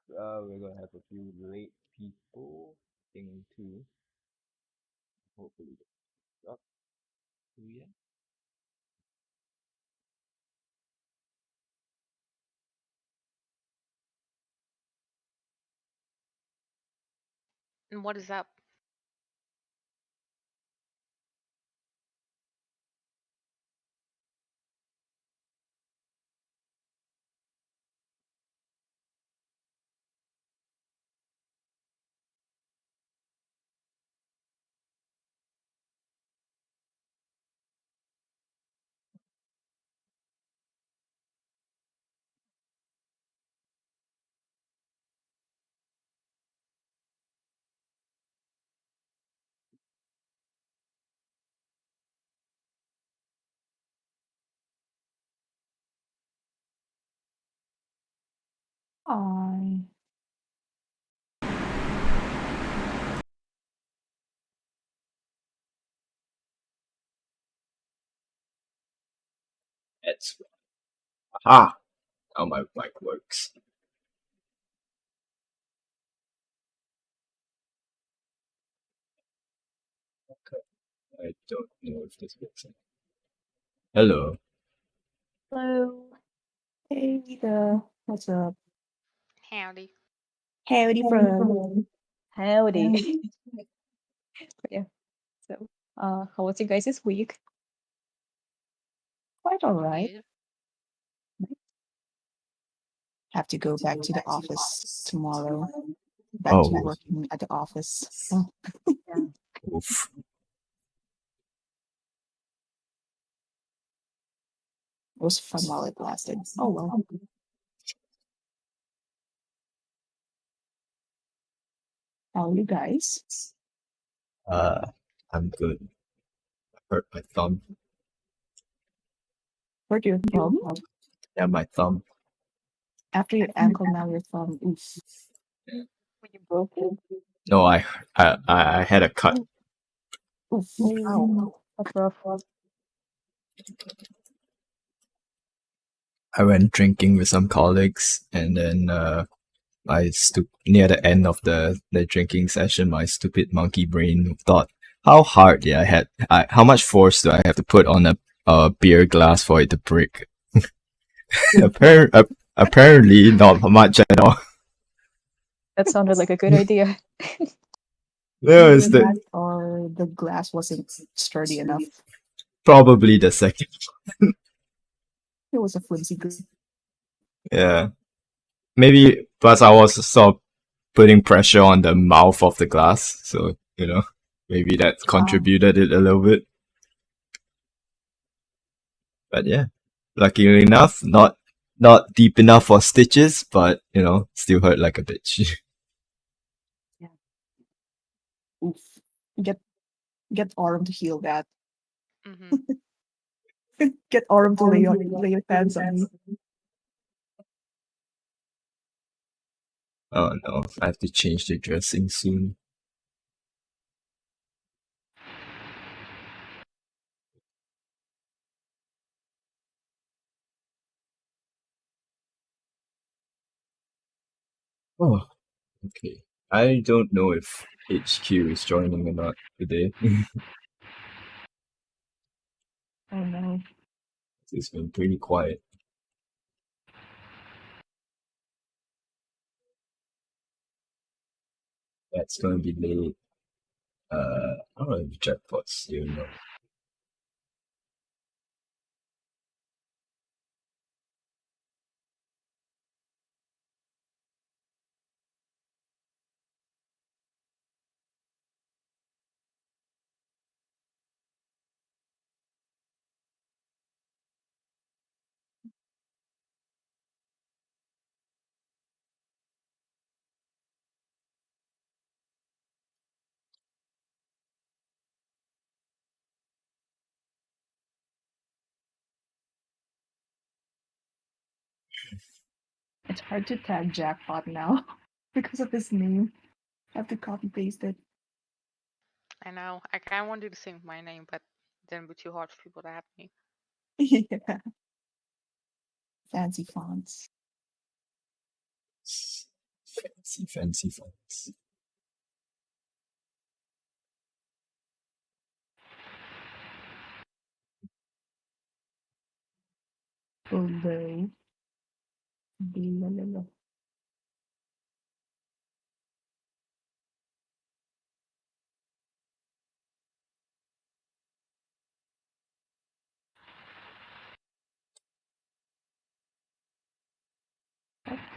We're gonna have a few late people. Thing two. Hopefully that's up to you. And what is up? Hi. It's aha. How my mic works. Okay. I don't know if this works. Hello. Hello. Hey, Vita. What's up? Howdy. Howdy, friend. Howdy. Yeah. So, how was you guys this week? Quite all right. Good. Have to go back to the office tomorrow. Back to Oh. working at the office. Oh, yeah. Oof. It was fun while it lasted. Oh well. How are you guys? I'm good. Hurt my thumb. Hurt your thumb? Yeah, my thumb. After your ankle, now your thumb. Oof. When you broke it? No, I had a cut. Oof. Ow. That's rough. I went drinking with some colleagues, and then near the end of the drinking session, my stupid monkey brain thought, how hard did how much force do I have to put on a beer glass for it to break? Apparently, not much at all. That sounded like a good idea. No, Either it's that or the glass wasn't sturdy enough. probably the second. It was a flimsy glass. Yeah, maybe, but I was sort of putting pressure on the mouth of the glass, so maybe that contributed it a little bit. But yeah, luckily enough, not deep enough for stitches, but still hurt like a bitch. Yeah. Oof. Get get Aurum to heal that. Mm-hmm. Get Aurum to lay your hands on me. Oh no, I have to change the dressing soon. Oh, okay. I don't know if HQ is joining or not today. Oh no. It's been pretty quiet. That's gonna be late. I don't know if jackpots, you know. It's hard to tag jackpot now because of his name. I have to copy paste it. I know. I kind of want to do the same with my name, but then it'd be too hard for people to add me. Yeah. Fancy fonts. Fancy fonts. Blueberry. Blah.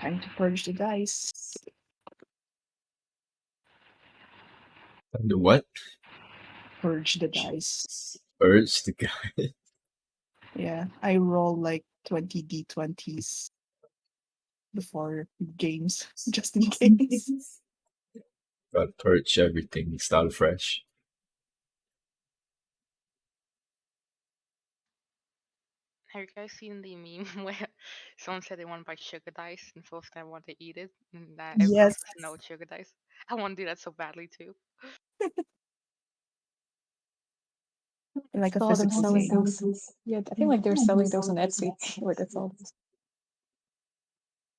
Time to purge the dice. The what? Purge the dice. Urge the guy. Yeah, I roll like 20 d20s before games, just in case. Gotta purge everything, start fresh. Have you guys seen the meme where someone said they want to buy sugar dice and both of them want to eat it, and that everyone Yes. says no it's sugar dice? I want to do that so badly too. Like a Saw them physical selling game. those. Yeah, I think like they're selling those on Etsy. Where that's all.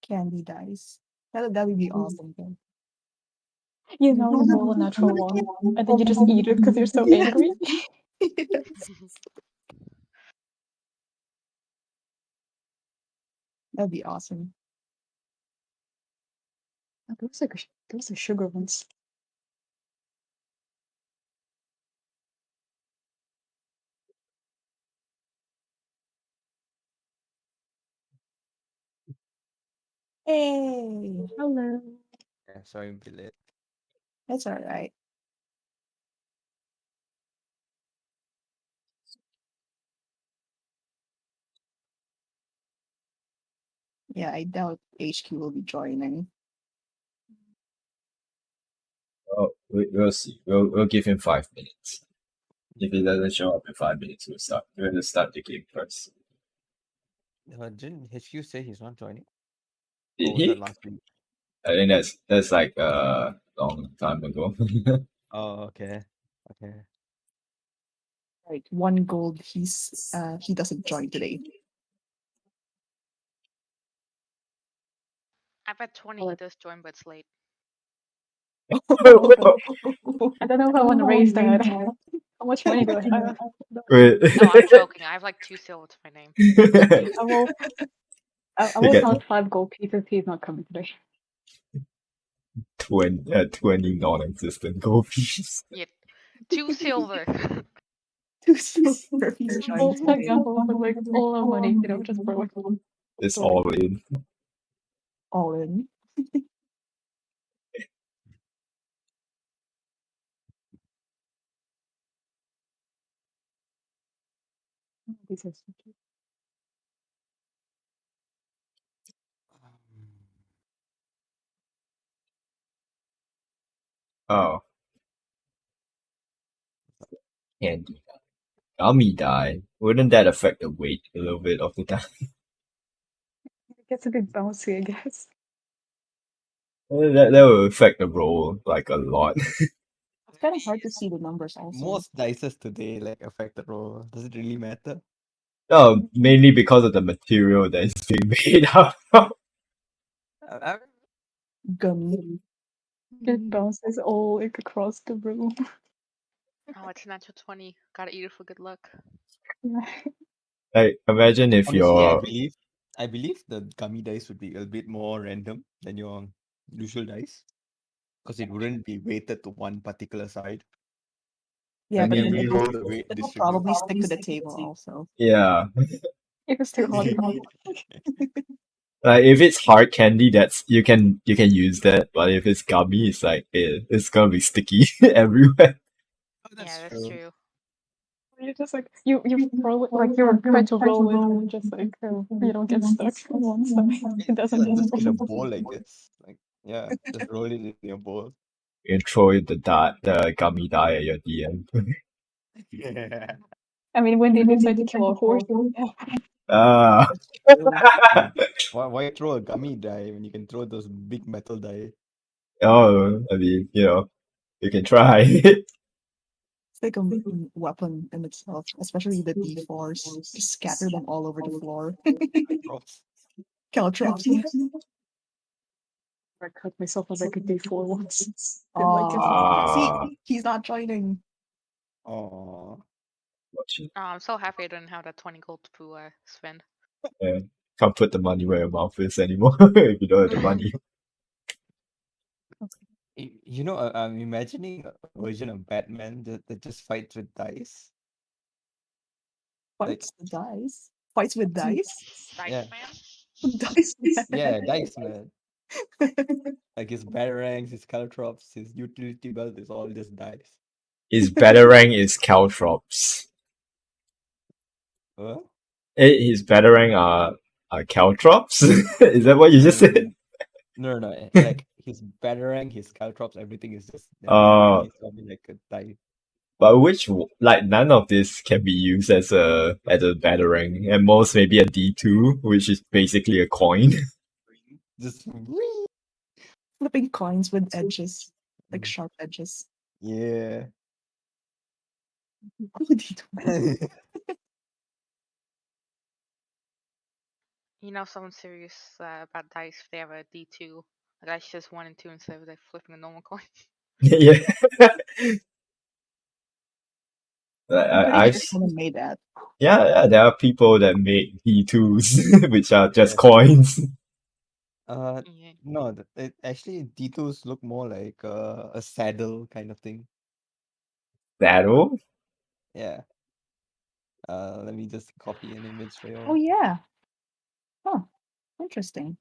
Candy dice. That would be awesome though. You know, you roll a natural one, and then you just eat it because you're so Yeah. angry. That'd be awesome. Oh, those are sugar ones. Hey, Hello. Yeah, sorry, I'm a bit late. that's all right. Yeah, I doubt HQ will be joining. Oh, we'll see. We'll give him 5 minutes. If he doesn't show up in 5 minutes, we'll start. We're gonna start the game first. Didn't HQ say he's not joining? Did Or was that he? last week? I think that's like a long time ago. Oh, okay. Okay. Right, 1 gold. He doesn't join today. I bet 20 he does join, but it's late. I don't know if I want to raise that. How much money do I have? Wait. No, I'm joking. I have like 2 silver to my name. I will. I You will get count 5 gold pieces. He's not coming today. 20 non-existent gold pieces. Yeah, 2 silver. 2 silver. He's joining We'll today. gamble with like all our money, just for like. It's all in. All in. These are so cute. Oh, candy. Gummy die. Wouldn't that affect the weight a little bit of the die? It gets a bit bouncy, I guess. That will affect the roll like a lot. It's kind of hard to see the numbers also. Most dices today like affect the roll. Does it really matter? No, mainly because of the material that is being made out of. I Gummy. It bounces all like across the room. Oh, it's natural 20. Gotta eat it for good luck. Like, imagine if honestly, your I believe the gummy dice would be a bit more random than your usual dice. Because it wouldn't be weighted to one particular side. Yeah, Like but every it'll, roll the weight it'll distributes. probably stick to the table also. yeah, It was too hot. like if it's hard candy, that's you can use that. But if it's gummy, it's like it's gonna be sticky everywhere. Oh, Yeah, that's true. You're just like you roll it like you're trying to roll it, and just like you don't get stuck on one side. It doesn't Yeah, just in a roll. bowl, I guess. Like, yeah, just roll it in your bowl. You can throw the gummy die at your DM. Yeah. I mean, when they decide to kill a horse, Ah, Why throw a gummy die when you can throw those big metal die? oh, I mean, you can try. It's like a weapon in itself, especially the D4s. Just scatter them all over the floor. Props. Caltrops, yeah. I cut myself on like a D4 once. Didn't like it. See, Ah, he's not joining. Oh, I'm so happy I don't have that 20 gold to spend. yeah. Can't put the money where your mouth is anymore if you don't have the money. you know, I'm imagining a version of Batman that just fights with dice. Like, Fights the dice. Fights with dice. Dice yeah, man? Dice man. yeah, dice man. Like his batarangs, his caltrops, his utility belt is all just dice. His batarang is caltrops. Huh? His batarang are caltrops? Is that what you just said? No. Like his batarang, his caltrops, everything is just Uh, he's probably like a die. but like none of this can be used as a batarang. At most maybe a D2, which is basically a coin. Just Flipping coins with edges, like Mm. sharp edges. yeah. Oh, D2. You know, someone serious about dice if they have a D2. Like that's just 1 and 2 instead of like flipping a normal coin. Yeah. I'm pretty I've sure someone made that. yeah, there are people that make D2s, which are just Yeah. coins. Yeah. No, actually D2s look more like a saddle kind of thing. Saddle? Yeah. Let me just copy an image for Oh you. yeah. Huh. Interesting.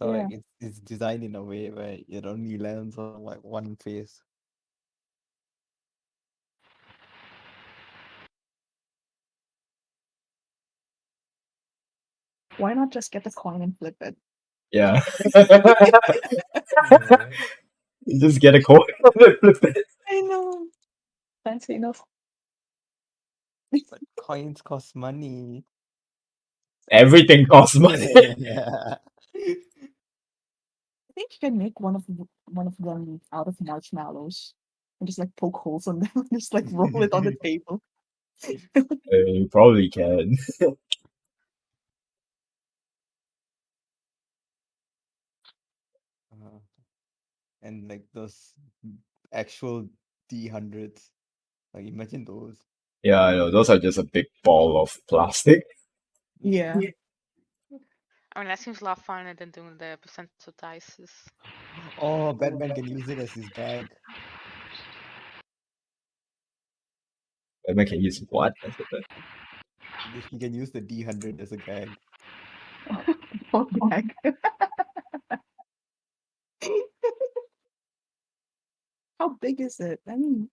So Yeah. like it's designed in a way where it only lands on like one face. Why not just get the coin and flip it? Yeah. Yeah. You just get a coin and flip it. I know. Fancy enough. But coins cost money. Everything costs money. Yeah. I think you can make one of them out of marshmallows and just like poke holes on them and just like roll it on the table. You probably can. Uh, and like those actual D100s. Like imagine those. Yeah, I know. Those are just a big ball of plastic. Yeah. I mean, that seems a lot funner than doing the percentage of dice. Oh, Batman can use it as his gag. Batman can use what? He can use the D100 as a gag. Oh, heck. How big is it? I mean,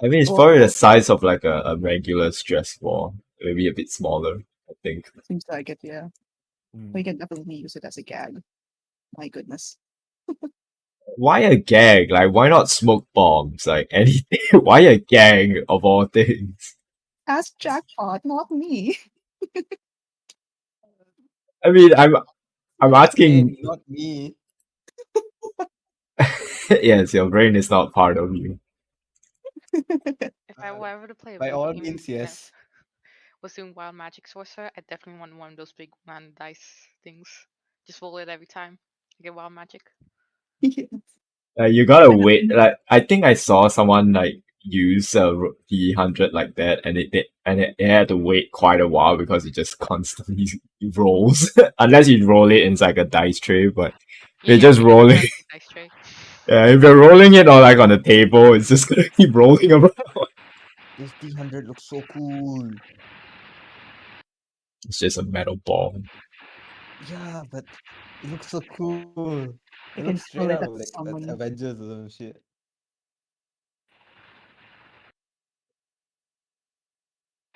It's well, probably the size of like a regular stress ball. Maybe a bit smaller, I think. seems like it, yeah. Mm. We can definitely use it as a gag. My goodness. Why a gag? Like, why not smoke bombs? Like, anything. Why a gag of all things? Ask Jackpot, not me. I mean, I'm Hey, asking. not me. Yes, your brain is not part of you. If I were ever to play a By video all game means, that yes. was doing wild magic sorcerer, I definitely want one of those big man dice things. Just roll it every time I get wild magic. Yeah. You gotta wait. Like, I think I saw someone like use D100 like that, and it had to wait quite a while because it just constantly rolls. Unless you roll it inside a dice tray, but Yeah, they're just you have to rolling. have a dice tray. Yeah, if you're rolling it on like on the table, it's just gonna keep rolling around. This D100 looks so cool. It's just a metal ball. Yeah, but it looks so cool. You It can looks throw straight it out at of like someone. Avengers or some shit.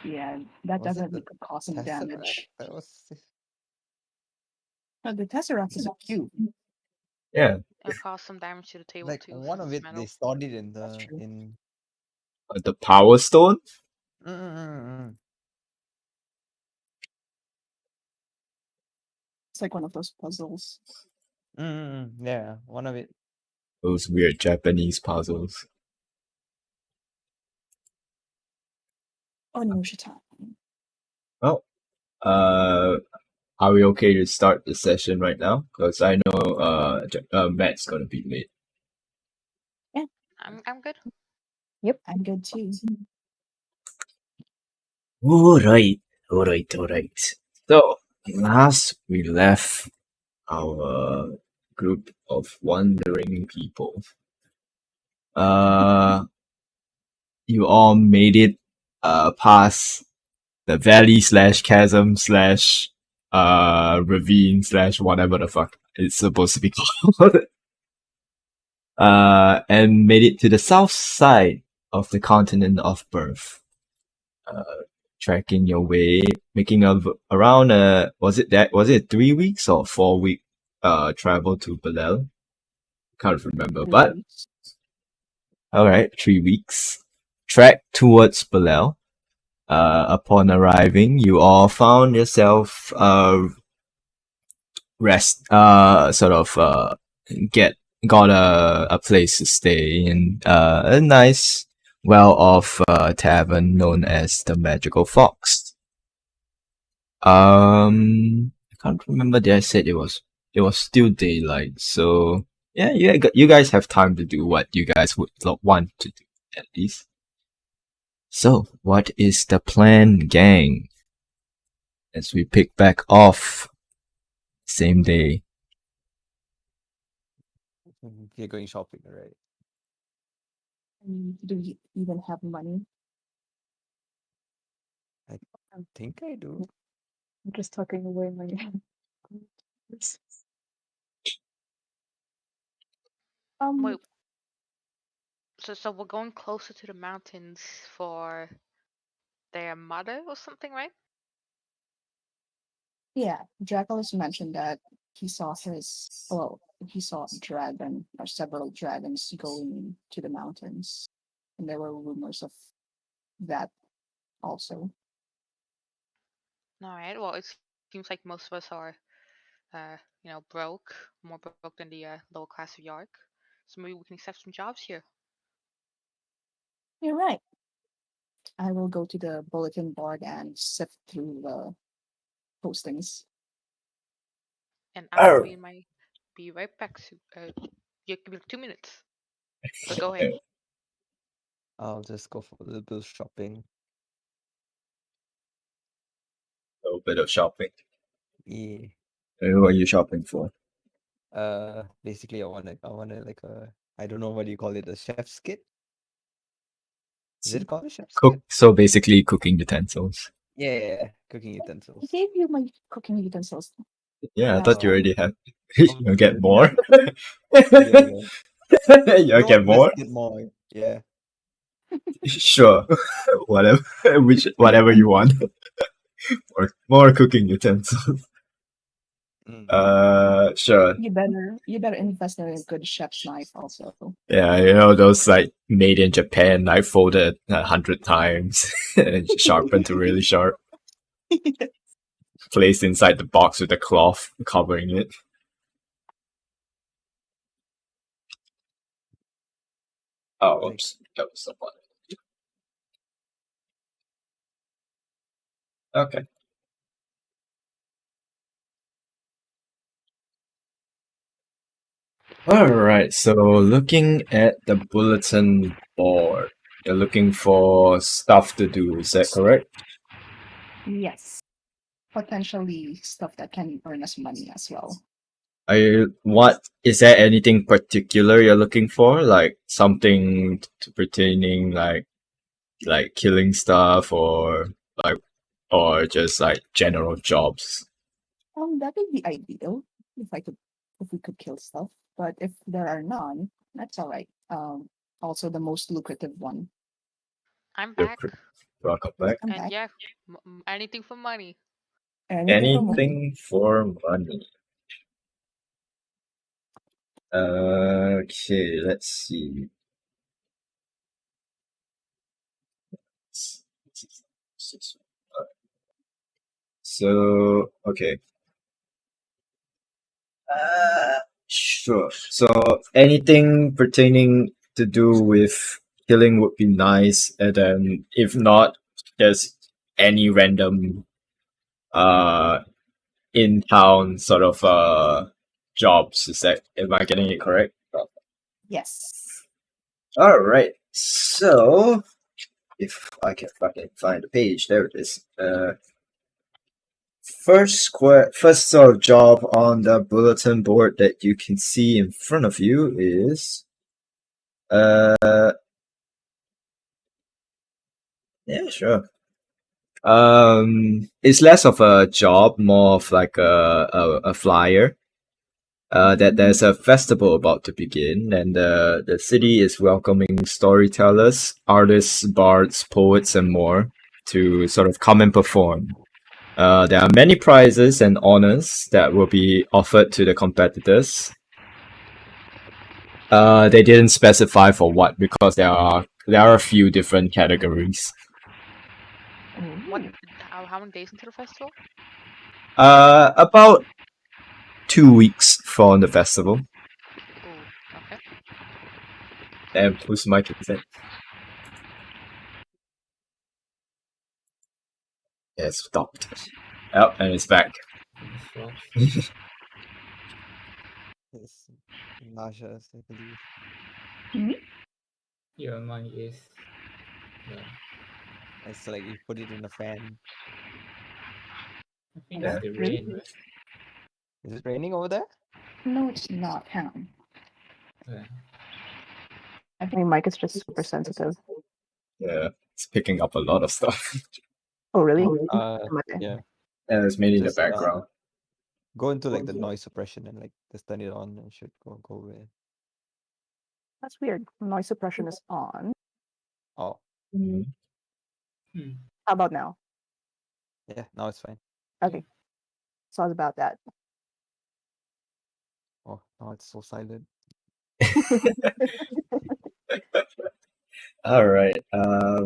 Yeah, that Was it definitely the could cause some Tesseract? damage. That was The Tesseract is a cube. Yeah, It'll cause some damage to the table like too, one since of it's it. They metal. stored it in That's the true. in. the Power Stone. Mm-mm-mm. It's like one of those puzzles. Yeah, one of it. Those weird Japanese puzzles. Oh, no, Shita. Well, uh, are we okay to start the session right now? Because I know Matt's gonna be late. I'm good. I'm good too. Alright. So last we left our group of wandering people. You all made it past the valley slash chasm slash ravine slash whatever the fuck it's supposed to be called. And made it to the south side of the continent of birth. Tracking your way, making around was it 3 weeks or 4 week travel to Belel? Can't remember, but alright, 3 weeks. Track towards Belel. Upon arriving, you all found yourself got a place to stay in a nice, well-off tavern known as the Magical Fox. I can't remember. They said it was still daylight, so yeah, you guys have time to do what you guys would want to do at least. So, what is the plan, gang? As we pick back off, same day. You're going shopping, right? Do we even have money? I think I do. I'm just tucking away my. Wait. So we're going closer to the mountains for their mother or something, right? Yeah, Draculus mentioned that he saw he saw a dragon or several dragons going to the mountains, and there were rumors of that also. All right. Well, it seems like most of us are, broke, more broke than the lower class of York. So maybe we can accept some jobs here. You're right. I will go to the bulletin board and sift through the postings. And I'm gonna be right back. You give me 2 minutes. But go ahead. I'll just go for a little bit of shopping. A little bit of shopping. Yeah. What are you shopping for? Basically, I want like a, I don't know what you call it, a chef's kit. Is it called a chef's kit? So basically, cooking utensils. Yeah, cooking I utensils. gave you my cooking utensils. Yeah, I thought you Oh. already had. Oh, You'll get more. yeah. You'll get more. Let's get more. Yeah. Sure, whatever you want. More cooking utensils. Sure. You better invest in a good chef's knife also. Yeah, you know those like made in Japan, like folded 100 times and sharpened to really sharp. Placed inside the box with a cloth covering it. Oh, oops. That was the one. Okay. Alright, so looking at the bulletin board, you're looking for stuff to do, is that correct? Yes. Potentially stuff that can earn us money as well. Is there anything particular you're looking for? Like something pertaining like killing stuff or just like general jobs? That would be ideal if we could kill stuff. But if there are none, that's all right. Also the most lucrative one. I'm back. Welcome back. I'm And back. yeah, anything for money. Anything for money. Okay, let's see. So, okay. Sure. So, anything pertaining to do with killing would be nice, and then if not, just any random in town sort of jobs. Is that, am I getting it correct? Yes. All right. So if I can fucking find the page, there it is. First sort of job on the bulletin board that you can see in front of you is yeah, sure. It's less of a job, more of like a flyer. That there's a festival about to begin, and the city is welcoming storytellers, artists, bards, poets, and more to sort of come and perform. There are many prizes and honors that will be offered to the competitors. They didn't specify for what because there are a few different categories. What? How many days into the festival? About 2 weeks from the festival. Ooh, okay. And whose mic is it? Yeah, it stopped. Oh, and it's back. Yes, Nasha's, I believe. Your mic is. No, It's like you put it in a fan. I think Yeah. it's the Really? rain. Is it raining over there? No, it's not, Ham. Yeah. I think my mic is just super sensitive. Yeah, it's picking up a lot of stuff. Oh, really? Yeah. And it's mainly the Just, background. Go into like the noise suppression and like just turn it on and should go away. That's weird. Noise suppression is on. Oh, Hmm. How about now? yeah, now it's fine. Okay. So it's about that. Oh, now it's so silent. All right.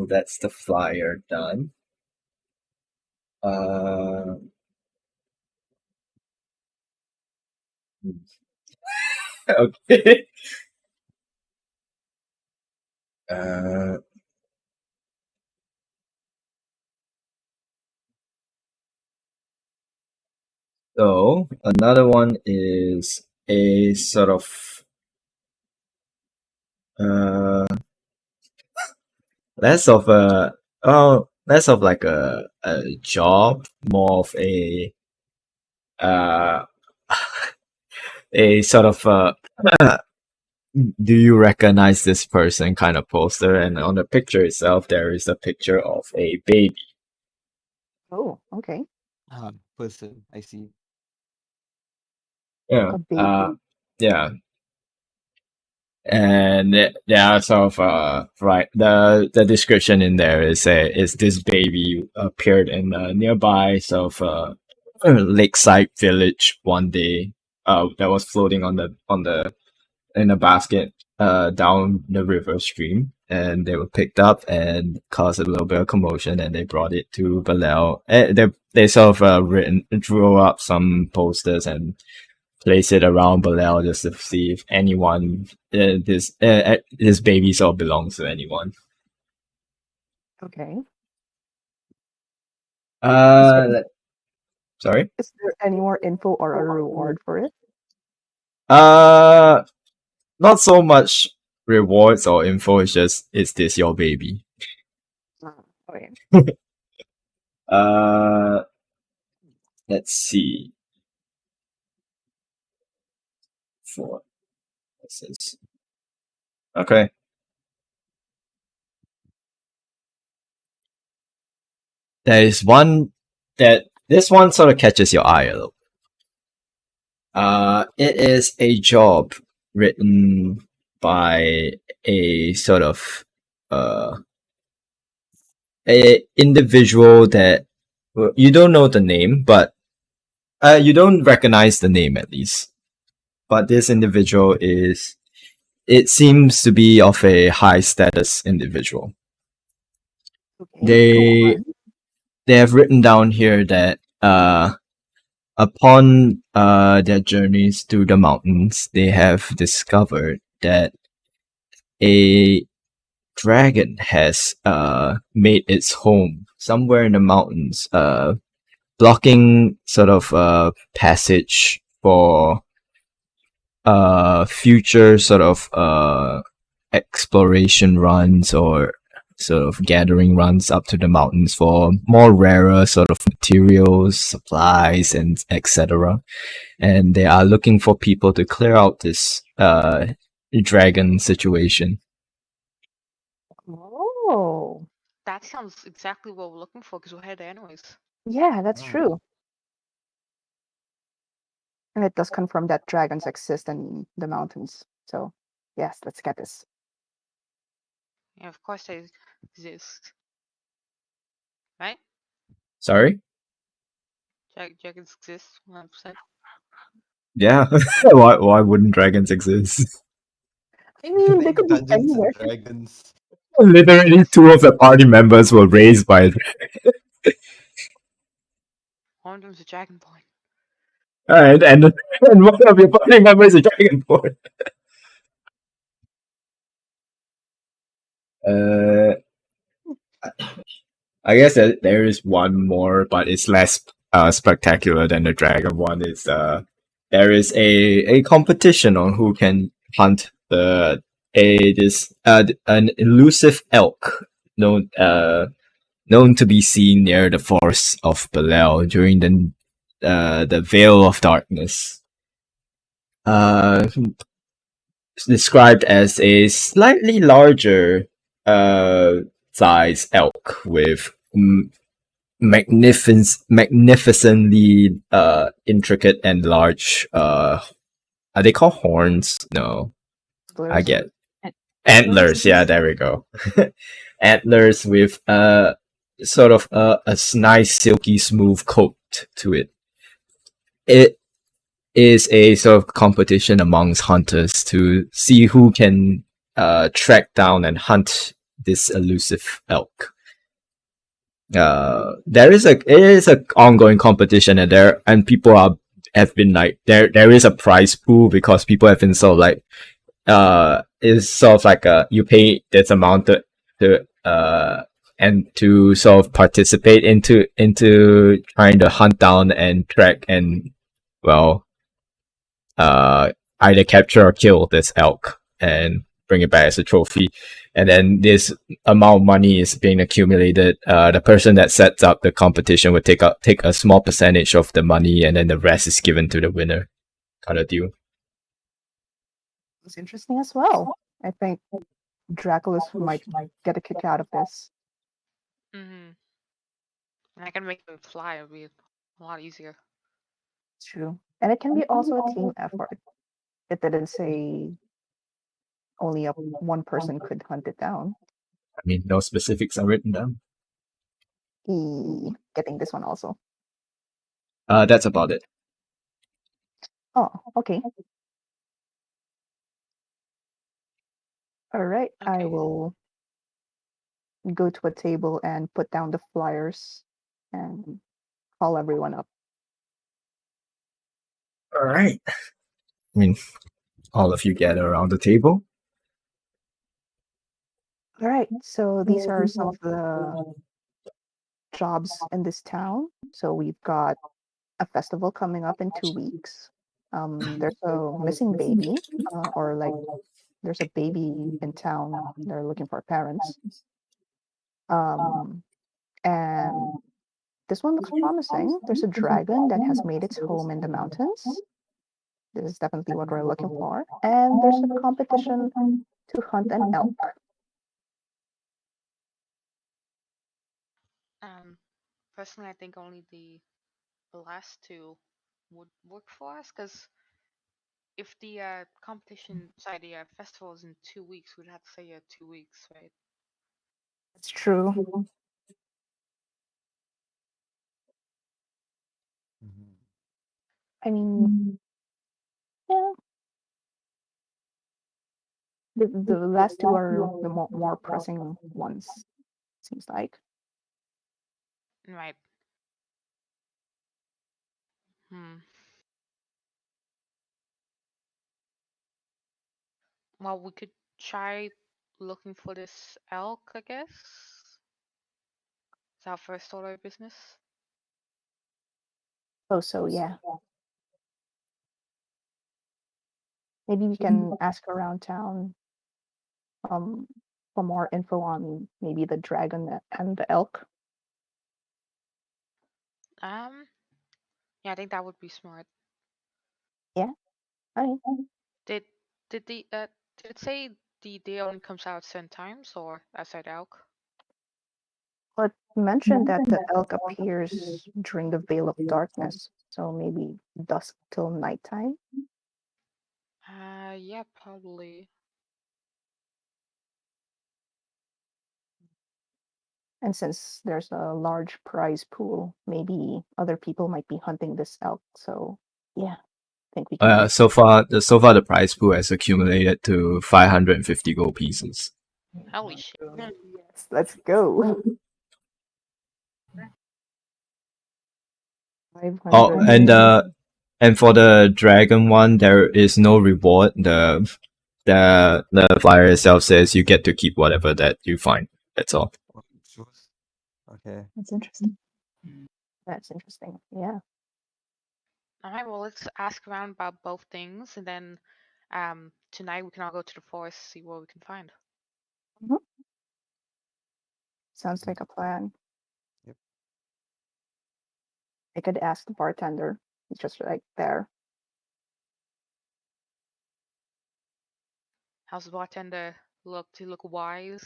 That's the flyer done. Okay. So another one is a sort of less of a less of like a job, more of a a sort of do you recognize this person kind of poster, and on the picture itself there is a picture of a baby. Oh, okay. Person, I see. Yeah. A baby. Yeah. And there are sort of right, the description in there is this baby appeared in a nearby sort of lakeside village one day, that was floating on the in a basket down the river stream, and they were picked up and caused a little bit of commotion, and they brought it to Balel. They sort of drew up some posters and place it around Balel just to see if anyone, this baby sort of belongs to anyone. Okay. Sorry. Is there any more info or a reward for it? Not so much rewards or info. It's just, is this your baby? Okay. Let's see. Four. This is okay. There is one that this one sort of catches your eye a little. It is a job written by a sort of a individual that, well, you don't know the name, but you don't recognize the name at least. But this individual is, it seems to be of a high status individual. Okay. They have written down here that upon their journeys through the mountains, they have discovered that a dragon has made its home somewhere in the mountains, blocking sort of passage for future sort of exploration runs or sort of gathering runs up to the mountains for more rarer sort of materials, supplies, and etc. And they are looking for people to clear out this dragon situation. Oh, That sounds exactly what we're looking for because we're here anyways. yeah, that's Ah. true. And it does confirm that dragons exist in the mountains. So, yes, let's get this. Yeah, of course they exist. Right? Sorry? Dragons exist 100%. Yeah. Why wouldn't dragons exist? I mean, they Like could be Dungeons anywhere. and Dragons. Literally, two of the party members were raised by. One of them's a dragonborn. And one of your party members is a dragonborn. I guess that there is one more, but it's less spectacular than the dragon one. Is there is a competition on who can hunt an elusive elk known to be seen near the forests of Belel during the Veil of Darkness. Described as a slightly larger size elk with magnificently intricate and large are they called horns? No, I get antlers. Yeah, there we go. Antlers with sort of a nice silky smooth coat to it. It is a sort of competition amongst hunters to see who can track down and hunt this elusive elk. It is a ongoing competition, and people have been like there is a prize pool because people have been sort of like it's sort of like you pay this amount to and to sort of participate into trying to hunt down and track and well either capture or kill this elk and bring it back as a trophy. And then this amount of money is being accumulated. The person that sets up the competition would take a small percentage of the money, and then the rest is given to the winner. Kind of deal. It's interesting as well. I think Draculus might get a kick out of this. Mm-hmm. And I can make them fly. It'll be a lot easier. It's true. And it can be also a team effort. It didn't say only one person could hunt it down. I mean, no specifics are written down. Getting this one also. That's about it. Oh, okay. All right. I Okay. will go to a table and put down the flyers and call everyone up. All right. I mean, all of you gather around the table. All right. So these are some of the jobs in this town. So we've got a festival coming up in 2 weeks. There's a missing baby, or like there's a baby in town. They're looking for parents. And this one looks promising. There's a dragon that has made its home in the mountains. This is definitely what we're looking for. And there's a competition to hunt an elk. Personally, I think only the last two would work for us because if the festival is in 2 weeks, we'd have to say 2 weeks, right? It's true. Mhm. I mean, yeah. The last two are the more pressing ones, seems like. Right. Hmm. Well, we could try looking for this elk, I guess. It's our first order of business. So yeah. Maybe we can ask around town um for more info on maybe the dragon and the elk. Um, yeah, I think that would be smart. Yeah. Okay. Did did the did it say the day only comes out 10 times or outside elk? But you mentioned that the elk appears during the veil of darkness, so maybe dusk till nighttime. Yeah, probably. And since there's a large prize pool, maybe other people might be hunting this elk. So yeah, I think we can risk. So far the prize pool has accumulated to 550 gold pieces. Holy shit. Yes, let's go. Oh, 500. and for the dragon one, there is no reward. The flyer itself says you get to keep whatever that you find. That's all. Oh, shoes. Okay. That's interesting. That's interesting. Yeah. Alright, well let's ask around about both things and then tonight we can all go to the forest, see what we can find. Mhm. Sounds like a plan. Yep. I could ask the bartender. He's just right there. How's the bartender look? Do you look wise?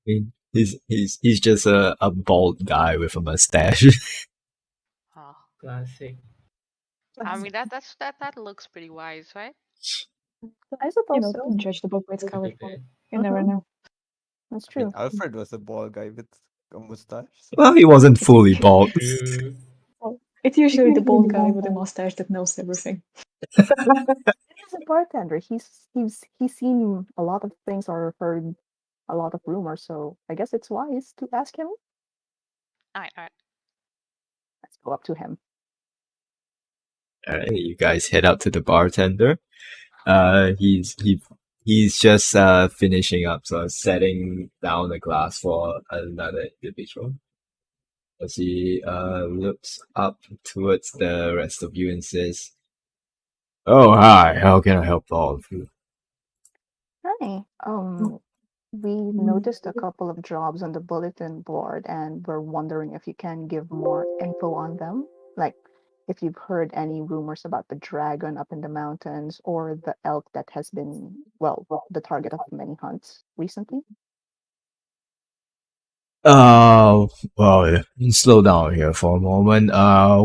I mean, he's just a bald guy with a mustache. Oh. Classic. I mean that looks pretty wise, right? I suppose so. Judge the book by its cover. Okay. You never know. That's I mean, true. Alfred was a bald guy with a mustache. So. Well, he wasn't fully bald. True. Well, it's usually the bald guy with a mustache that knows everything. He's a bartender. He's seen a lot of things or heard a lot of rumors, so I guess it's wise to ask him. Alright. Let's go up to him. Alright, you guys head out to the bartender. He's just finishing up, so setting down the glass for another individual. As he looks up towards the rest of you and says, "Oh hi, how can I help all of you?" Hi. We noticed a couple of jobs on the bulletin board, and we're wondering if you can give more info on them. Like, if you've heard any rumors about the dragon up in the mountains or the elk that has been, well, the target of many hunts recently. Well, slow down here for a moment.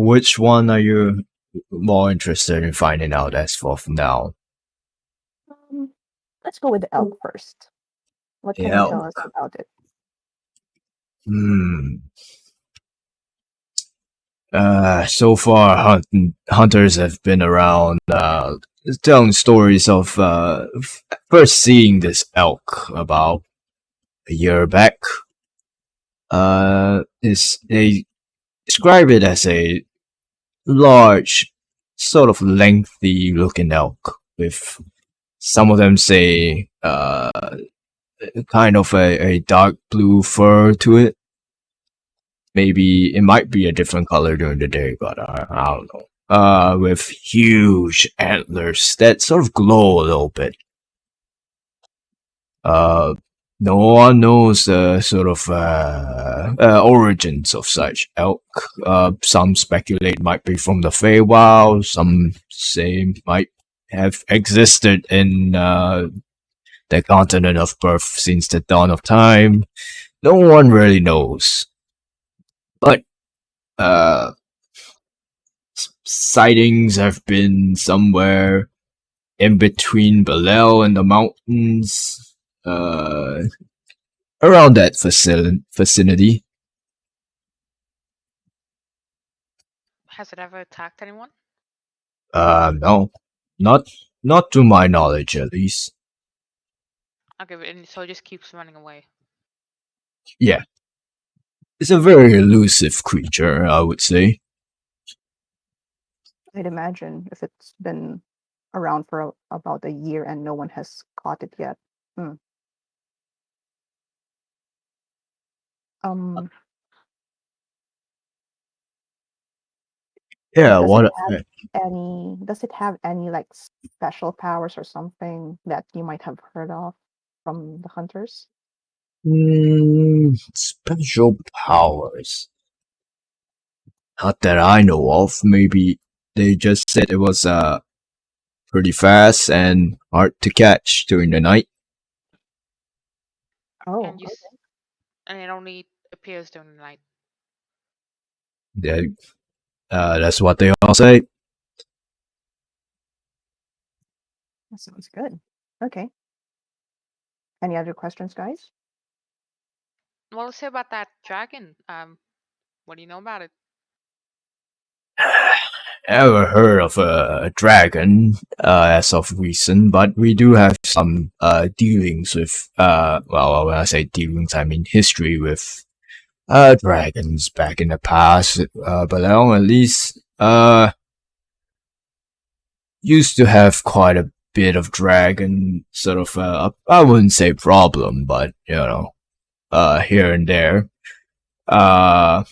Which one are you more interested in finding out as for now? Let's go with the elk first. What can you Yeah. tell us about it? So far, hunters have been around, telling stories of, first seeing this elk about a year back. They describe it as a large, sort of lengthy looking elk with, some of them say, kind of a dark blue fur to it. Maybe it might be a different color during the day, but I don't know. With huge antlers that sort of glow a little bit. No one knows the sort of origins of such elk. Some speculate might be from the Feywild. Some say might have existed in the continent of birth since the dawn of time. No one really knows. But sightings have been somewhere in between Belel and the mountains, around that vicinity. Has it ever attacked anyone? No, not to my knowledge, at least. Okay, and so it just keeps running away. Yeah, it's a very elusive creature, I would say. I'd imagine if it's been around for about a year and no one has caught it yet. Um, Yeah, Does what? it have any? Does it have any like special powers or something that you might have heard of from the hunters? Special powers. Not that I know of. Maybe they just said it was pretty fast and hard to catch during the night. Oh, And and it only appears during the night. Yeah, that's what they all say. that sounds good. Okay. Any other questions, guys? Well, let's hear about that dragon. What do you know about it? Never heard of a dragon as of recent, but we do have some dealings with well, when I say dealings, I mean history with dragons back in the past. But at least used to have quite a bit of dragon sort of I wouldn't say problem, but here and there. Uh,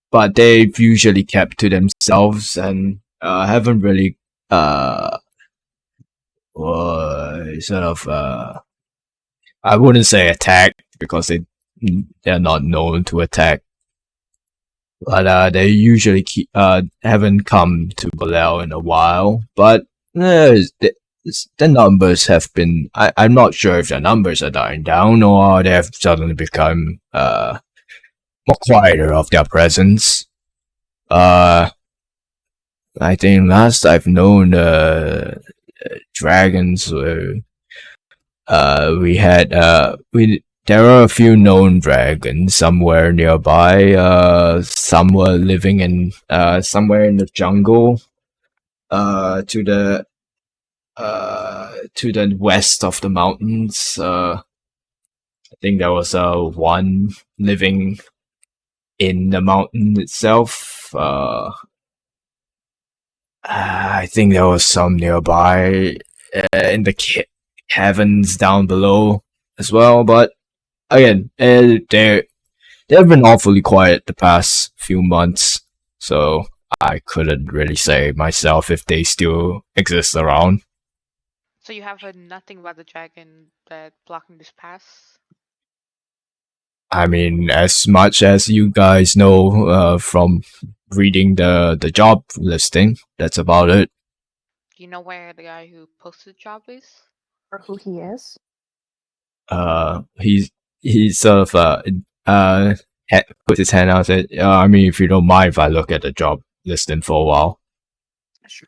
but they've usually kept to themselves and haven't really sort of I wouldn't say attack because they're not known to attack, but they usually haven't come to Balel in a while. But the numbers have been I'm not sure if the numbers are dying down or they have suddenly become more quieter of their presence. I think last I've known dragons were we had we there are a few known dragons somewhere nearby. Some were living in somewhere in the jungle to the west of the mountains. I think there was one living in the mountain itself. I think there was some nearby in the caverns down below as well. But again, they've been awfully quiet the past few months, so I couldn't really say myself if they still exist around. So you have heard nothing about the dragon that blocking this pass? I mean, as much as you guys know from reading the job listing, that's about it. Do you know where the guy who posted the job is? Or who he is? He's sort of puts his hand out and said, I mean, if you don't mind if I look at the job listing for a while. Sure.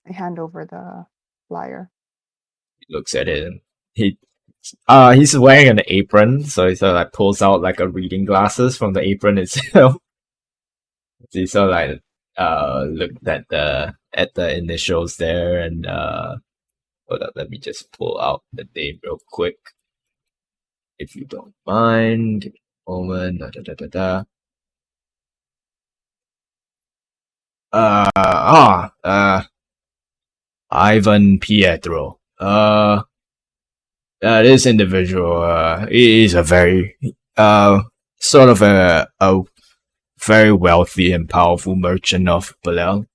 I hand over the flyer. He looks at it and he's wearing an apron, so he sort of like pulls out like a reading glasses from the apron itself. He sort of like looked at the initials there and hold up, let me just pull out the name real quick. If you don't mind. Give me a moment. Da, da, da, da, da. Ivan Pietro. This individual, he is a very, sort of a very wealthy and powerful merchant of Balel.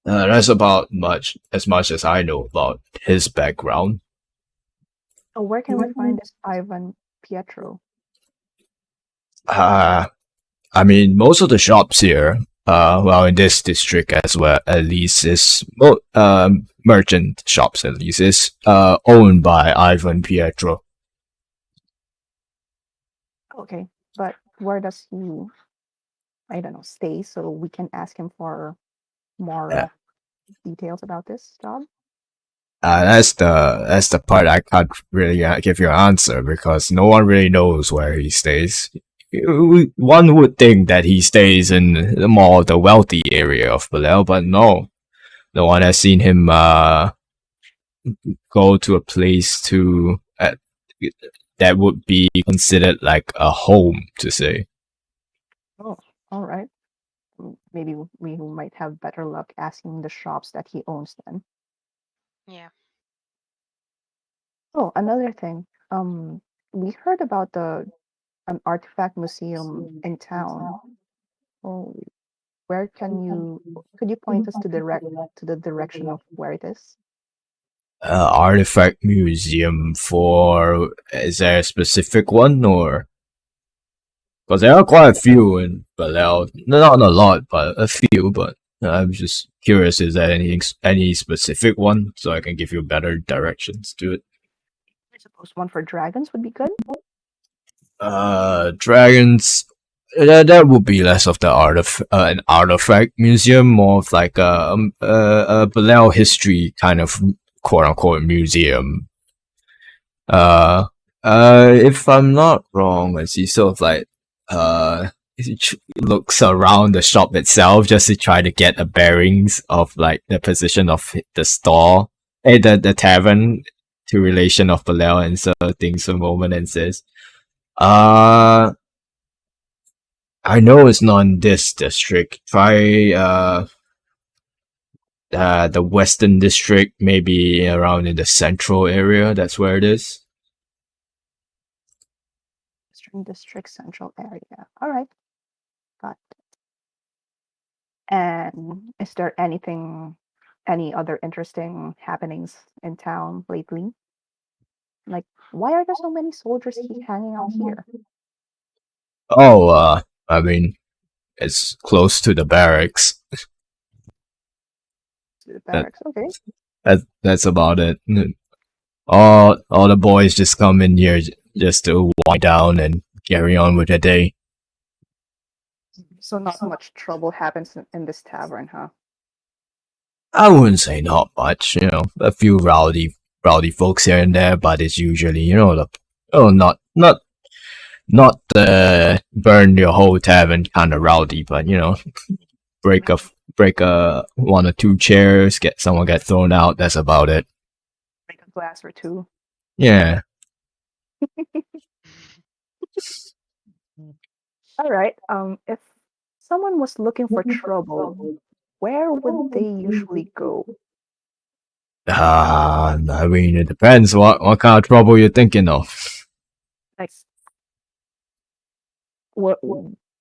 That's about as much as I know about his background. So where can we find this Ivan Pietro? I mean, most of the shops here, well, in this district as well, at least is merchant shops. At least is owned by Ivan Pietro. Okay, but where does he, I don't know, stay so we can ask him for more Yeah. details about this job? That's the part I can't really give you an answer because no one really knows where he stays. One would think that he stays in the more the wealthy area of Balel, but no one has seen him go to a place that would be considered like a home to say. Oh, all right. Maybe we might have better luck asking the shops that he owns then. Yeah. Oh, another thing. We heard about an artifact museum in town. Oh, Where could you point us to the direction of where it is? Artifact museum for, is there a specific one, or because there are quite a few in Balel? Not a lot, but a few. But I'm just curious, is there any specific one so I can give you better directions to it? I suppose one for dragons would be good. Dragons. That would be less of the an artifact museum, more of like a Balel history kind of quote unquote museum. If I'm not wrong, as he sort of like he looks around the shop itself just to try to get a bearings of like the position of the store, the tavern to relation of Balel, and so thinks for a moment and says, "Uh, I know it's not in this district. Try the western district, maybe around in the central area. That's where it is." Western District Central area. All right. Got it. And is there any other interesting happenings in town lately? Like, why are there so many soldiers hanging out here? Oh, I mean, it's close to the barracks. To the That, barracks. Okay. that's about it. All the boys just come in here just to wind down and carry on with their day. So not much trouble happens in this tavern, huh? I wouldn't say not much, a few rowdy folks here and there, but it's usually, not the burn your whole tavern kind of rowdy, but break a one or two chairs, someone get thrown out. That's about it. Break a glass or two. Yeah. All right. If someone was looking for trouble, where would they usually go? I mean, it depends what kind of trouble you're thinking of. Like, what?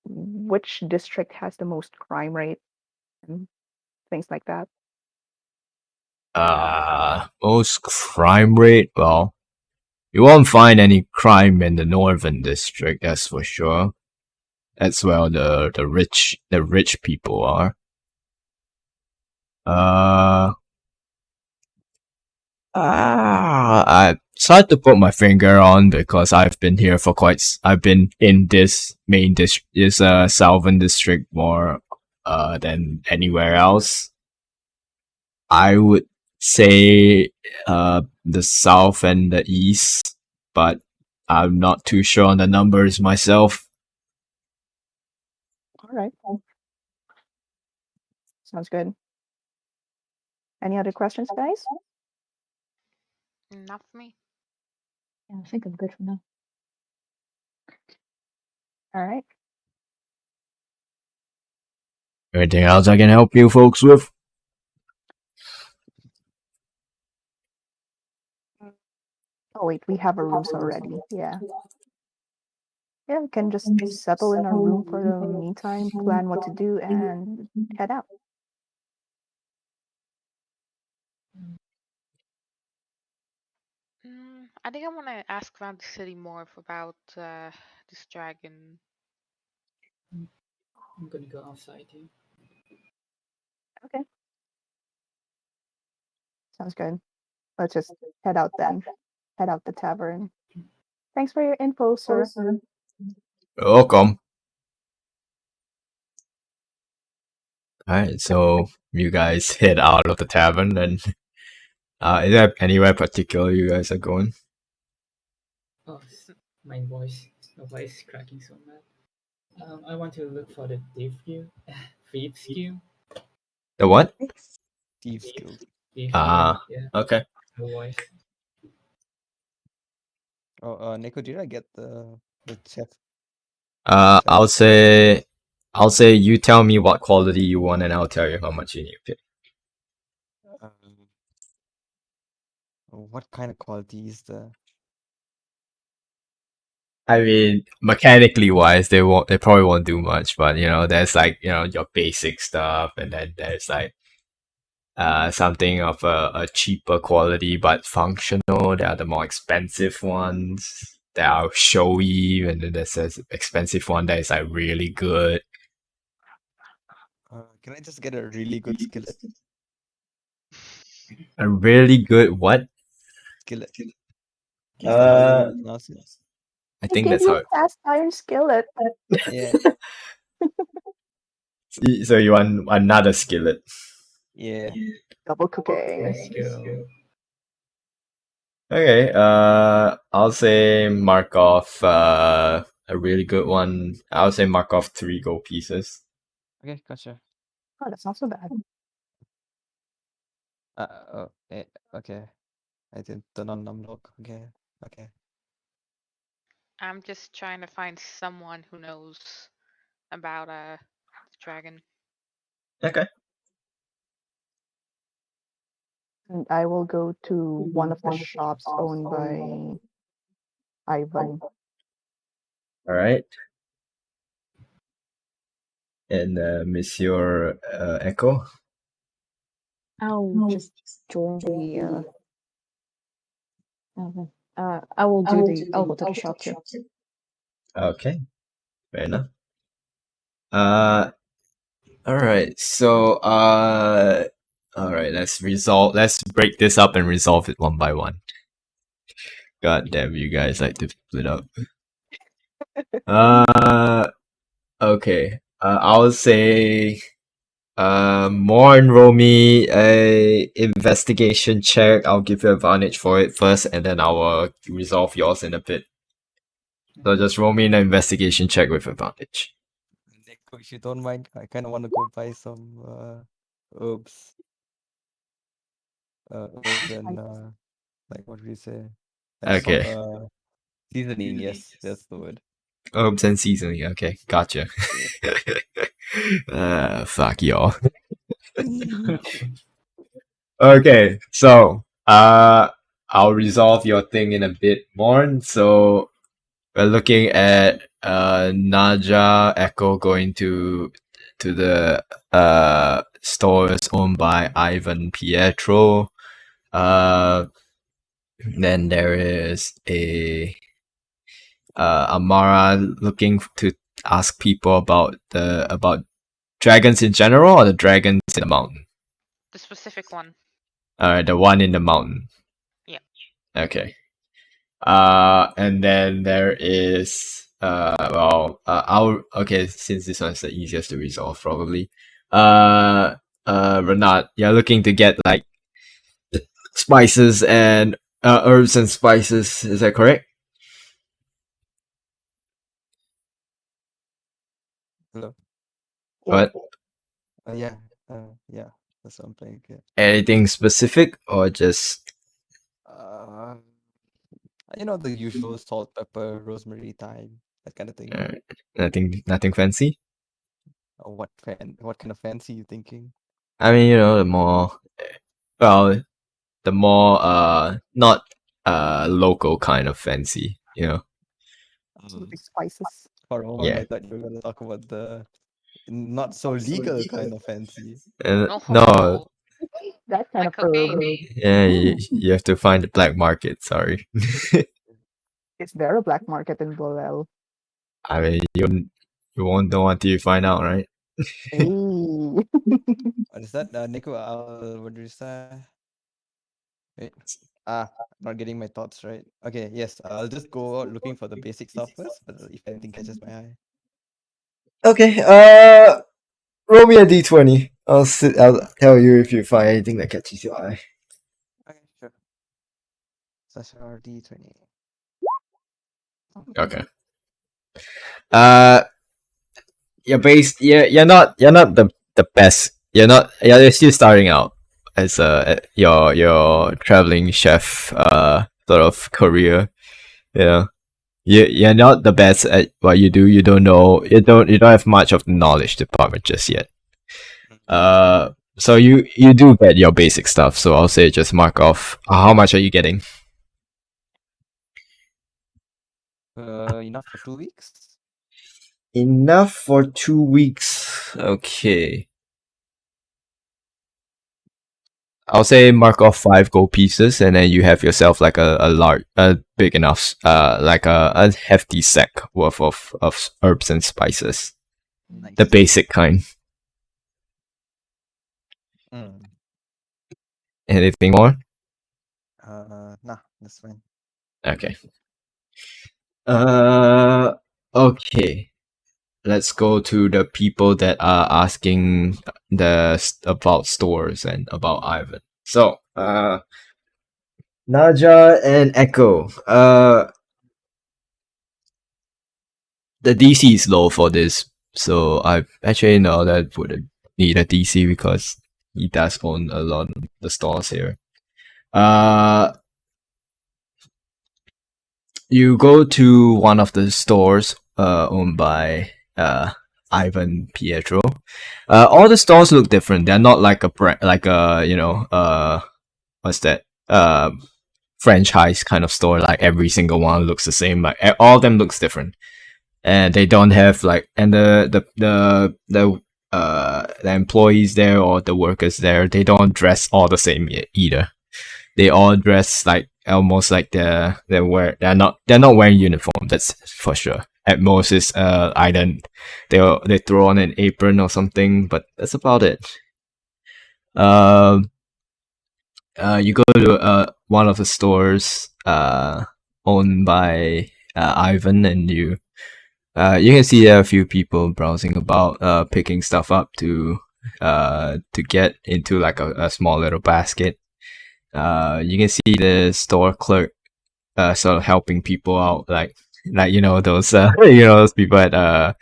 Which district has the most crime rate and things like that? Most crime rate? Well, you won't find any crime in the northern district, that's for sure. That's where the rich people are. It's hard to put my finger on because I've been here for I've been in this main district, this southern district more than anywhere else. I would say the south and the east, but I'm not too sure on the numbers myself. All right. Sounds good. Any other questions, guys? Not for me. Yeah, I think I'm good for now. All right. Anything else I can help you folks with? Oh wait, we have our rooms already. Yeah. Yeah, we can just settle in our room for the meantime, plan what to do, and head out. I think I want to ask around the city more about this dragon. I'm gonna go outside here. Okay. Sounds good. Let's just head out then. Head out the tavern. Thanks for your info, sir. You're welcome. Alright, so you guys head out of the tavern, and is there anywhere particular you guys are going? Oh, my voice is cracking so bad. I want to look for the thief skill. The what? Thief skills. Thief Ah, skill, yeah, okay. my voice. Oh, Neko, did I get the chef? I'll say you tell me what quality you want, and I'll tell you how much you need to pay. What kind of quality is the I mean, mechanically wise, they probably won't do much, but there's like, your basic stuff, and then there's like something of a cheaper quality but functional. There are the more expensive ones that are showy, and then there's an expensive one that is like really good. Can I just get a really good skillet? A really good what? Skillet. Is Uh, that how you pronounce it? I I think gave that's you how. a cast iron skillet. Yeah, So you want another skillet? yeah. Double cooking. Let's go. Okay. I'll say mark off a really good one. I'll say mark off 3 gold pieces. Okay, gotcha. Oh, that's not so bad. Okay. I didn't turn on numlock. Okay, okay. I'm just trying to find someone who knows about the dragon. Okay. And I will go to one of the shops owned by Ivan. All right. And Monsieur Echo. I'll just join I will do the. I'll go to the shop too. Okay. Fair enough. All right. So all right. Let's break this up and resolve it one by one. God damn, you guys like to split up. Okay. I'll say Morn roll me a investigation check. I'll give you advantage for it first, and then I will resolve yours in a bit. So just roll me an investigation check with advantage. Neko, if you don't mind, I kind of want to go buy some herbs. Herbs and like what do we say? Like Okay. seasoning. Yes, that's the word. Herbs and seasoning. Okay, gotcha. Yeah. Fuck y'all. Okay, so I'll resolve your thing in a bit more. So we're looking at Naja Echo going to the stores owned by Ivan Pietro. Then there is a Amara looking to ask people about dragons in general, or the dragons in the mountain. The specific one. The one in the mountain. Yeah. Okay. And then there is okay, since this one's the easiest to resolve probably. Renat, you're looking to get like spices and herbs and spices, is that correct? Hello. What? Yeah. Yeah. That's what I'm playing. Okay. Anything specific or just Uh, the usual salt, pepper, rosemary, thyme, that kind of thing. nothing fancy? What kind of fancy you thinking? I mean, the more the more not local kind of fancy, Like spices. For a moment, Yeah. I thought you were gonna talk about the not so legal kind of fancy. No, Oh, That kind like of herb. cocaine. yeah, you have to find the black market. Sorry. Is there a black market in Bolel? I mean, you won't know until you find out, right? Hey. What is that? Nico, what did you say? Wait. Not getting my thoughts right. Okay, yes, I'll just go out looking for the basic stuff first, but if anything catches my eye. Okay. Roll me a d20. I'll tell you if you find anything that catches your eye. Okay, sure. Such D20. Okay. You're not the best. You're still starting out as your traveling chef sort of career. You're not the best at what you do. You don't know. You don't have much of the knowledge department just yet. So you do get your basic stuff. So I'll say just mark off. How much are you getting? Enough for 2 weeks. Enough for 2 weeks. Okay. I'll say mark off 5 gold pieces, and then you have yourself like a large, big enough, like a hefty sack worth of herbs and spices, Nice. the basic kind. Mm. Anything more? Nah, that's fine. Okay. Okay. Let's go to the people that are asking about stores and about Ivan. So, Naja and Echo. The DC is low for this, so I actually know that wouldn't need a DC because he does own a lot of the stores here. You go to one of the stores owned by Ivan Pietro. All the stores look different. They're not like what's that franchise kind of store. Like every single one looks the same. Like all of them looks different, and they don't have like and the employees there or the workers there, they don't dress all the same either. They all dress like almost like they're not wearing uniform. That's for sure. At most, is either they throw on an apron or something, but that's about it. You go to one of the stores owned by Ivan, and you can see there are a few people browsing about, picking stuff up to get into like a small little basket. You can see the store clerk sort of helping people out, like those those people at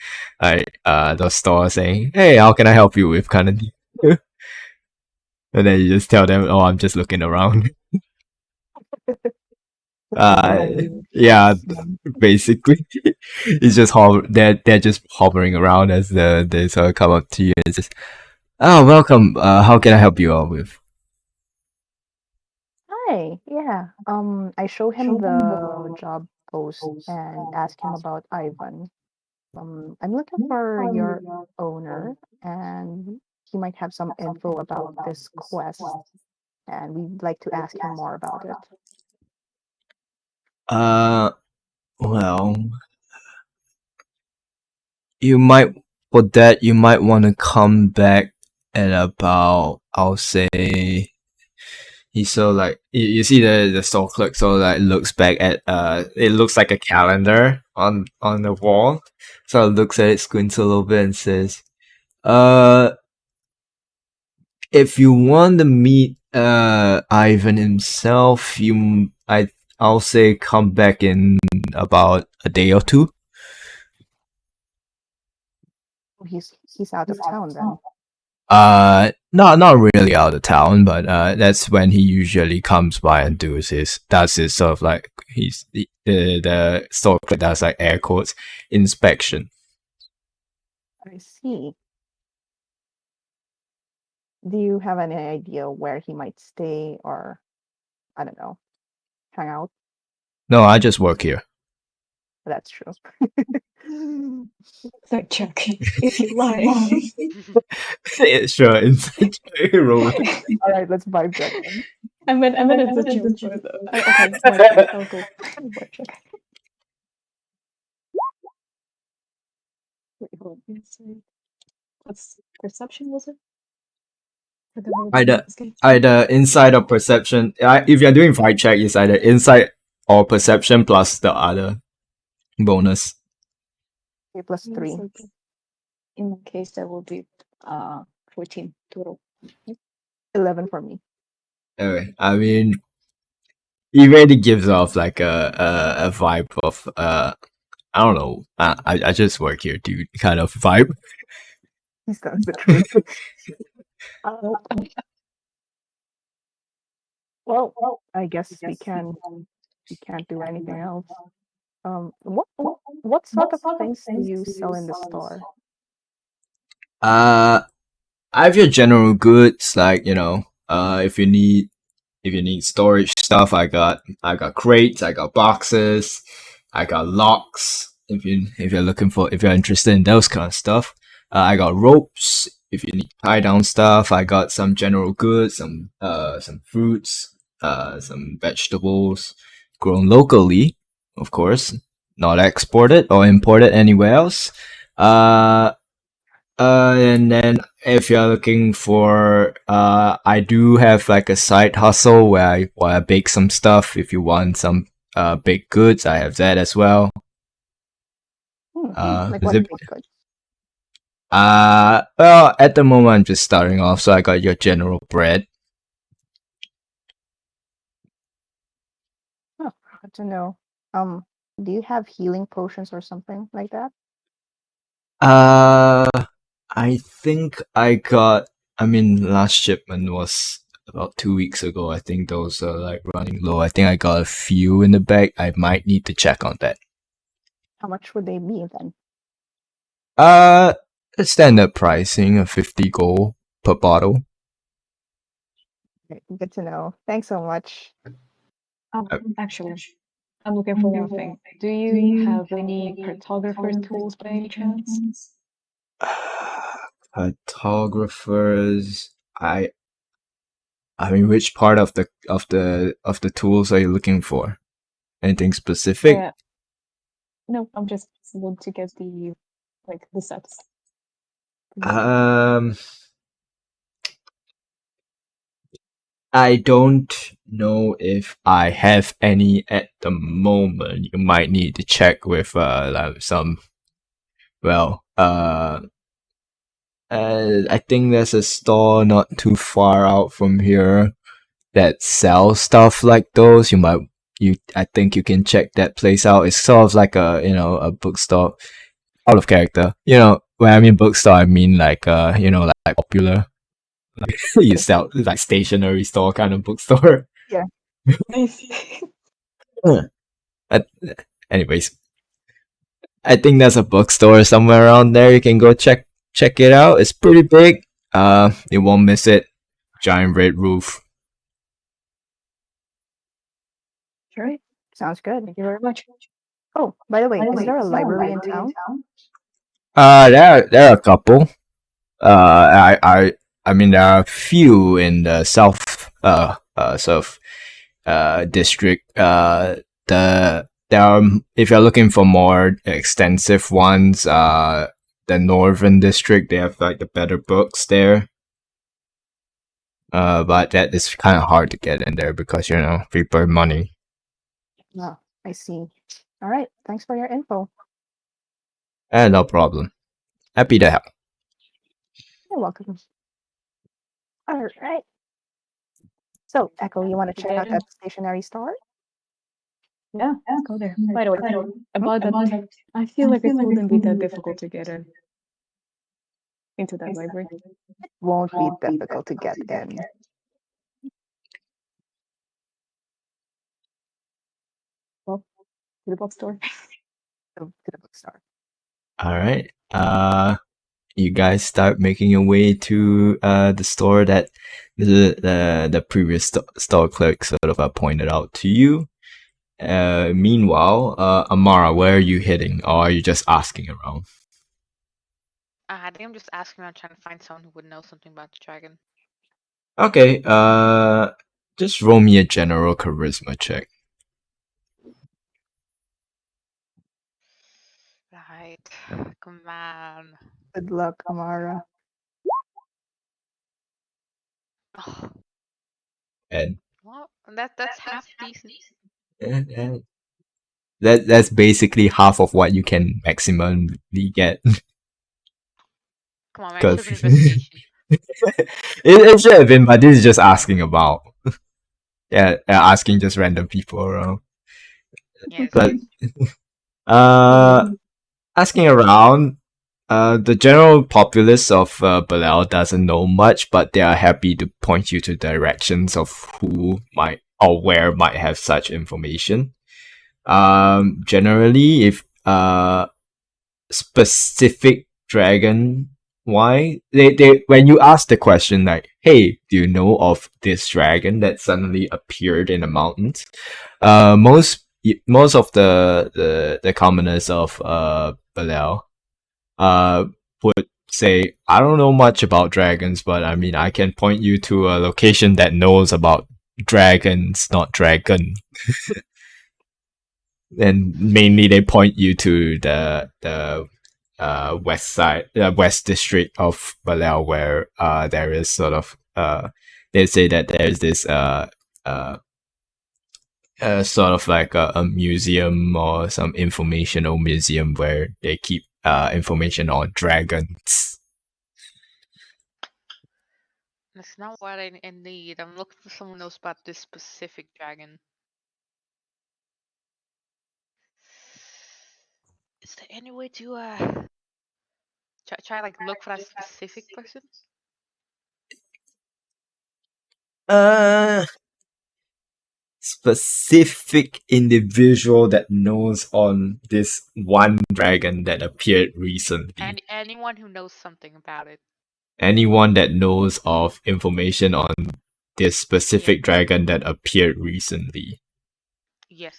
those stores saying, "Hey, how can I help you with?" kind of thing. And then you just tell them, "Oh, I'm just looking around." Yeah, basically, it's just they're just hovering around as they sort of come up to you and just, "Oh, welcome. How can I help you out with?" Hi, yeah. I show him the job post and ask him about Ivan. I'm looking for your owner, and he might have some info about this quest, and we'd like to ask him more about it. Well, you might you might want to come back at about, I'll say, he's so like you see the store clerk so like looks back at it looks like a calendar on the wall, so looks at it, squints a little bit and says, uh if you want to meet Ivan himself, I'll say come back in about a day or two. He's out of town then. Not really out of town, but that's when he usually comes by and does his sort of like the store clerk does like air quotes inspection. I see. Do you have any idea where he might stay or, I don't know, hang out? No, I just work here. That's true. Fact check, if you lie. Sure, inside roll. All right, let's vibe check then. I meant it's a joke, but okay, vibe check. I'll go vibe check. Wait, hold on. Insight. What's perception, was it? For the whole Either insight or perception. If you're doing vibe check, it's either insight or perception plus the other bonus. Okay, plus 3. In my case, that will be 14 total. 11 for me. Okay, I mean, he really gives off like a vibe of I don't know. I just work here, dude. Kind of vibe. He's telling the truth. Well, I guess we can't do anything else. What sort of things do you sell in the store? I have your general goods, like if you need storage stuff, I got crates, I got boxes, I got locks. If you're interested in those kind of stuff. I got ropes. If you need tie down stuff, I got some general goods, some fruits, some vegetables grown locally, of course, not exported or imported anywhere else. And then if you're looking for, I do have like a side hustle where I bake some stuff. If you want some baked goods, I have that as well. Like Is what it? baked goods? Well, at the moment I'm just starting off, so I got your general bread. Oh, good to know. Um, do you have healing potions or something like that? Uh, I think I got. I mean, last shipment was about 2 weeks ago. I think those are like running low. I think I got a few in the bag. I might need to check on that. How much would they be then? Uh, the standard pricing of 50 gold per bottle. Okay, good to know. Thanks so much. Actually, I'm looking for one thing. Do you have any cartographer tools by any chance? Cartographers. I mean, which part of the tools are you looking for? Anything specific? No, I'm just want to get the sets. Um, I don't know if I have any at the moment. You might need to check with like some. Well, I think there's a store not too far out from here that sells stuff like those. I think you can check that place out. It's sort of like a bookstore, out of character. When I mean bookstore, I mean like like popular. Like you sell like stationery store kind of bookstore. Yeah. Nice. But anyways, I think there's a bookstore somewhere around there. You can go check it out. It's pretty big. You won't miss it. Giant red roof. Sure. Sounds good. Thank you very much. Oh, by the way, is there a library in town? There are a couple. I mean there are a few in the south district. There are, if you're looking for more extensive ones, the northern district, they have like the better books there. But that is kind of hard to get in there because people money. No, I see. All right. Thanks for your info. No problem. Happy to help. You're welcome. All right. So, Echo, you want to check out that stationery store? Yeah, let's go there. By the way, about that, I feel like it wouldn't be that difficult to get into that library. It won't be difficult to get in. Well, to the bookstore. To the bookstore. All right. You guys start making your way to the store that the previous store clerk sort of pointed out to you. Meanwhile, Amara, where are you heading, or are you just asking around? I think I'm just asking around trying to find someone who would know something about the dragon. Okay. Just roll me a general charisma check. Right. Come on. Good luck, Amara. Oh, And well, that's half decent. that's basically half of what you can maximally get. Come on, man. It should have been investigation. It should have been, but this is just asking about. Yeah, asking just random people around. Yeah, But asking around, the general populace of Balel doesn't know much, but they are happy to point you to directions of who might or where might have such information. Generally, if specific dragon, why they when you ask the question like, "Hey, do you know of this dragon that suddenly appeared in the mountains?" Most most of the commoners of Belial would say, I don't know much about dragons, but I mean, I can point you to a location that knows about dragons, not dragon. And mainly they point you to the west side, the west district of Belial, where there is sort of they say that there's this uh sort of like a museum or some informational museum where they keep information on dragons. That's not what I need. I'm looking for someone who knows about this specific dragon. Is there any way to try like look for that specific person? Specific individual that knows on this one dragon that appeared recently. And anyone who knows something about it. Anyone that knows of information on this specific dragon that appeared recently. Yes.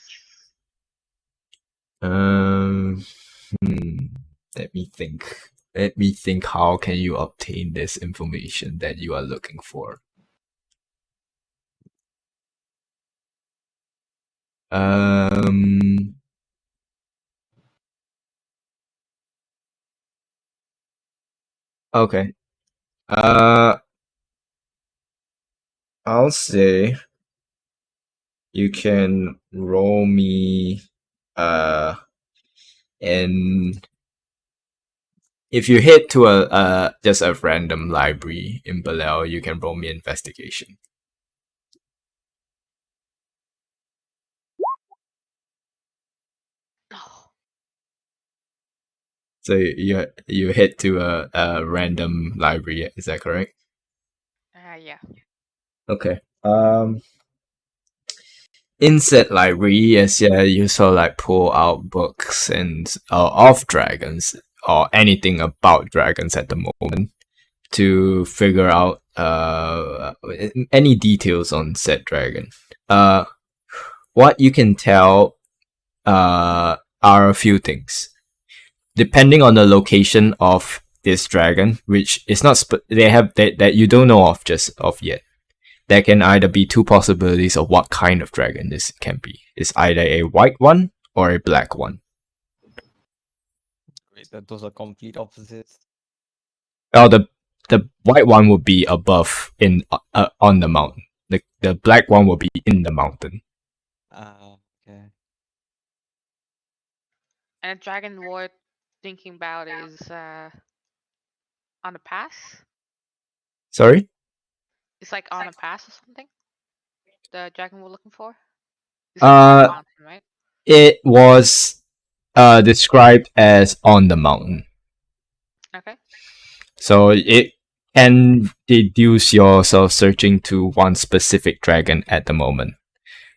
Let me think. Let me think. How can you obtain this information that you are looking for? Okay. I'll say you can roll me and if you hit to a just a random library in Belial, you can roll me investigation. Oh. So you hit to a random library, is that correct? Yeah. Okay. In said library, yes, yeah, you sort of like pull out books and of dragons or anything about dragons at the moment to figure out any details on said dragon. What you can tell are a few things. Depending on the location of this dragon, which is not that you don't know of just of yet. There can either be two possibilities of what kind of dragon this can be. It's either a white one or a black one. Wait, those are complete opposites. Oh, the white one would be above in on the mountain. The black one will be in the mountain. Okay. And a dragon worth thinking about is on a pass? Sorry? It's like on a pass or something? The dragon we're looking for? It's like on a mountain, right? It was described as on the mountain. Okay. So it can deduce yourself searching to one specific dragon at the moment,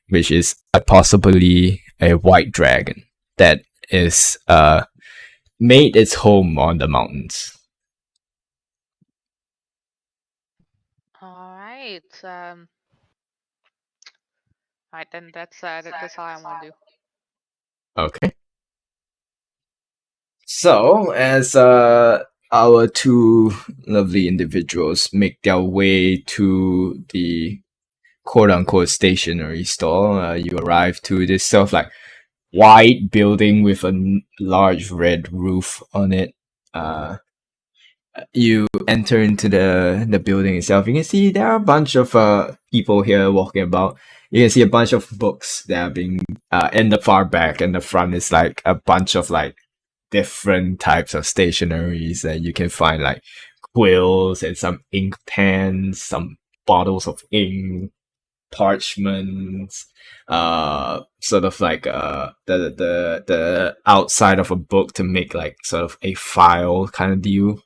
which is possibly a white dragon that is made its home on the mountains. Alright. Alright, then that's all I want to do. Okay. So, as our two lovely individuals make their way to the quote-unquote stationery store, you arrive to this sort of like white building with a large red roof on it. You enter into the building itself. You can see there are a bunch of people here walking about. You can see a bunch of books that are being in the far back, and the front is like a bunch of like different types of stationeries that you can find, like quills and some ink pens, some bottles of ink, parchments, sort of like the outside of a book to make like sort of a file kind of deal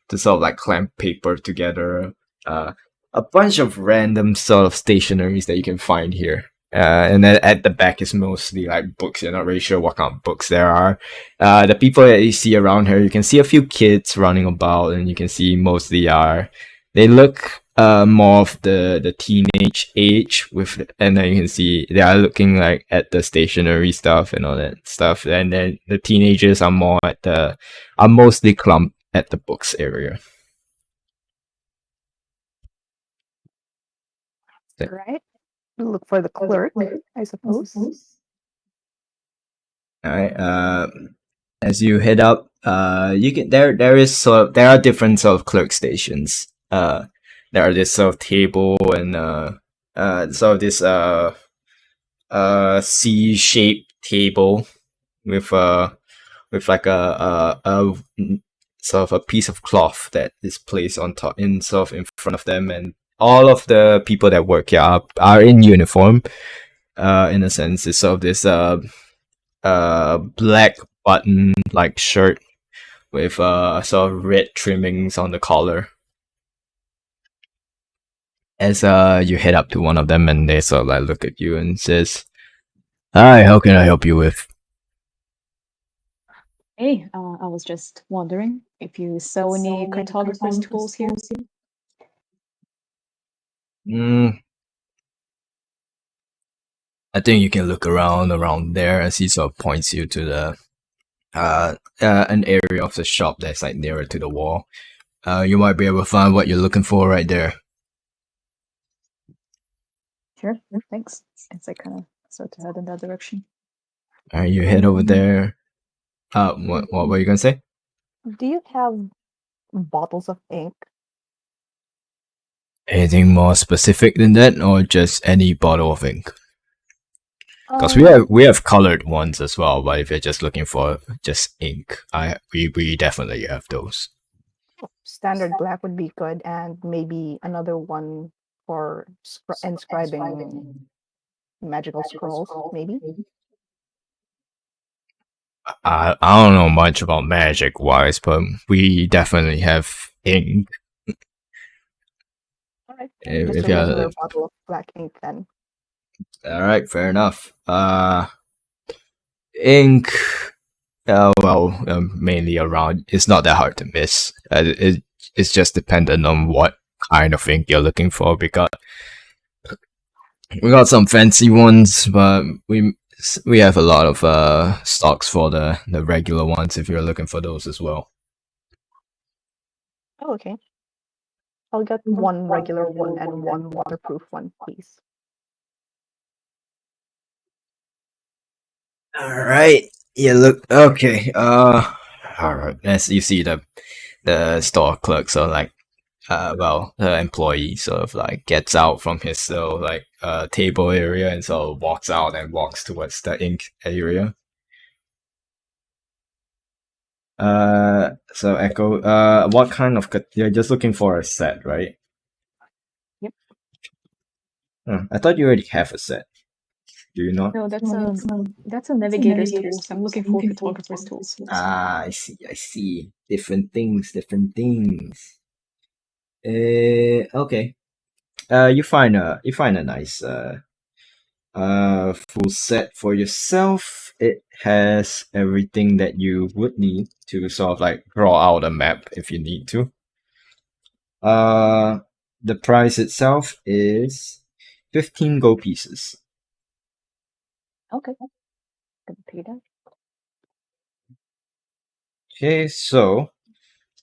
to sort of like clamp paper together. A bunch of random sort of stationeries that you can find here. And then at the back is mostly like books. You're not really sure what kind of books there are. The people that you see around here, you can see a few kids running about, and you can see mostly they look more of the teenage age with, and then you can see they are looking like at the stationery stuff and all that stuff, and then the teenagers are more at are mostly clumped at the books area. Yeah. Right. Look for the clerk, I suppose. All right. As you head up, you can there is there are different sort of clerk stations. There are this sort of table and sort of this C-shaped table with like a sort of a piece of cloth that is placed on top in sort of in front of them, and all of the people that work here are in uniform. In a sense, it's sort of this black button like shirt with sort of red trimmings on the collar. As you head up to one of them, and they sort of like look at you and says, "Hi, how can I help you with?" Hey, I was just wondering if you sell any cartographer's tools here. I think you can look around there as he sort of points you to the an area of the shop that's like nearer to the wall. You might be able to find what you're looking for right there. Sure, thanks. As I kind of start to head in that direction. Alright, you head over there. What were you gonna say? Do you have bottles of ink? Anything more specific than that, or just any bottle of ink? Because Um, we have colored ones as well, but if you're just looking for just ink, we definitely have those. Standard black would be good, and maybe another one for inscribing magical scrolls, maybe. I don't know much about magic wise, but we definitely have ink. All right, If, just if a you're regular bottle of black ink then. all right, fair enough. Ink. Well, mainly around. It's not that hard to miss. It's just dependent on what kind of ink you're looking for. We got some fancy ones, but we have a lot of stocks for the regular ones if you're looking for those as well. Oh, okay. I'll get one regular one and one waterproof one, please. All right. Yeah. Look. Okay. All right. As you see, the store clerk sort of like, well, the employee sort of like gets out from his little like table area and sort of walks out and walks towards the ink area. So Echo, what kind of you're just looking for a set, right? Yep. I thought you already have a set. Do you not? No, that's a navigator's tools. I'm looking for cartographer's tools. Ah, I see. Different things. Okay. You find a nice full set for yourself. It has everything that you would need to sort of like draw out a map if you need to. The price itself is 15 gold pieces. Okay. Gonna pay that. Okay, so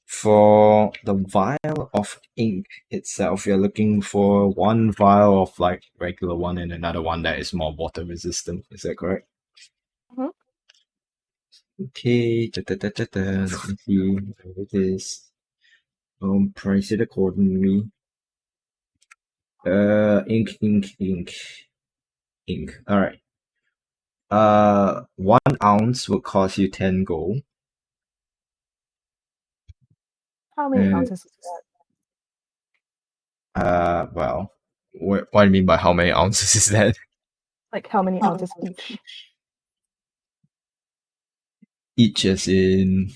for the vial of ink itself, you're looking for one vial of like regular one and another one that is more water resistant. Is that correct? Mhm. Okay, let me see where it is. Price it accordingly. Ink. All right. 1 ounce will cost you 10 gold. How many Uh, ounces is that? Well, what do you mean by how many ounces is that? Like how many ounces each? Each as in.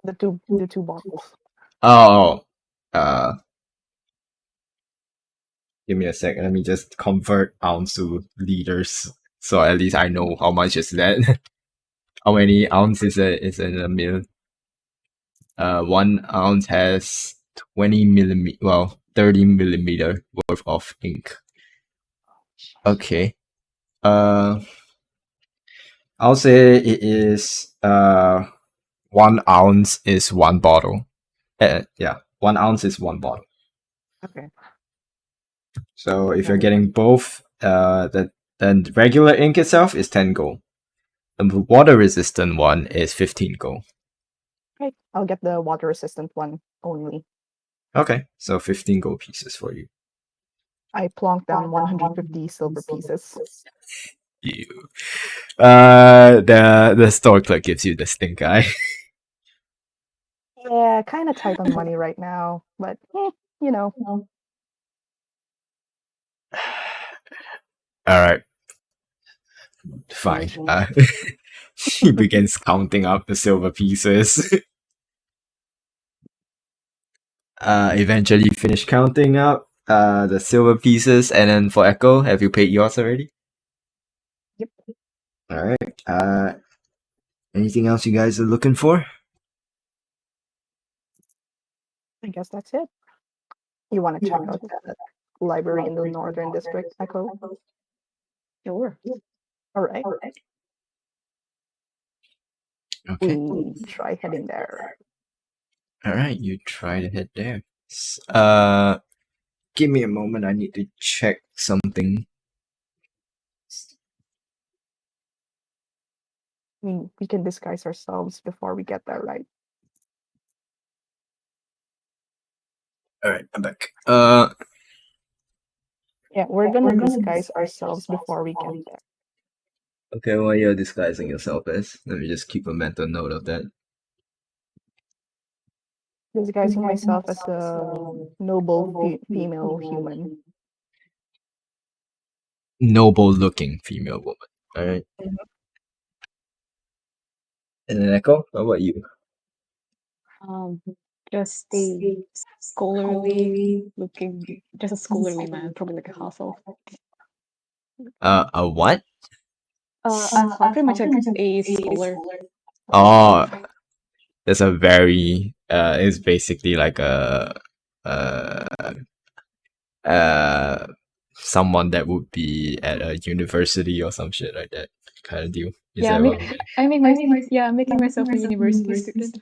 The two bottles. Oh, give me a second. Let me just convert ounce to liters, so at least I know how much is that. How many ounces is in a mil? 1 ounce has 20 millimeter. Well, 30 millimeter worth of ink. Okay. I'll say it is 1 ounce is one bottle. Yeah, 1 ounce is one bottle. Okay. So if you're getting both, then regular ink itself is 10 gold. The water resistant one is 15 gold. Right. I'll get the water resistant one only. Okay, so 15 gold pieces for you. I plonk down 150 silver pieces. You. The store clerk gives you the stink eye. Yeah, kind of tight on money right now, but you know. All right, fine. He begins counting up the silver pieces. Eventually finish counting up the silver pieces, and then for Echo, have you paid yours already? Yep. All right. Anything else you guys are looking for? I guess that's it. You want to check out that library in the Northern District, Echo? Sure. All right. Okay. We try heading there. All right. You try to head there. Give me a moment. I need to check something. I mean, we can disguise ourselves before we get there, right? All right. I'm back. Yeah, we're gonna disguise ourselves before we get there. Okay. What you're disguising yourself as? Let me just keep a mental note of that. Disguising myself as a noble female human. Noble-looking female woman. All right. Mhm. And then Echo, how about you? Just a scholarly looking, just a scholarly man, probably like a hustle. A what? Pretty much like a scholar. Oh, that's a very it's basically like uh uh someone that would be at a university or some shit like that kind of deal. Is Yeah, that what? I'm making myself a university student.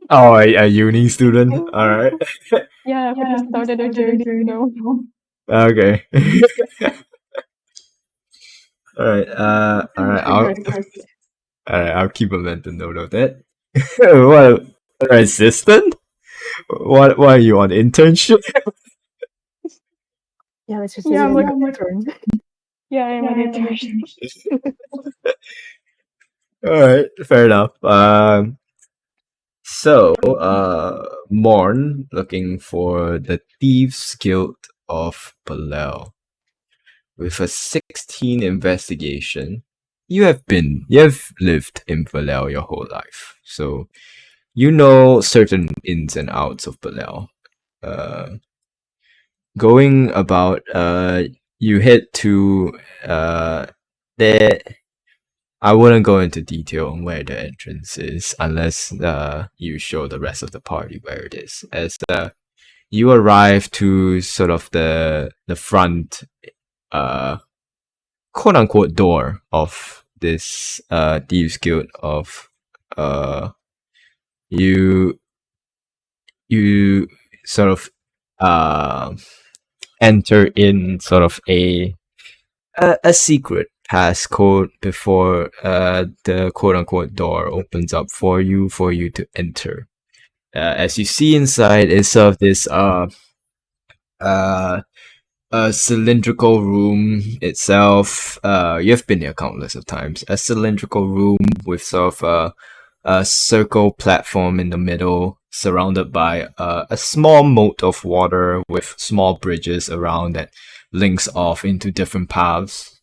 Oh, a uni student. All right. Yeah, we just started our journey, so Okay. All right. All right. university. All right. I'll keep a mental note of that. What? An assistant? What are you on internship? Yeah, let's just say Yeah, you're I'm like, an intern. yeah, I'm an intern. All right. Fair enough. So, Morn looking for the Thieves Guild of Palel. With a 16 investigation, you have lived in Palel your whole life. So, you know certain ins and outs of Palel. Going about, you head to, there. I wouldn't go into detail on where the entrance is unless you show the rest of the party where it is. As you arrive to sort of the front quote unquote door of this Thieves Guild of you you sort of uh enter in sort of a secret passcode before the quote unquote door opens up for you to enter. As you see inside, it's sort of this uh a cylindrical room itself. You've been here countless of times. A cylindrical room with sort of a circle platform in the middle, surrounded by a small moat of water with small bridges around that links off into different paths.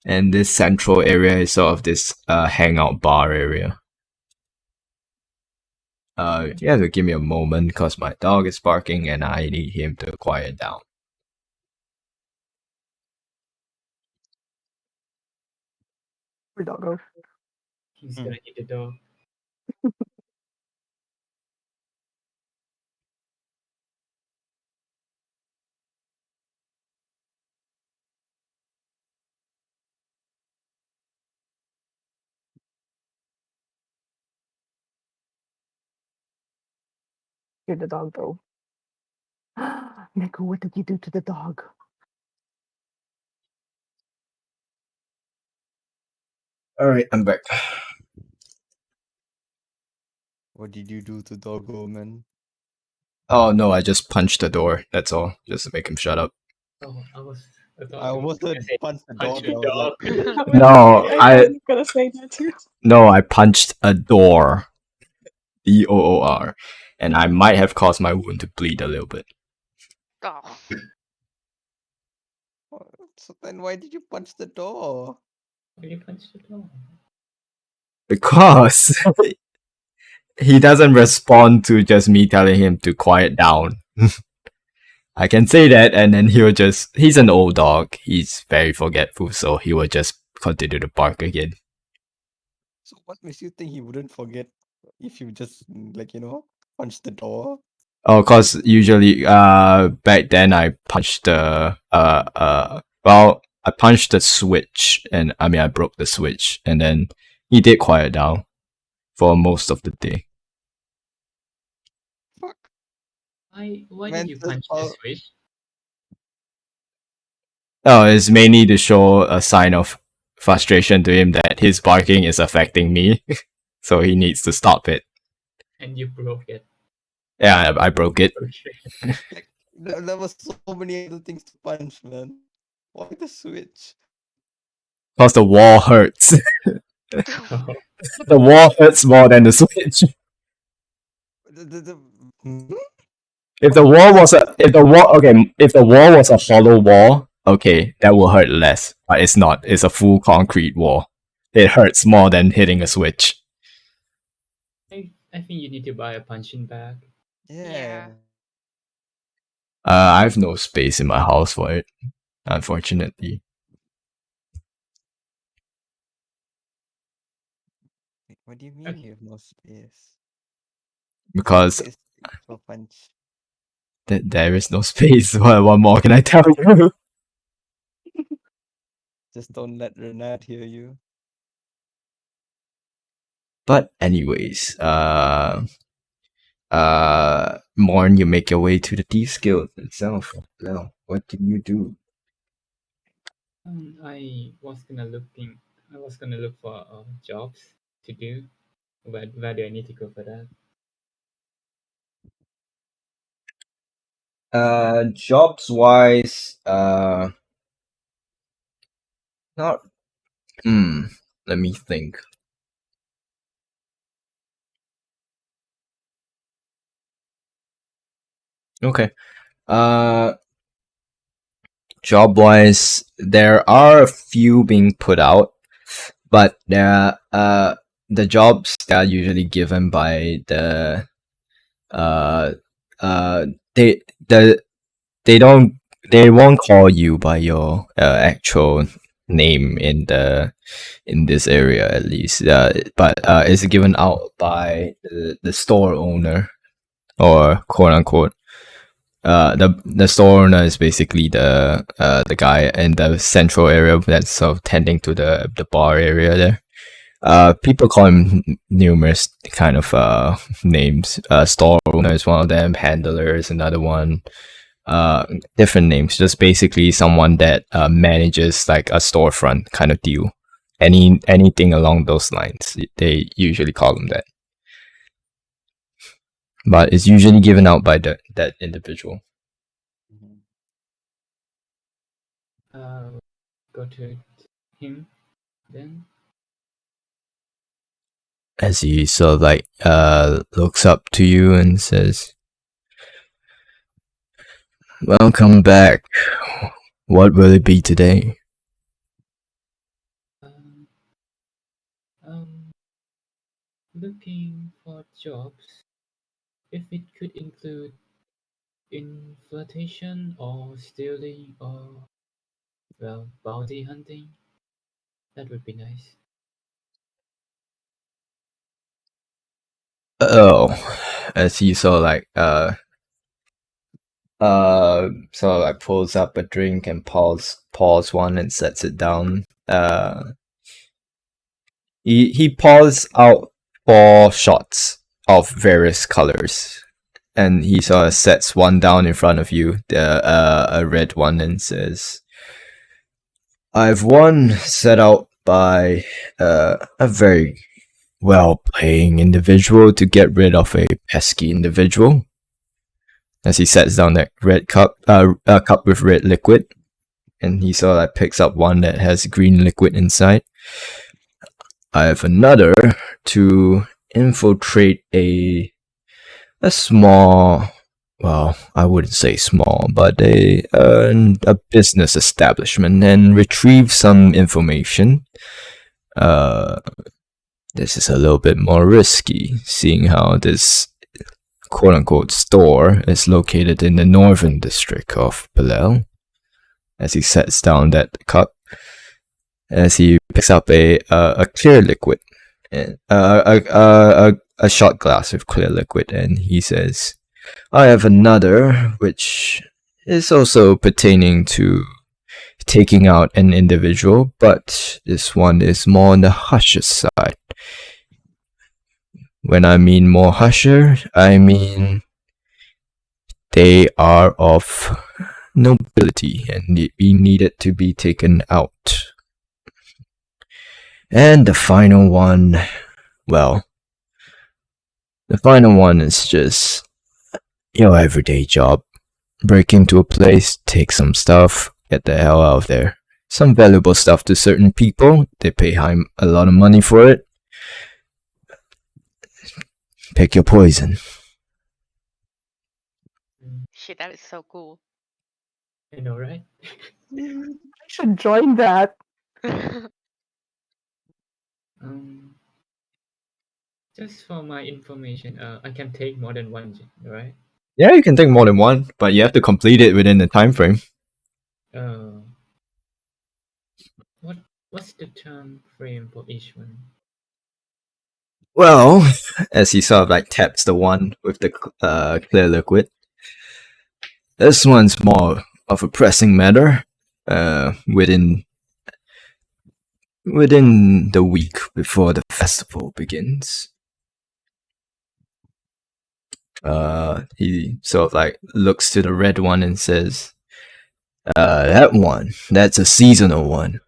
And this central area is sort of this hangout bar area. You have to give me a moment because my dog is barking and I need him to quiet down. For doggo. He's gonna eat the dog. You're the dog, though. Nico, what did you do to the dog? Alright, I'm back. What did you do to Doggo, man? Oh no, I just punched the door. That's all. Just to make him shut up. Oh, I thought I you were almost gonna heard say punch the punch dog. the I was like, dog. No, I was gonna say that too. no, I punched a door. DOOR. And I might have caused my wound to bleed a little bit. Oh. "Oh, so then why did you punch the door? Why you punch the dog? Because he doesn't respond to just me telling him to quiet down. I can say that, and then he's an old dog. He's very forgetful, so he will just continue to bark again. So what makes you think he wouldn't forget if you just punch the door? Oh, cause usually, back then I punched I punched the switch, and I broke the switch, and then he did quiet down for most of the day. Fuck. Why Man, did you just punch the switch? Oh, it's mainly to show a sign of frustration to him that his barking is affecting me, so he needs to stop it. And you broke it. Yeah, I broke it. Okay. Like, there was so many other things to punch, man. Why the switch? Cause the wall hurts. Oh, The wall hurts more than the switch. Hmm? If the wall was a hollow wall, okay, that will hurt less. But it's not. It's a full concrete wall. It hurts more than hitting a switch. I think you need to buy a punching bag. Yeah. I have no space in my house for it, unfortunately. Wait, what do you mean Okay. you have no space? Because Space for punch. there is no space. What more can I tell you? Just don't let Renat hear you. But anyways, Morn, you make your way to the Thieves Guild itself. Well, what did you do? I was gonna look for jobs to do. Where do I need to go for that? Jobs wise, not. Let me think. Okay. Job wise, there are a few being put out, but the jobs that are usually given by uh they they don't they won't call you by your actual name in this area, at least, but it's given out by the store owner, or quote unquote. The store owner is basically the guy in the central area that's sort of tending to the bar area there. People call him numerous kind of names. Store owner is one of them. Handler is another one. Different names. Just basically someone that manages like a storefront kind of deal. Anything along those lines, they usually call them that. But it's usually given out by that individual. Go to him then. As he sort of like looks up to you and says, "Welcome back. What will it be today?" Looking for jobs. If it could include in flirtation or stealing or bounty hunting, that would be nice. Oh, as he sort of like sort of like pulls up a drink and pours one and sets it down. He pours out 4 shots of various colors, and he sort of sets one down in front of you, a red one, and says, "I've one set out by a very well-playing individual to get rid of a pesky individual." As he sets down that red cup, a cup with red liquid, and he sort of like picks up one that has green liquid inside. "I have another to infiltrate a small, well, I wouldn't say small, but a business establishment and retrieve some information. This is a little bit more risky, seeing how this quote-unquote store is located in the northern district of Pelel." As he sets down that cup, as he picks up a clear liquid, a shot glass with clear liquid, and he says, "I have another which is also pertaining to taking out an individual, but this one is more on the husher side. When I mean more husher, I mean they are of nobility and we need it to be taken out. And the final one, well, the final one is just your everyday job. Break into a place, take some stuff, get the hell out of there. Some valuable stuff to certain people, they pay a lot of money for it. Pick your poison." Shit, that is so cool. I know, right? I should join that. Um, just for my information, I can take more than one, right? Yeah, you can take more than one, but you have to complete it within the time frame. Uh, what's the time frame for each one? Well, as he sort of like taps the one with the clear liquid, this one's more of a pressing matter. Within the week before the festival begins. He sort of like looks to the red one and says, "That one, that's a seasonal one.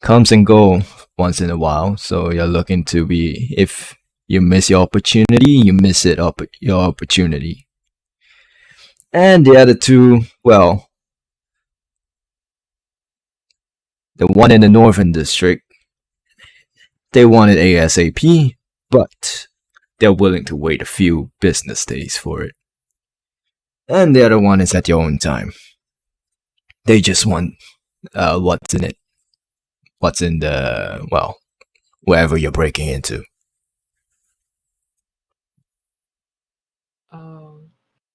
Comes and go once in a while, so you're looking to be, if you miss your opportunity, you miss your opportunity. And the other two, well, the one in the northern district, they want it ASAP, but they're willing to wait a few business days for it. And the other one is at your own time. They just want what's in it. What's in the, well, wherever you're breaking into." I'll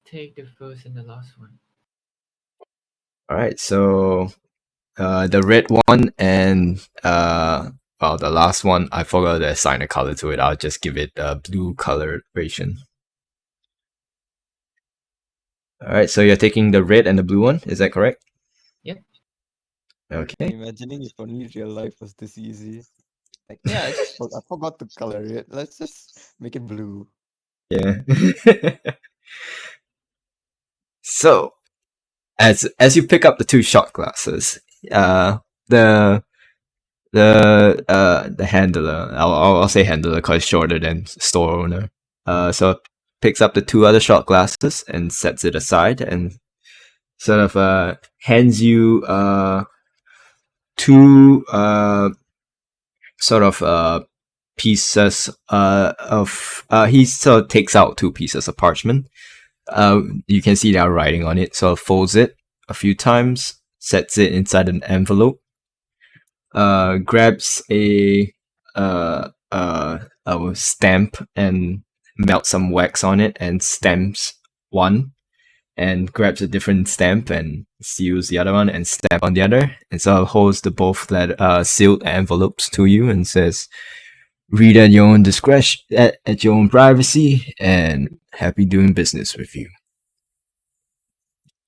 take the first and the last one. Alright, so the red one and well, the last one, I forgot to assign a color to it. I'll just give it a blue coloration. Alright, so you're taking the red and the blue one, is that correct? Yep. Okay. Imagining if only real life was this easy. Like, yeah, I forgot to color it. Let's just make it blue. Yeah. So, as you pick up the two shot glasses, the handler, I'll say handler because it's shorter than store owner. So picks up the two other shot glasses and sets it aside and sort of hands you two sort of pieces of he sort of takes out two pieces of parchment. You can see there writing on it, so folds it a few times, sets it inside an envelope, grabs a stamp and melts some wax on it and stamps one, and grabs a different stamp and seals the other one and stamp on the other, and so holds the both sealed envelopes to you and says, "Read at your own discretion, at your own privacy, and happy doing business with you."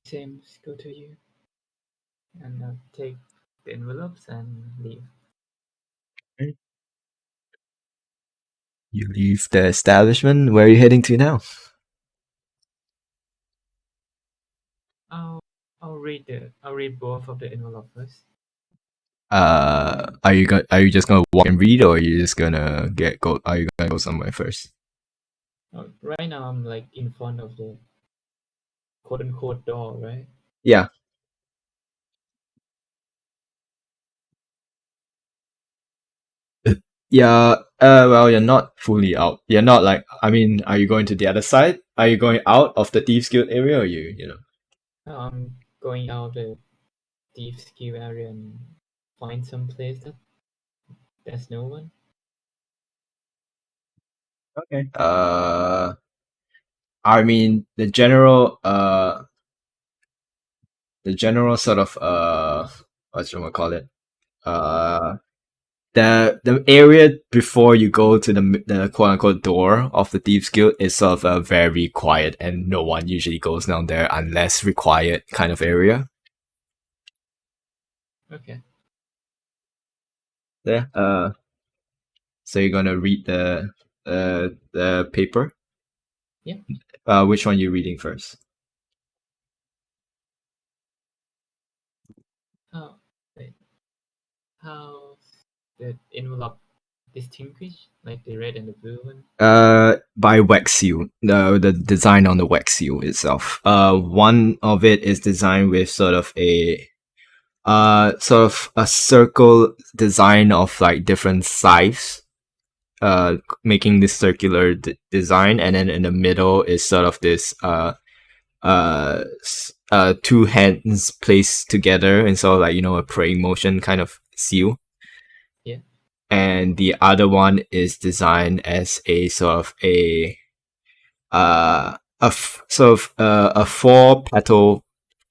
Same go to you. And I'll take the envelopes and leave. You leave the establishment. Where are you heading to now? I'll read both of the envelope first. Are you just gonna walk and read, or are you just gonna go? Are you gonna go somewhere first? Right now I'm like in front of the quote unquote door, right? Yeah. Yeah. Well, you're not fully out. You're not like. I mean, are you going to the other side? Are you going out of the Thieves Guild area, or you know? I'm going out the deep skill area and find some place that there's no one. Okay. I mean, the general sort of what should I call it? Uh, the area before you go to the quote unquote door of the Thieves Guild is sort of a very quiet, and no one usually goes down there unless required kind of area. Okay. There. So you're gonna read the paper. Yeah. Which one you reading first? How wait, how's the envelope distinguished? Like the red and the blue one? By wax seal. The design on the wax seal itself. One of it is designed with sort of a circle design of like different size, making this circular design, and then in the middle is sort of this two hands placed together in sort of like, you know, a praying motion kind of seal. Yeah. And the other one is designed as a sort of a four petal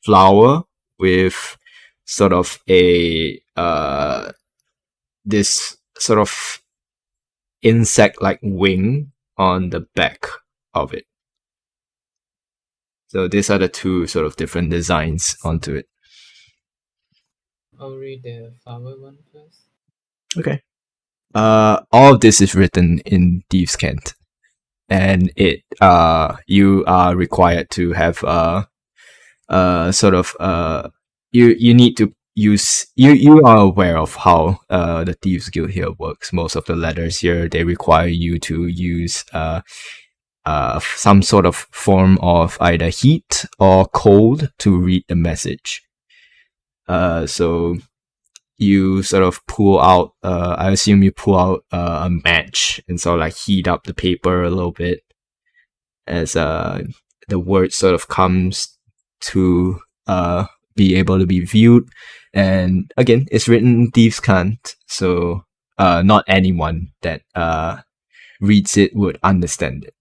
flower with sort of a this sort of insect like wing on the back of it. So these are the two sort of different designs onto it. I'll read the flower one first. Okay. All of this is written in Thieves' Cant, and you are required to have sort of you need to use you are aware of how the Thieves Guild here works. Most of the letters here, they require you to use some sort of form of either heat or cold to read the message. So you sort of pull out I assume you pull out a match and sort of like heat up the paper a little bit as the word sort of comes to be able to be viewed. And again, it's written in Thieves' Cant, so not anyone that reads it would understand it.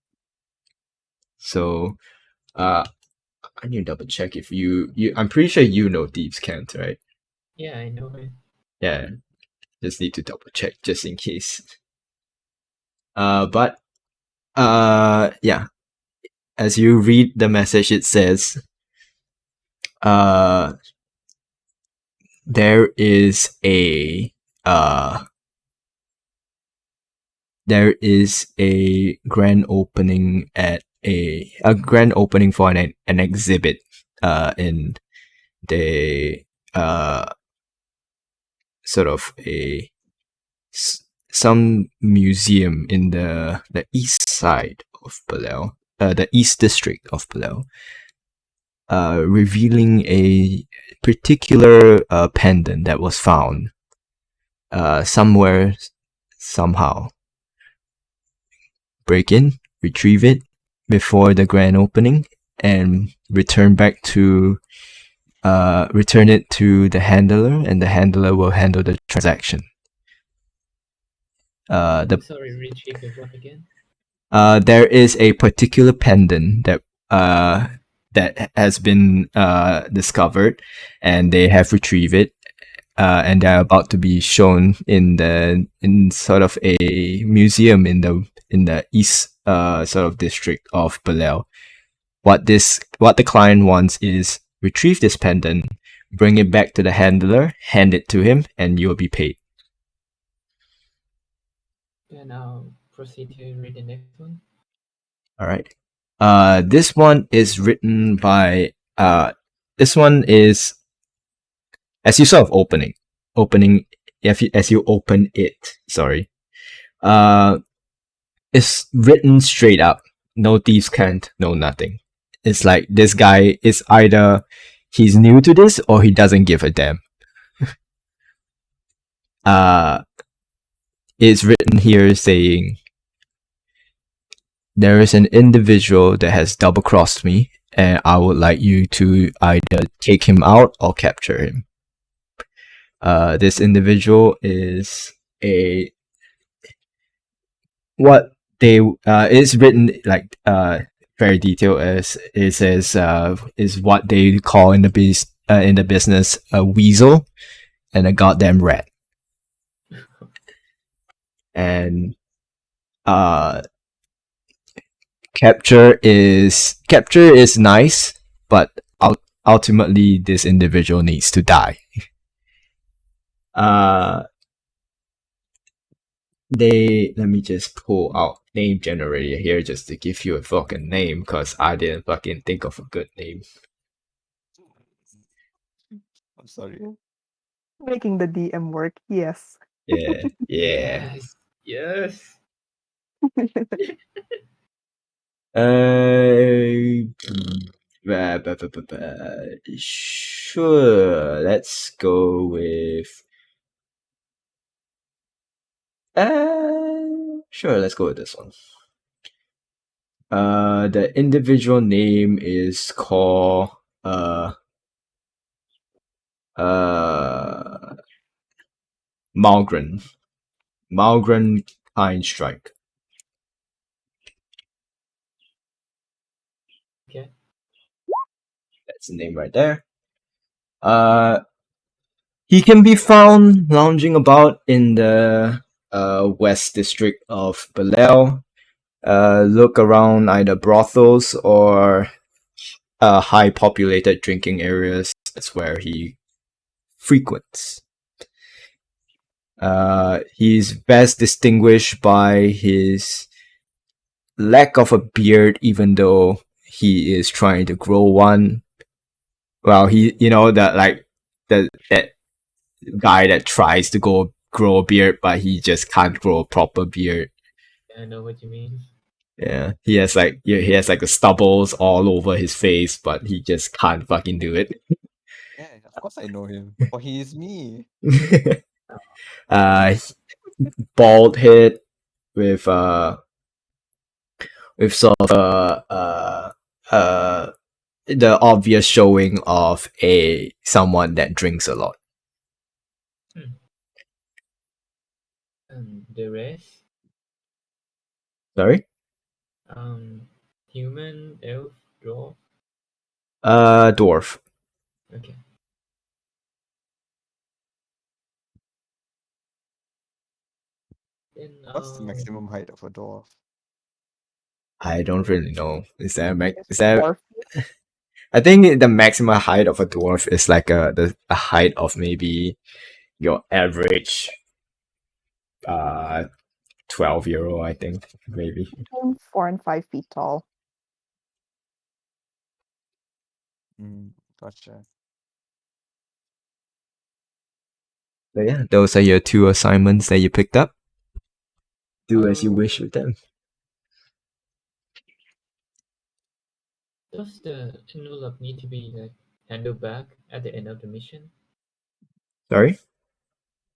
So I need to double check if you I'm pretty sure you know Thieves' Cant, right? Yeah, I know it. Yeah. Just need to double check just in case. But yeah. As you read the message, it says, uh, there is a grand opening at a grand opening for an exhibit in the sort of some museum in the east side of Palau, the east district of Palau, revealing a particular pendant that was found somewhere, somehow. Break in, retrieve it before the grand opening, and return it to the handler, and the handler will handle the transaction. Sorry, retrieve the what again? There is a particular pendant that has been discovered, and they have retrieved it, and they're about to be shown in sort of a museum in the east sort of district of Palau. What the client wants is retrieve this pendant, bring it back to the handler, hand it to him, and you'll be paid. Then I'll proceed to read the next one. All right. This one is written by this one is as you sort of opening as you open it. Sorry, uh, it's written straight up. No thieves can't, no nothing. It's like this guy is either he's new to this or he doesn't give a damn. Uh, it's written here saying there is an individual that has double crossed me, and I would like you to either take him out or capture him. This individual is a what they it's written like very detailed as it says is what they call in the business a weasel and a goddamn rat. And uh capture is nice, but ultimately this individual needs to die. Uh let me just pull out name generator here just to give you a fucking name because I didn't fucking think of a good name. I'm sorry. Making the DM work, yes. Yeah. Yes. Yes. Uh, sure. Let's go with. Sure. Let's go with this one. The individual name is called uh Malgren. Malgren Pine Strike. Okay. That's the name right there. He can be found lounging about in the west district of Belial. Look around either brothels or high populated drinking areas. That's where he frequents. He's best distinguished by his lack of a beard, even though he is trying to grow one. Well, that guy that tries to grow a beard, but he just can't grow a proper beard. I know what you mean. Yeah, he has like the stubbles all over his face, but he just can't fucking do it. Yeah, of course I know him. For he is me. uh, bald head with sort of the obvious showing of a someone that drinks a lot. The rest? Sorry? Human, elf, dwarf. Dwarf. Okay. Then What's the maximum height of a dwarf? I don't really know. Is there Dwarf. I think the maximum height of a dwarf is like a height of maybe your average 12-year-old, I think, maybe. Between 4 and 5 feet tall. Gotcha. So yeah, those are your two assignments that you picked up. Do as you wish with them. Does the envelope need to be like handed back at the end of the mission? Sorry?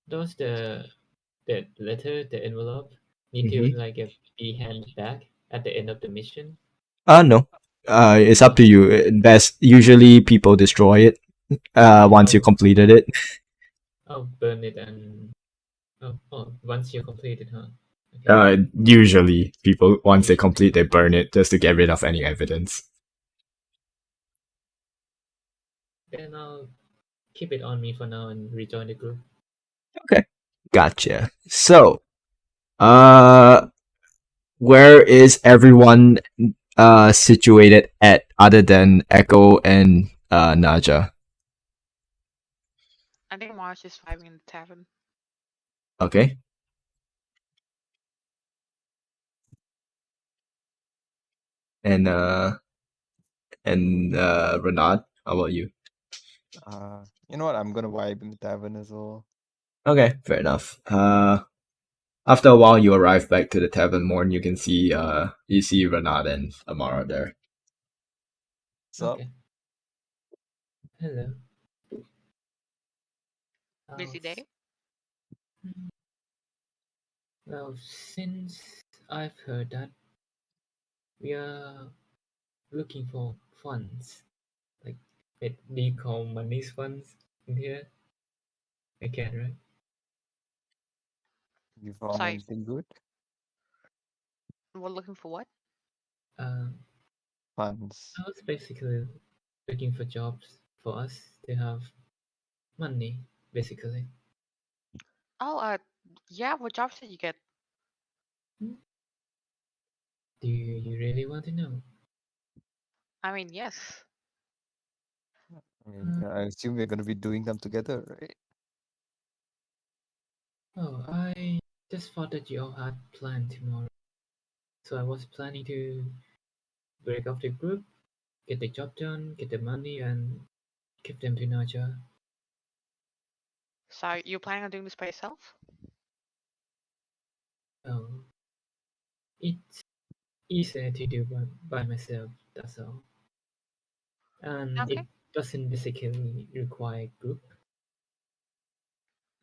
Does the letter, the envelope, need to Mhm. like be handed back at the end of the mission? No. It's up to you. Best usually people destroy it once you completed it. Oh, burn it and once you complete it, huh? Okay. Usually people once they complete they burn it just to get rid of any evidence. Then I'll keep it on me for now and rejoin the group. Okay. Gotcha. So, where is everyone situated at other than Echo and Naja? I think Mars is vibing in the tavern. Okay. And Renard, how about you? You know what? I'm gonna vibe in the tavern as well. Okay, fair enough. After a while, you arrive back to the tavern. Morn, you see Renard and Amara there. So Okay. Hello. Busy How's day. Hmm, well, since I've heard that we are looking for funds, like do you call money's funds in here? I can, right? you found Sorry, anything good? we're looking for what? Um, Funds. I was basically looking for jobs for us to have money, basically. Oh, yeah, what jobs did you get? Hmm, Do you really want to know? I mean, yes. I mean, Uh, I assume we're gonna be doing them together, right? oh, I just thought that you all had planned tomorrow, so I was planning to break off the group, get the job done, get the money, and give them to Naja. So you're planning on doing this by yourself? Oh, it's easier to do by myself, that's all. And it Okay. doesn't basically require group.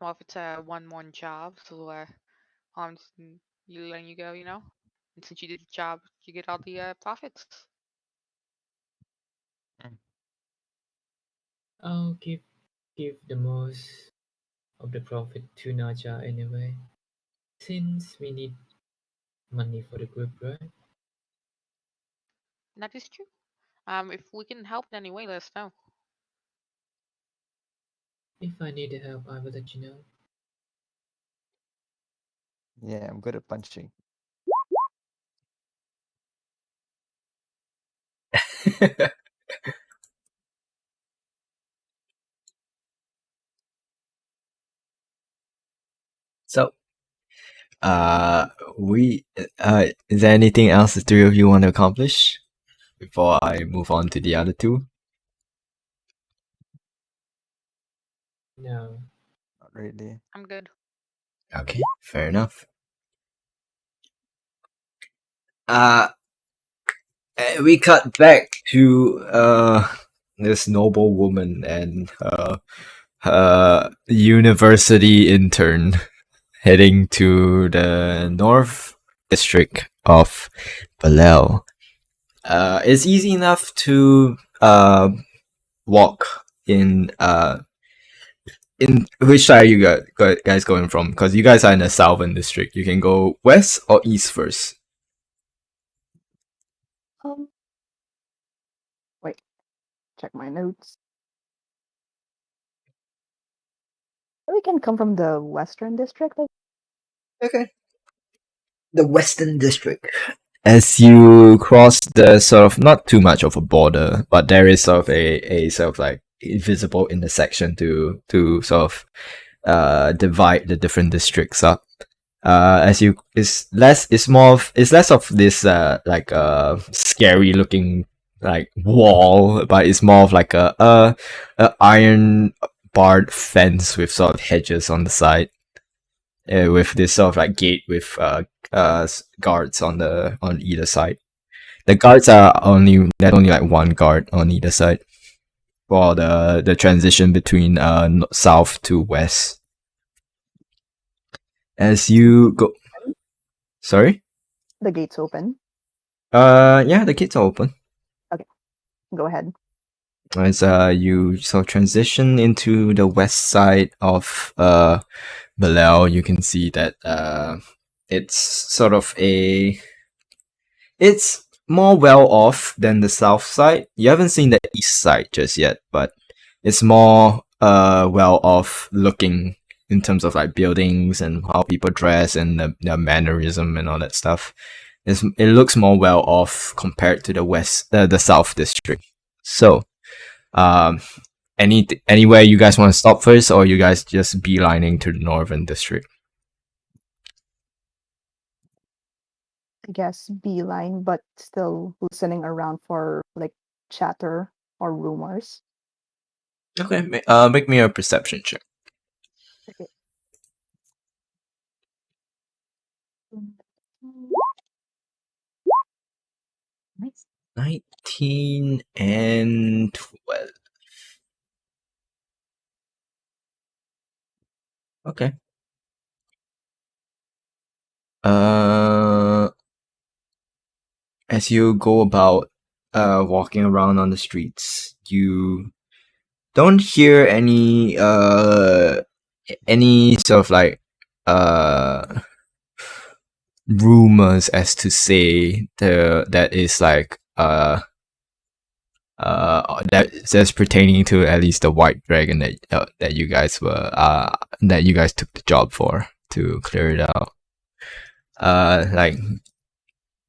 Well, if it's a one-one job, so just you letting you go, and since you did the job, you get all the profits. Mm. I'll give the most of the profit to Naja anyway, since we need money for the group, right? That is true. If we can help in any way, let us know. If I need the help, I will let you know. Yeah, I'm good at punching. So, uh, we is there anything else the three of you want to accomplish before I move on to the other two? No. Not really. I'm good. Okay, fair enough. Uh, we cut back to this noble woman and her university intern heading to the north district of Balel. It's easy enough to walk in which side are you guys going from? Because you guys are in the southern district. You can go west or east first. Um, wait, check my notes. We can come from the Western District. Like, Okay. The western district. As you cross the sort of not too much of a border, but there is sort of a sort of like invisible intersection to sort of divide the different districts up. As you it's less of this like scary looking like wall, but it's more of like a iron barred fence with sort of hedges on the side, with this sort of like gate with guards on either side. The guards are only there's only like one guard on either side for the transition between south to west. As you go, sorry. the gates open. Yeah, the gates are open. Okay, go ahead. As you sort of transition into the west side of Balel, you can see that it's sort of a it's more well off than the south side. You haven't seen the east side just yet, but it's more well off looking in terms of like buildings and how people dress and their mannerism and all that stuff. It looks more well off compared to the south district. So, um, anywhere you guys want to stop first, or you guys just beelining to the northern district? I guess beeline, but still listening around for like chatter or rumors. Okay, make me a perception check. Okay. Nice. 19 and 12. Okay. As you go about walking around on the streets, you don't hear any sort of like rumors as to say that is like that's pertaining to at least the white dragon that you guys took the job for to clear it out. Like,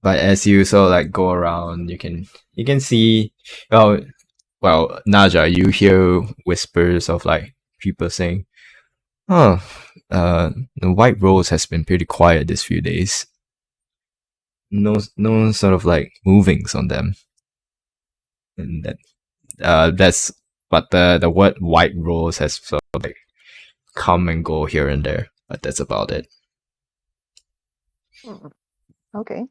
but as you sort of like go around, you can see, well, Naja, you hear whispers of like people saying, "Oh, the White Rose has been pretty quiet this few days. No sort of like movings on them." And that's but the word White Rose has sort of like come and go here and there, but that's about it. Okay,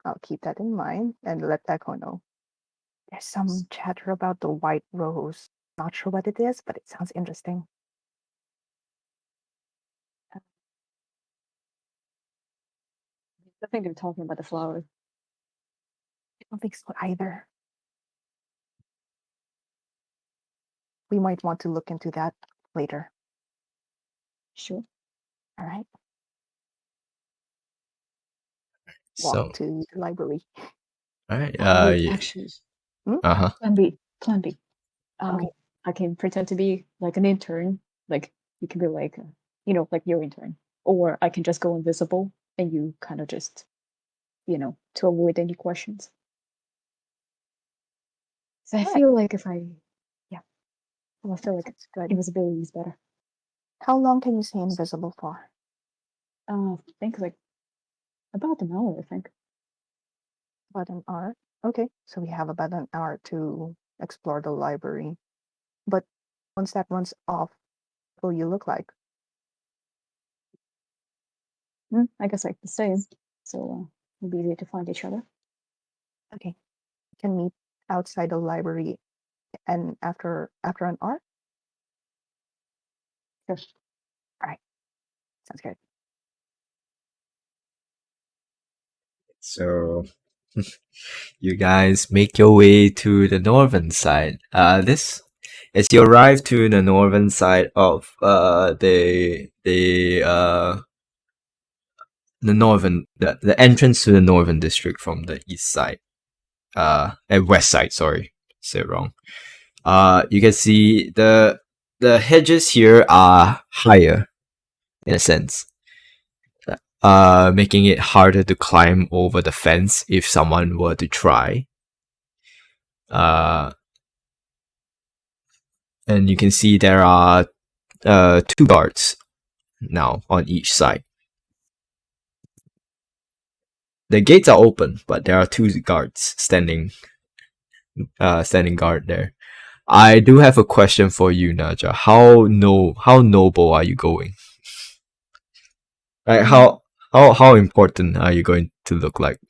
I'll keep that in mind and let Echo know. There's some chatter about the white rose. Not sure what it is, but it sounds interesting. I think they're talking about the flower. I don't think so either. We might want to look into that later. Sure. All right. So, Walk to the library. all right. Wait, Yeah. actually, Uh-huh. Plan B. Plan B. Okay. I can pretend to be like an intern. Like you can be like, like your intern, or I can just go invisible and you kind of just, to avoid any questions. So I Alright. feel like if I, yeah, well, I feel like That's good. invisibility is better. How long can you stay invisible for? I think like about an hour. I think. About an hour. Okay, so we have about an hour to explore the library. But once that runs off, what will you look like? I guess like the same. So it'll be easy to find each other. Okay, we can meet outside the library, and after an hour. Sure. All right, sounds good. So you guys make your way to the northern side. This as you arrive to the northern side of the entrance to the northern district from the east side. West side, sorry. Say it wrong. You can see the hedges here are higher in a sense. Making it harder to climb over the fence if someone were to try. And you can see there are two guards now on each side. The gates are open, but there are two guards standing guard there. I do have a question for you, Naja. How noble are you going? Like how important are you going to look like?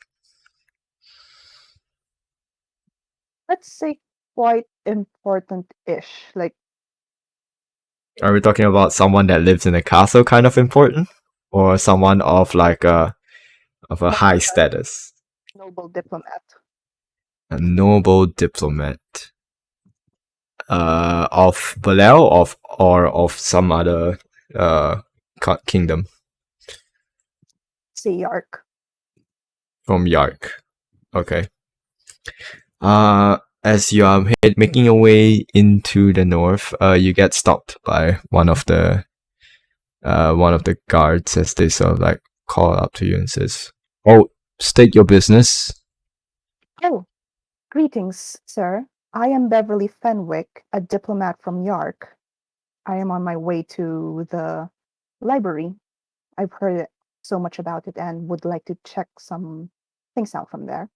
Let's say quite important-ish. Like, Are we talking about someone that lives in a castle kind of important? Or someone of like a high status? noble diplomat. A noble diplomat. Of Balel or of some other kingdom. Say Yark. From Yark. Okay. As you are making your way into the north, you get stopped by one of the guards as they sort of like call up to you and says, "Oh, state your business." Oh, greetings, sir. I am Beverly Fenwick, a diplomat from Yark. I am on my way to the library. I've heard so much about it and would like to check some things out from there.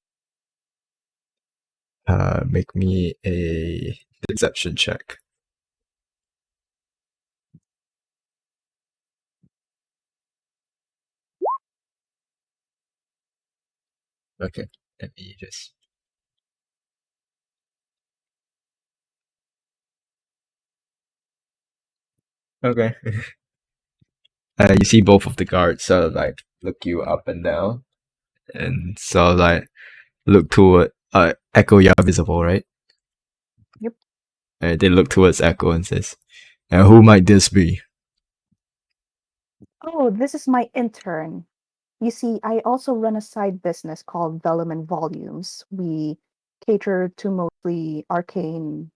Make me a deception check. Okay, let me just. Okay. You see both of the guards sort of like look you up and down, and sort of like look toward Echo. You're visible, right? Yep. They look towards Echo and says, "And who might this be?" Oh, this is my intern. You see, I also run a side business called Vellum and Volumes. We cater to mostly arcane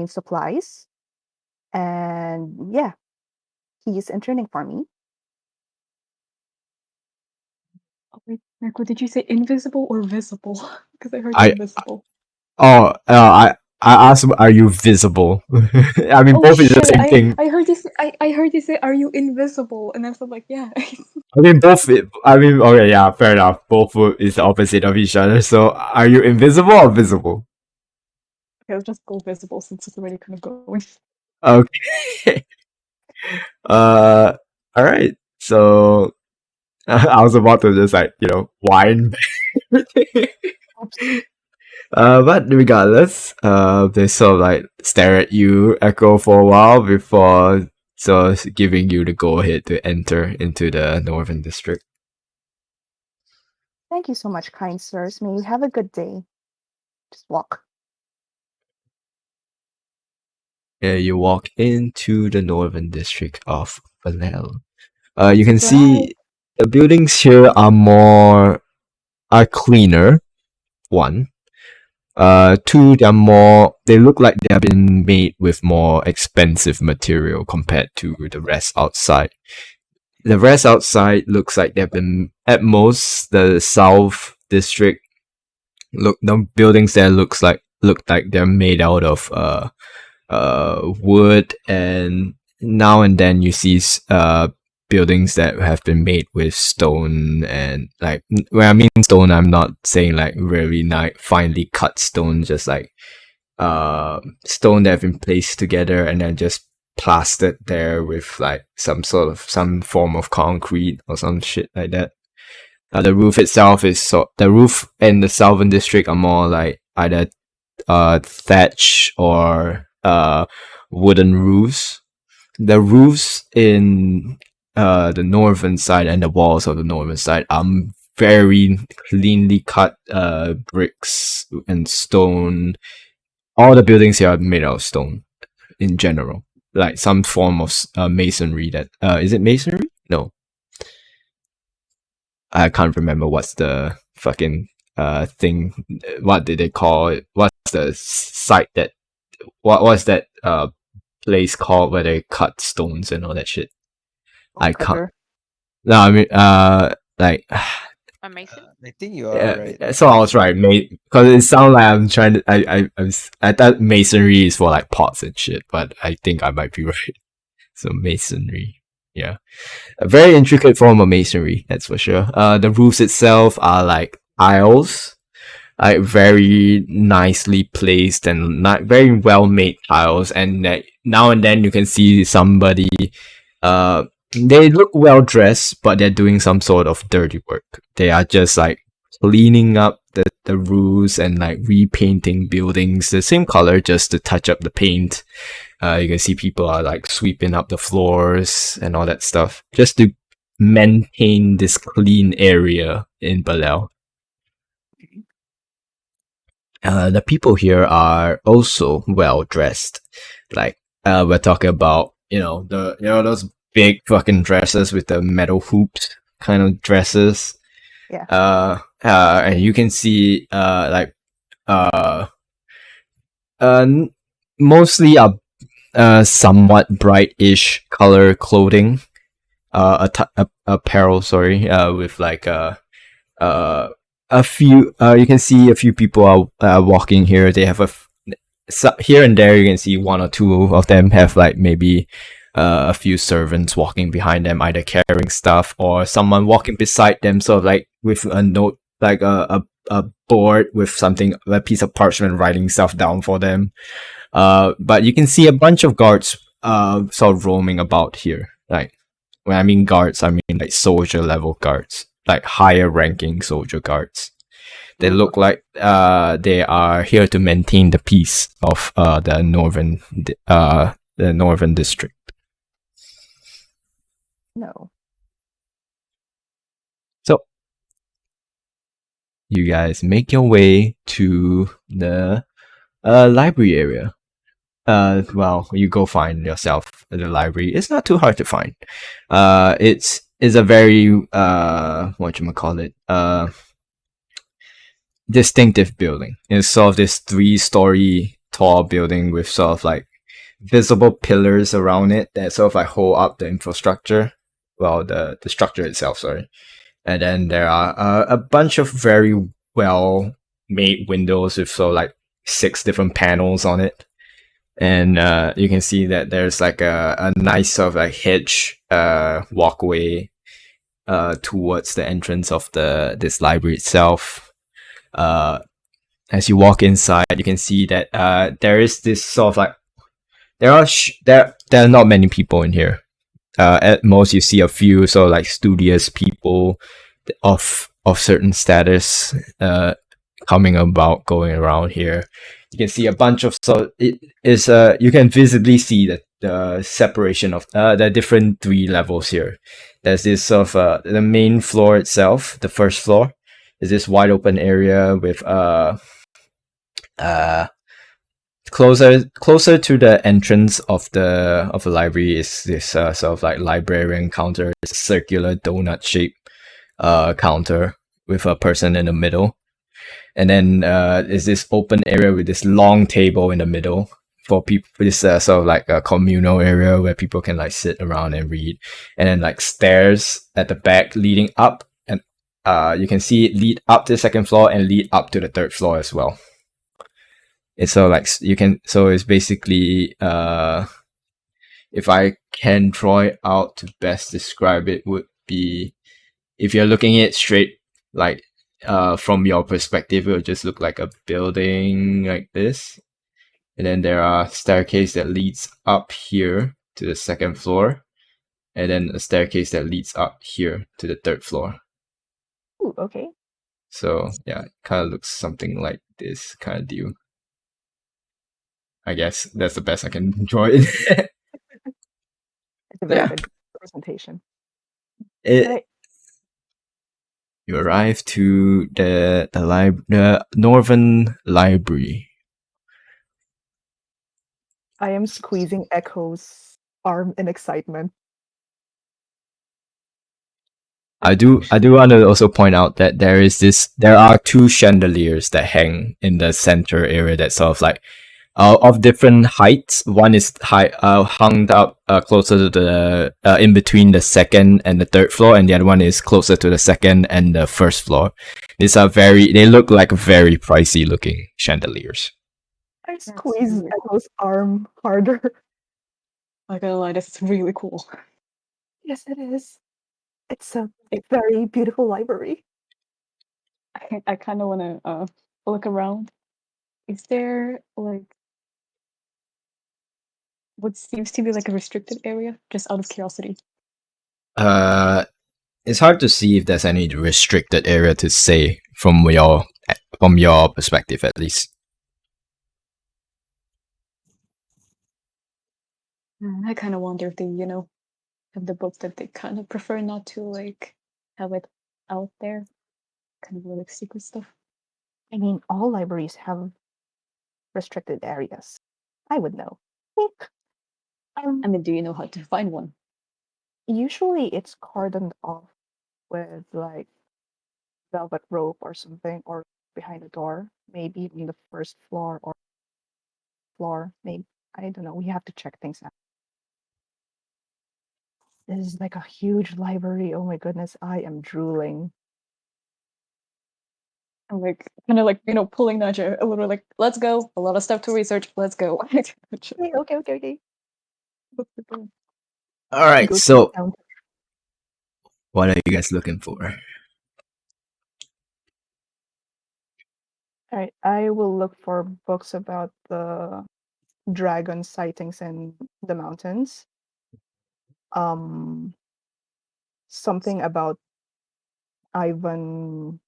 supplies. And yeah, he's interning for me. Oh, wait, Marco, did you say invisible or visible? Because I heard I invisible. I asked, "Are you visible?" I mean, Oh both is the shit! same thing. I heard this. I heard you say, "Are you invisible?" And I was like, "Yeah." I mean, both. I mean, okay, yeah, fair enough. Both is the opposite of each other. So, are you invisible or visible? Okay, I'll just go visible since it's already kind of going. Okay. All right. So, I was about to just like whine. Oops. But regardless, they sort of like stare at you, Echo, for a while before giving you the go ahead to enter into the Northern District. Thank you so much, kind sirs. May you have a good day. Just walk. Yeah, you walk into the Northern District of Valel. You can Right. see the buildings here are cleaner. One. Two, they look like they have been made with more expensive material compared to the rest outside. The rest outside looks like they've been, at most, the South District, the buildings there look like they're made out of wood, and then you see buildings that have been made with stone, and like when I mean stone, I'm not saying like really finely cut stone, just like stone that have been placed together and then just plastered there with like some form of concrete or some shit like that. The roof itself the roof in the southern district are more like either thatch or wooden roofs. The roofs in the northern side and the walls of the northern side are very cleanly cut bricks and stone. All the buildings here are made out of stone in general, like some form of masonry. That is it masonry? No, I can't remember what's the fucking thing. What did they call it? What's the site that? What was that place called where they cut stones and all that shit? I can't. Cutter. No, I mean like A mason? I think you are yeah, right. so I was right, mate. Because it sounded like I'm trying to. I thought masonry is for like pots and shit, but I think I might be right. So masonry, yeah, a very intricate form of masonry, that's for sure. The roofs itself are like tiles, like very nicely placed and not very well made tiles, and now and then you can see somebody. They look well dressed, but they're doing some sort of dirty work. They are just like cleaning up the roofs and like repainting buildings the same color just to touch up the paint. You can see people are like sweeping up the floors and all that stuff just to maintain this clean area in Balel. The people here are also well dressed. Like we're talking about, those big fucking dresses with the metal hoops kind of dresses. Yeah. And you can see mostly somewhat brightish color clothing, apparel. Sorry, with like a few. You can see a few people are walking here. They have here and there. You can see one or two of them have like maybe a few servants walking behind them, either carrying stuff or someone walking beside them, sort of like with a note, like a board with something, a piece of parchment, writing stuff down for them. But you can see a bunch of guards sort of roaming about here. Like when I mean guards, I mean like soldier level guards like higher ranking soldier guards. They Ooh. look like they are here to maintain the peace of the northern district. No. So you guys make your way to the library area. Well, you go find yourself at the library. It's not too hard to find. It's a very whatchamacallit, distinctive building. It's sort of this 3-story tall building with sort of like visible pillars around it that sort of like hold up the infrastructure. Well, the structure itself, sorry. And then there are a bunch of very well made windows with sort of like 6 different panels on it. And you can see that there's like a nice sort of like hedge walkway towards the entrance of this library itself. As you walk inside, you can see that there is this sort of like there are not many people in here. At most, you see a few sort of like studious people of certain status coming about, going around here. You can see a bunch of it is you can visibly see the separation of the different 3 levels here. There's this sort of the main floor itself, the first floor, is this wide open area with closer to the entrance of the library is this sort of like librarian counter. It's a circular donut shaped counter with a person in the middle. And then is this open area with this long table in the middle for people. This sort of like a communal area where people can like sit around and read. And then like stairs at the back leading up, and you can see it lead up to the 2nd floor and lead up to the 3rd floor as well. It's so like so it's basically if I can draw it out to best describe it, would be, if you're looking at it straight, like from your perspective, it would just look like a building like this. And then there are staircase that leads up here to the 2nd floor, and then a staircase that leads up here to the 3rd floor. Ooh, okay. So yeah, it kind of looks something like this kind of deal. I guess that's the best I can draw it. It's a very Yeah. good presentation. It, Right. you arrive to the Northern Library. I am squeezing Echo's arm in excitement. I do want to also point out that there are 2 chandeliers that hang in the center area that sort of like of different heights. One is hung up closer to the in between the 2nd and the 3rd floor, and the other one is closer to the 2nd and the 1st floor. They look like very pricey looking chandeliers. I squeeze really Echo's arm harder. Not gonna lie, this is really cool. Yes, it is. It's a very beautiful library. I kind of want to look around. Is there like what seems to be like a restricted area? Just out of curiosity. It's hard to see if there's any restricted area to say from your perspective, at least. I kind of wonder if they, have the book that they kind of prefer not to like have it out there, kind of like secret stuff. I mean, all libraries have restricted areas. I would know. I mean, do you know how to find one? Usually it's cordoned off with like velvet rope or something, or behind a door, maybe in the 1st floor or floor. Maybe, I don't know. We have to check things out. This is like a huge library. Oh my goodness, I am drooling. I'm like kind of like pulling Naja a little like, let's go. A lot of stuff to research. Let's go. Okay. All right, Go to so the counter. what are you guys looking for? All right, I will look for books about the dragon sightings in the mountains. Something about Ivan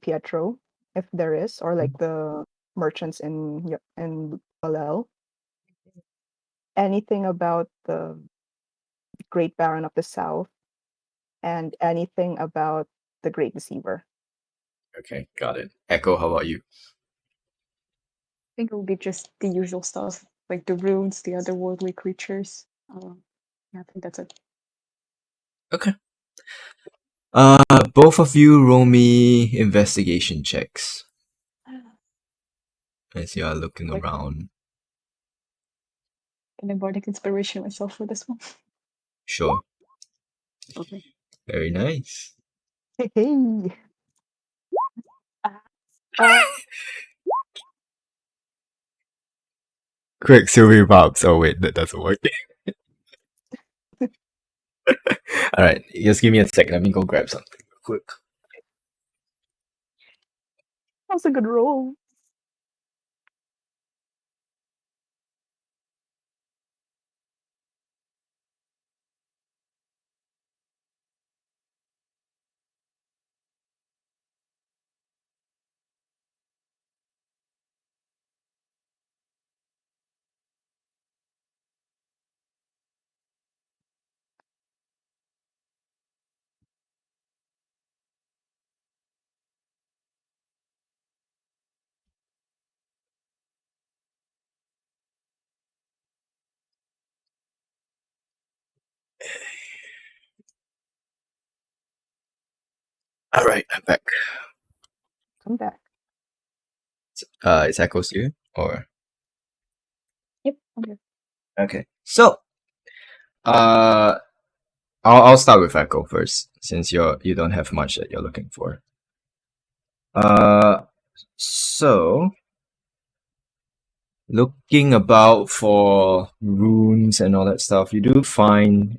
Pietro, if there is, or like the merchants in Balel. Anything about the Great Baron of the South, and anything about the Great Deceiver. Okay, got it. Echo, how about you? I think it will be just the usual stuff, like the runes, the otherworldly creatures. Yeah, I think that's it. Okay. Both of you roll me investigation checks as you are looking Like- around. Can I bardic inspiration myself for this one? Sure. Okay. Very nice. Hey, Uh, Quicksilver Pops. Oh wait, that doesn't work. Alright, just give me a second. Let me go grab something real quick. that's a good roll. Alright, I'm back. Come back. Is Echo's here? Or yep. Okay. okay. So I'll start with Echo first, since you don't have much that you're looking for. So looking about for runes and all that stuff, you do find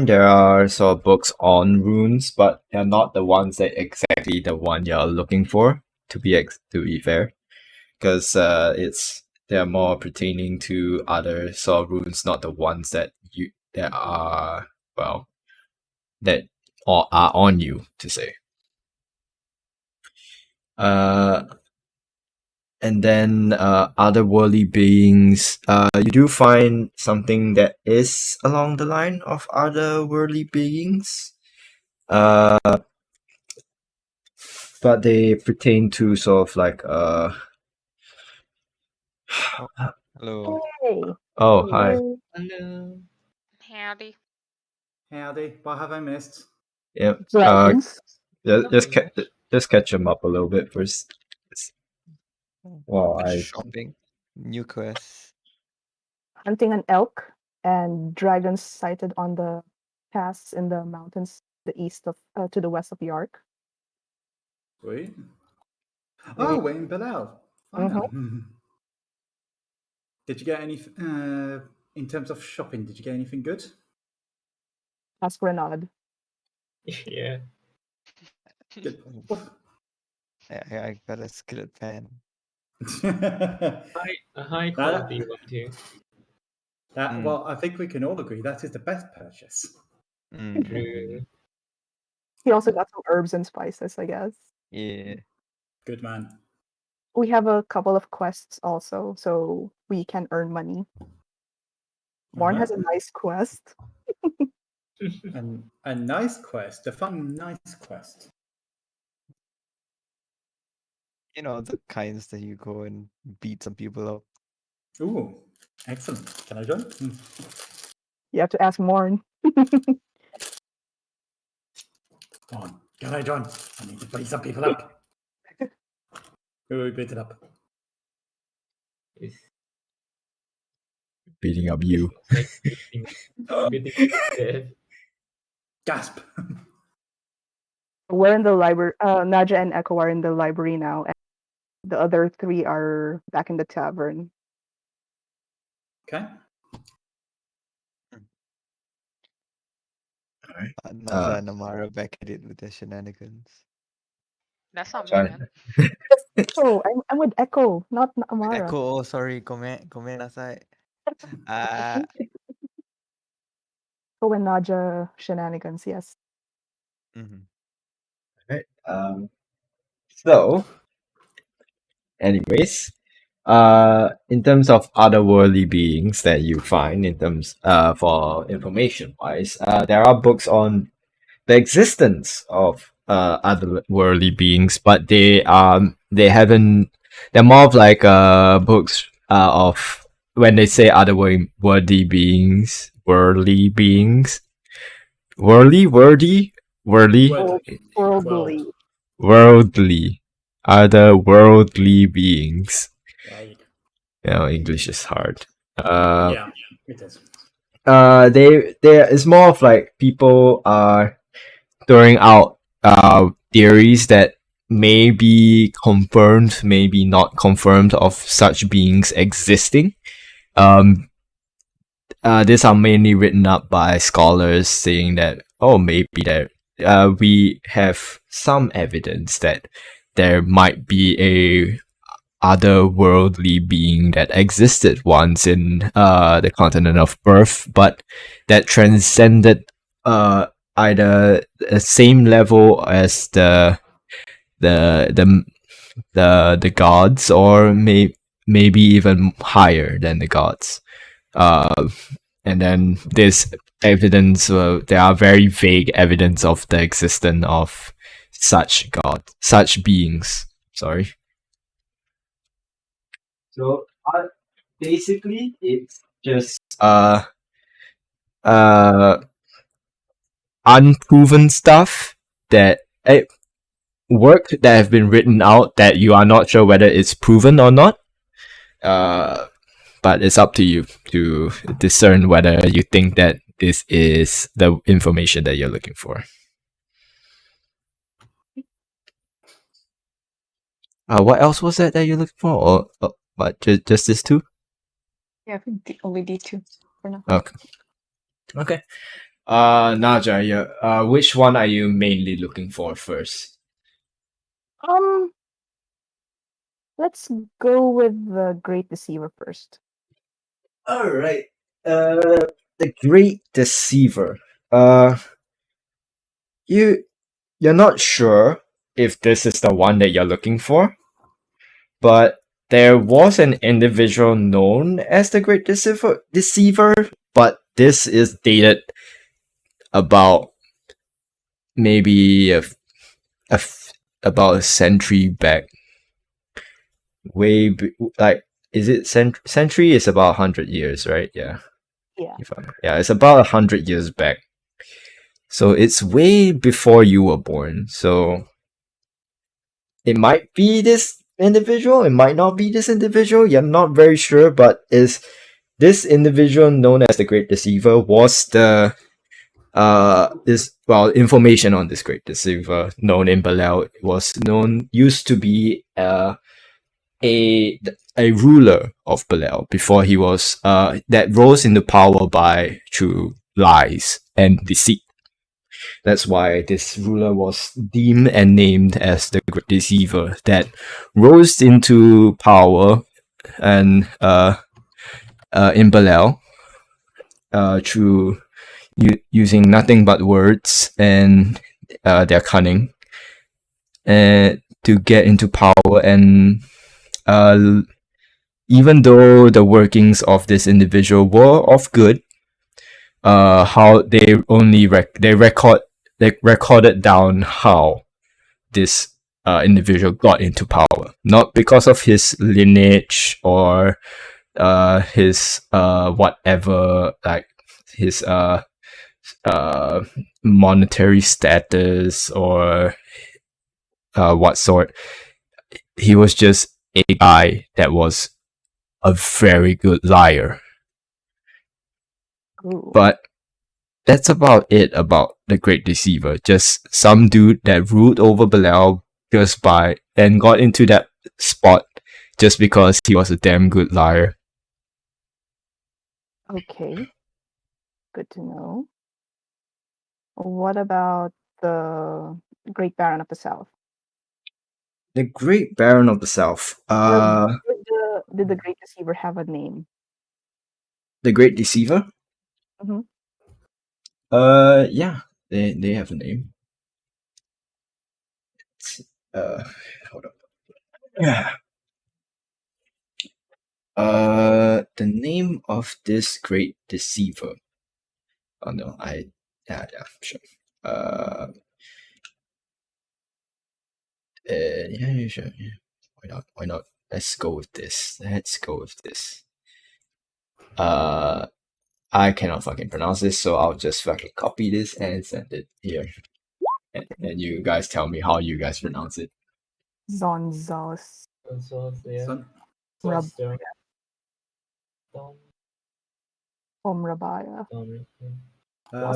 there are sort of books on runes, but they're not the ones that exactly the one you're looking for. To be fair, because they're more pertaining to other sort of runes, not the ones that are well that are on you to say. And then otherworldly beings, you do find something that is along the line of otherworldly beings, but they pertain to sort of like Hello. Hey, oh hi. hey. Hello. Howdy. Howdy. What have I missed? Yep. Dragons. Just Nothing much. just catch them up a little bit first. Wow, Much I shopping. New quests. Hunting an elk, and dragons sighted on the paths in the mountains to the west of York. Sweet. Oh, we're in Bilal. I know. Did you get any, in terms of shopping, did you get anything good? Ask for a nod. Yeah. Good. I got a skillet pen. A high quality one too. Well, I think we can all agree that is the best purchase. True. He also got some herbs and spices, I guess. Yeah. Good man. We have a couple of quests also, so we can earn money. Morn has a nice quest. And a nice quest, a fun, nice quest. You know, the kinds that you go and beat some people up. Ooh, excellent. Can I join? You have to ask Morn. Come on, can I join? I need to beat some people up. Who we beat it up? It's beating up you. like beating death. Gasp! We're in the library. Naja and Echo are in the library now, and the other three are back in the tavern. Okay. Naja and Amara back at it with their shenanigans. That's not me, Sorry. man. Oh, I'm with Echo, not Amara. Echo, oh sorry, comment aside. So Nico and Naja shenanigans, yes. Mhm. Right. So, anyways, in terms of otherworldly beings that you find in terms for information wise, there are books on the existence of otherworldly beings, but they haven't. They're more of like books of when they say otherworldly beings, worldly beings, worldly, World, worldly. worldly, otherworldly beings. Right. You know, English is hard. Yeah, it is. They it's more of like people are throwing out theories that may be confirmed, maybe not confirmed of such beings existing. Um, these are mainly written up by scholars saying that maybe that we have some evidence that there might be a otherworldly being that existed once in the continent of Earth, but that transcended either the same level as the the the gods, or maybe even higher than the gods. Uh, and then this evidence, there are very vague evidence of the existence of such beings. Sorry. So basically, it's just uh unproven stuff that work that have been written out that you are not sure whether it's proven or not. But it's up to you to discern whether you think that this is the information that you're looking for. What else was that you're looking for, or what? Just this two? Yeah, I think only these two for now. Okay. Okay. Naja, which one are you mainly looking for first? Let's go with the Great Deceiver first. All right. The Great Deceiver. You're not sure if this is the one that you're looking for, but there was an individual known as the Great Deceiver, but this is dated about maybe about a century back. Like, is it century is about 100 years, right? Yeah. Yeah. Yeah, it's about 100 years back. So it's way before you were born. So it might be this individual, it might not be this individual. You're not very sure, but is this individual known as the Great Deceiver was the information on this Great Deceiver known in Belial was used to be a ruler of Belial before he was that rose into power by through lies and deceit. That's why this ruler was deemed and named as the Great Deceiver that rose into power and in Belial through using nothing but words and their cunning and to get into power. And even though the workings of this individual were of good, how they only they recorded down how this individual got into power, not because of his lineage or his whatever, like his monetary status or what sort. He was just a guy that was a very good liar. Ooh. But that's about it about the Great Deceiver. Just some dude that ruled over Belial just by and got into that spot just because he was a damn good liar. Okay. Good to know. What about the Great Baron of the South? The Great Baron of the South. Did the Great Deceiver have a name? The Great Deceiver? Mm-hmm. Yeah, they have a name. Hold up. Yeah. The name of this great deceiver. Oh no, yeah, sure. Yeah, sure. Yeah. Why not? Why not? Let's go with this. I cannot fucking pronounce this, so I'll just fucking copy this and send it here. And you guys tell me how you guys pronounce it. Zonzos. Yeah. Son, Rab- Storm. Storm. Omrabaya. Storm. uh,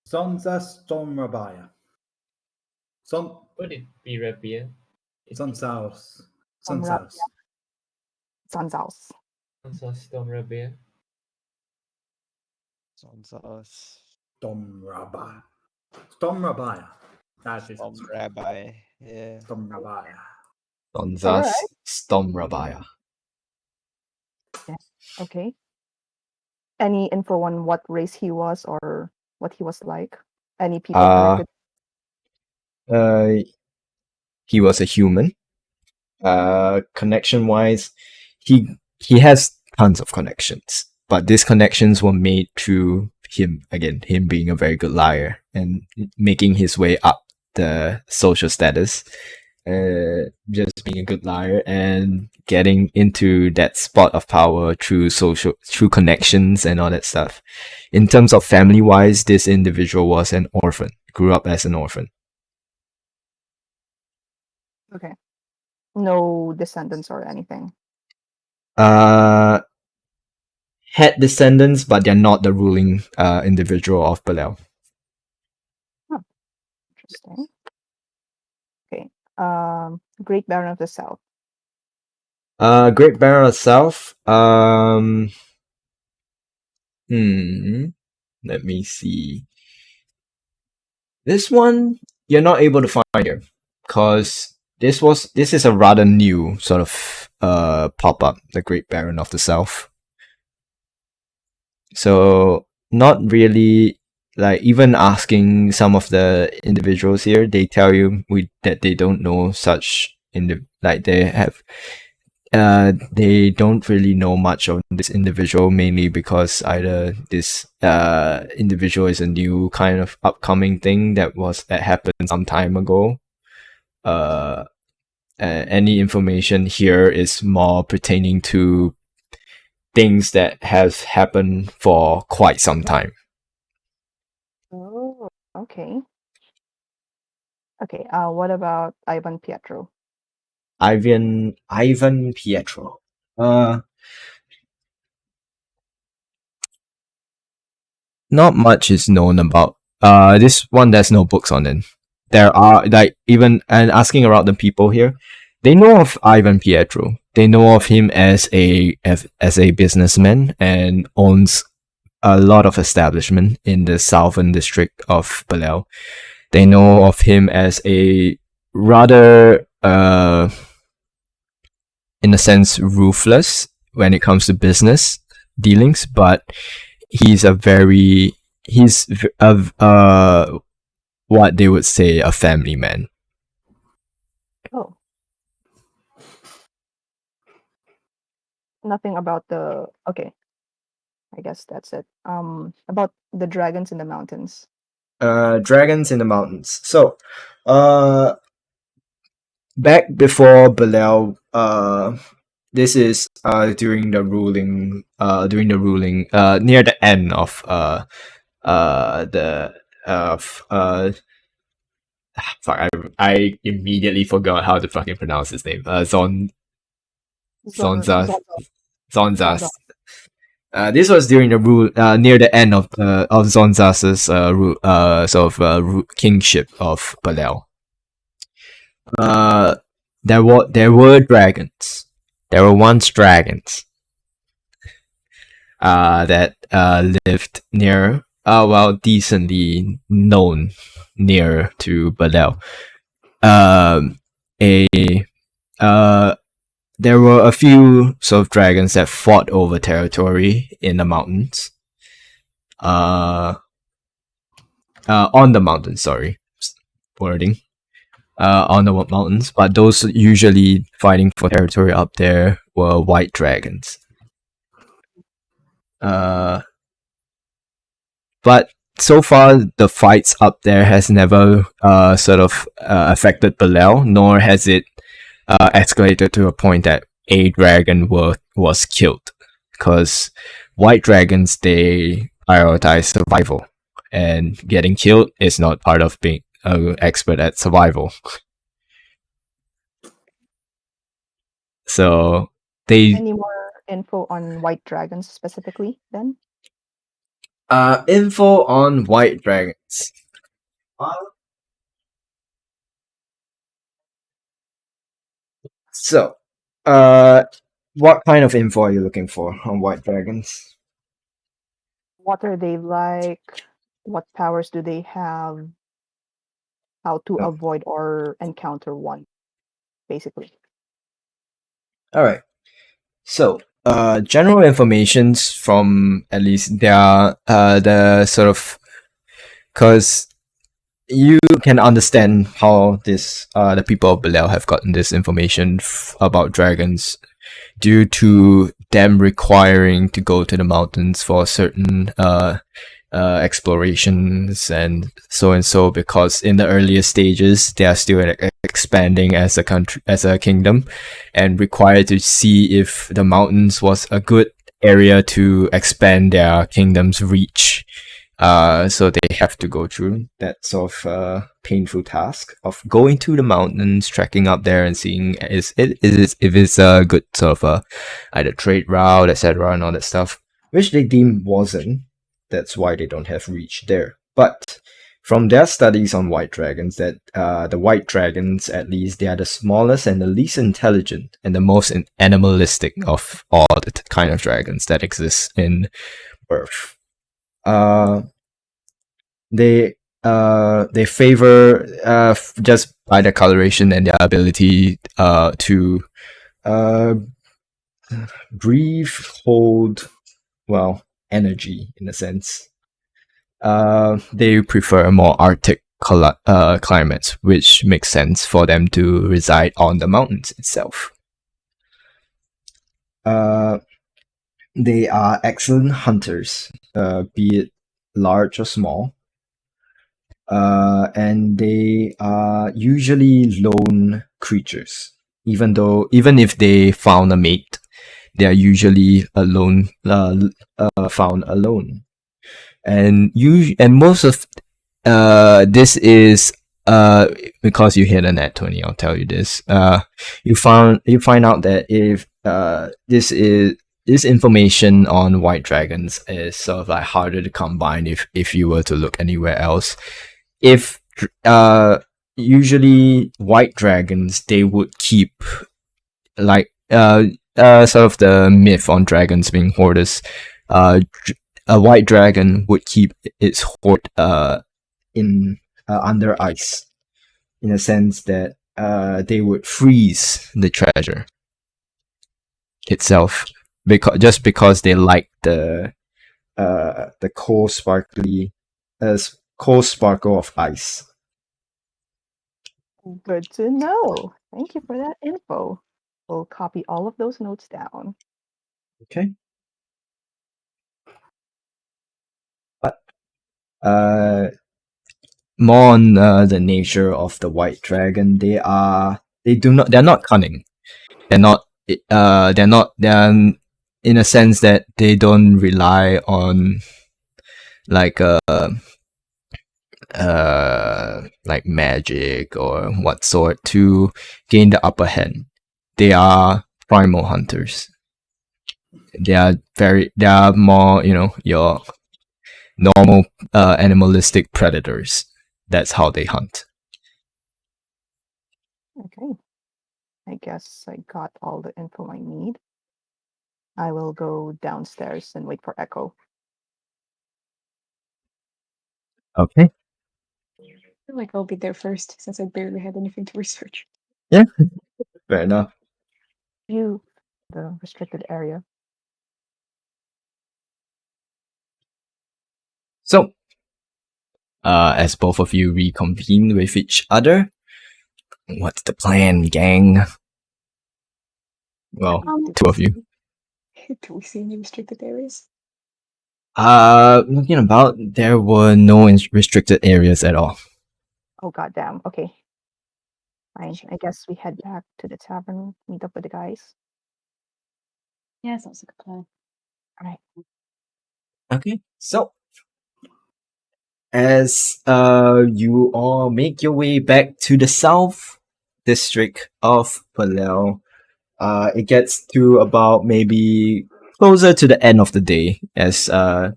Sonza Stormrabaya. Son, Would it be Rabia? Sonsaus. Omra- Sonsaus. Zanzaus. Storm Rabia. Sounds us. Stormrabaya. Stormrabaya. That is Some rabbi. Yeah. Stormrabaya. Donzas Alright. Stormrabaya. Okay. Any info on what race he was or what he was like? Any people connected? He was a human. Connection wise, he has tons of connections, but these connections were made through him, again, him being a very good liar and making his way up the social status, just being a good liar and getting into that spot of power through connections and all that stuff. In terms of family wise, this individual was an orphan, grew up as an orphan. Okay. No descendants or anything. Had descendants, but they're not the ruling individual of Belial. Interesting. Okay. Great Baron of the South. Great Baron of South. Let me see. This one you're not able to find here, because this is a rather new sort of pop up, the Great Baron of the South. So not really, like, even asking some of the individuals here, they tell you that they don't know such like they don't really know much of this individual, mainly because either this individual is a new kind of upcoming thing that happened some time ago. Any information here is more pertaining to things that have happened for quite some time. Oh, okay. Okay. What about Ivan Pietro? Ivan Pietro. Not much is known about this one. There's no books on it. There are, like, even, and asking around the people here, they know of Ivan Pietro. They know of him as a businessman and owns a lot of establishment in the southern district of Belial. They know of him as a rather in a sense ruthless when it comes to business dealings, but he's a what they would say a family man. Oh. Nothing about the okay. I guess that's it. About the dragons in the mountains. Dragons in the mountains. So, back before Belial, this is during the ruling near the end of the fuck, I immediately forgot how to fucking pronounce his name. Zonzas. Zonzas. This was during the rule near the end of Zonzas's kingship of Belial. There were dragons. There were once dragons that lived near, decently known near to Belial. There were a few sort of dragons that fought over territory in the mountains. on the mountain. Sorry, wording. On the mountains, but those usually fighting for territory up there were white dragons. But so far, the fights up there has never affected Belial, nor has it escalated to a point that a dragon was killed. Because white dragons, they prioritize survival, and getting killed is not part of being an expert at survival. So they Any more info on white dragons specifically then? info on white dragons. So, what kind of info are you looking for on white dragons? What are they like? What powers do they have? How to Oh. avoid or encounter one, basically. All right. So, general informations from at least the sort of, because you can understand how the people of Belial have gotten this information about dragons due to them requiring to go to the mountains for certain explorations and so, because in the earlier stages they are still expanding as a country, as a kingdom, and required to see if the mountains was a good area to expand their kingdom's reach. So they have to go through that sort of painful task of going to the mountains, trekking up there, and seeing if it's a good sort of either trade route, etc., and all that stuff, which they deem wasn't. That's why they don't have reach there. But from their studies on white dragons, that the white dragons, at least, they are the smallest and the least intelligent and the most animalistic of all the kind of dragons that exist in Earth. They favor just by their coloration and their ability to breathe, hold, well, energy in a sense. They prefer more Arctic climates, which makes sense for them to reside on the mountains itself. They are excellent hunters, be it large or small. And they are usually lone creatures. Even if they found a mate, they are usually alone, found alone. And most of this is because you hit a net 20. I'll tell you this. You find out that if this information on white dragons is sort of like harder to combine if you were to look anywhere else. If usually white dragons, they would keep like sort of the myth on dragons being hoarders. A white dragon would keep its hoard in under ice, in a sense that they would freeze the treasure itself because they like the cold sparkle of ice. Good to know. Thank you for that info. We'll copy all of those notes down. Okay. But more on the nature of the white dragon. They're not cunning. They're in a sense that they don't rely on like like magic or what sort to gain the upper hand. They are primal hunters. They are more, your normal animalistic predators. That's how they hunt. Okay. I guess I got all the info I need. I will go downstairs and wait for Echo. Okay. I feel like I'll be there first since I barely had anything to research. Yeah. Fair enough. You, the restricted area. So, as both of you reconvene with each other. What's the plan, gang? Well, Do two we of you. do we see any restricted areas? Looking about, there were no restricted areas at all. Oh goddamn. Okay. Fine. I guess we head back to the tavern, meet up with the guys. Yeah, sounds like a plan. All right. Okay, so as you all make your way back to the south district of Palel, it gets to about maybe closer to the end of the day as the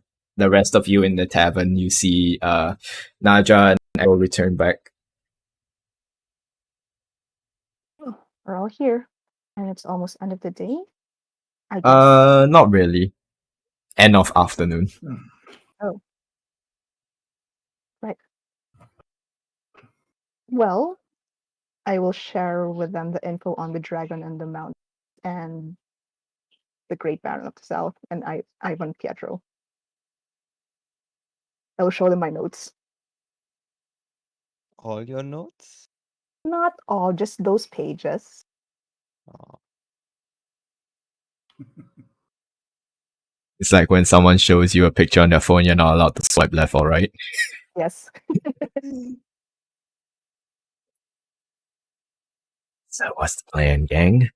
rest of you in the tavern, you see Naja and Echo return back. Oh, we're all here, and it's almost end of the day. I guess. Not really. End of afternoon. Oh, right. Well, I will share with them the info on the dragon and the mount and the Great Baron of the South and Ivan Pietro. I will show them my notes. All your notes? Not all, just those pages. Oh, It's like when someone shows you a picture on their phone, you're not allowed to swipe left or right. Yes. So what's the plan, gang?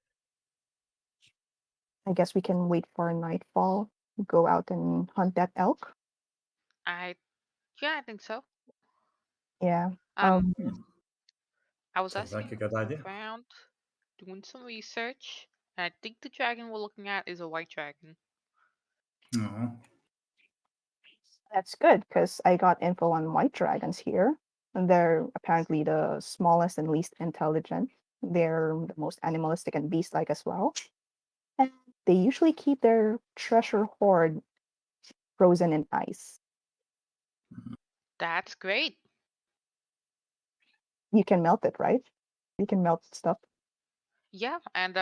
I guess we can wait for nightfall, go out and hunt that elk. Yeah, I think so. Yeah. Um, Um, I was Sounds like asking a good idea. around, doing some research, and I think the dragon we're looking at is a white dragon. Oh. that's good because I got info on white dragons here. And they're apparently the smallest and least intelligent. They're the most animalistic and beast-like as well. And they usually keep their treasure hoard frozen in ice. That's great. You can melt it, right? You can melt stuff. Yeah, and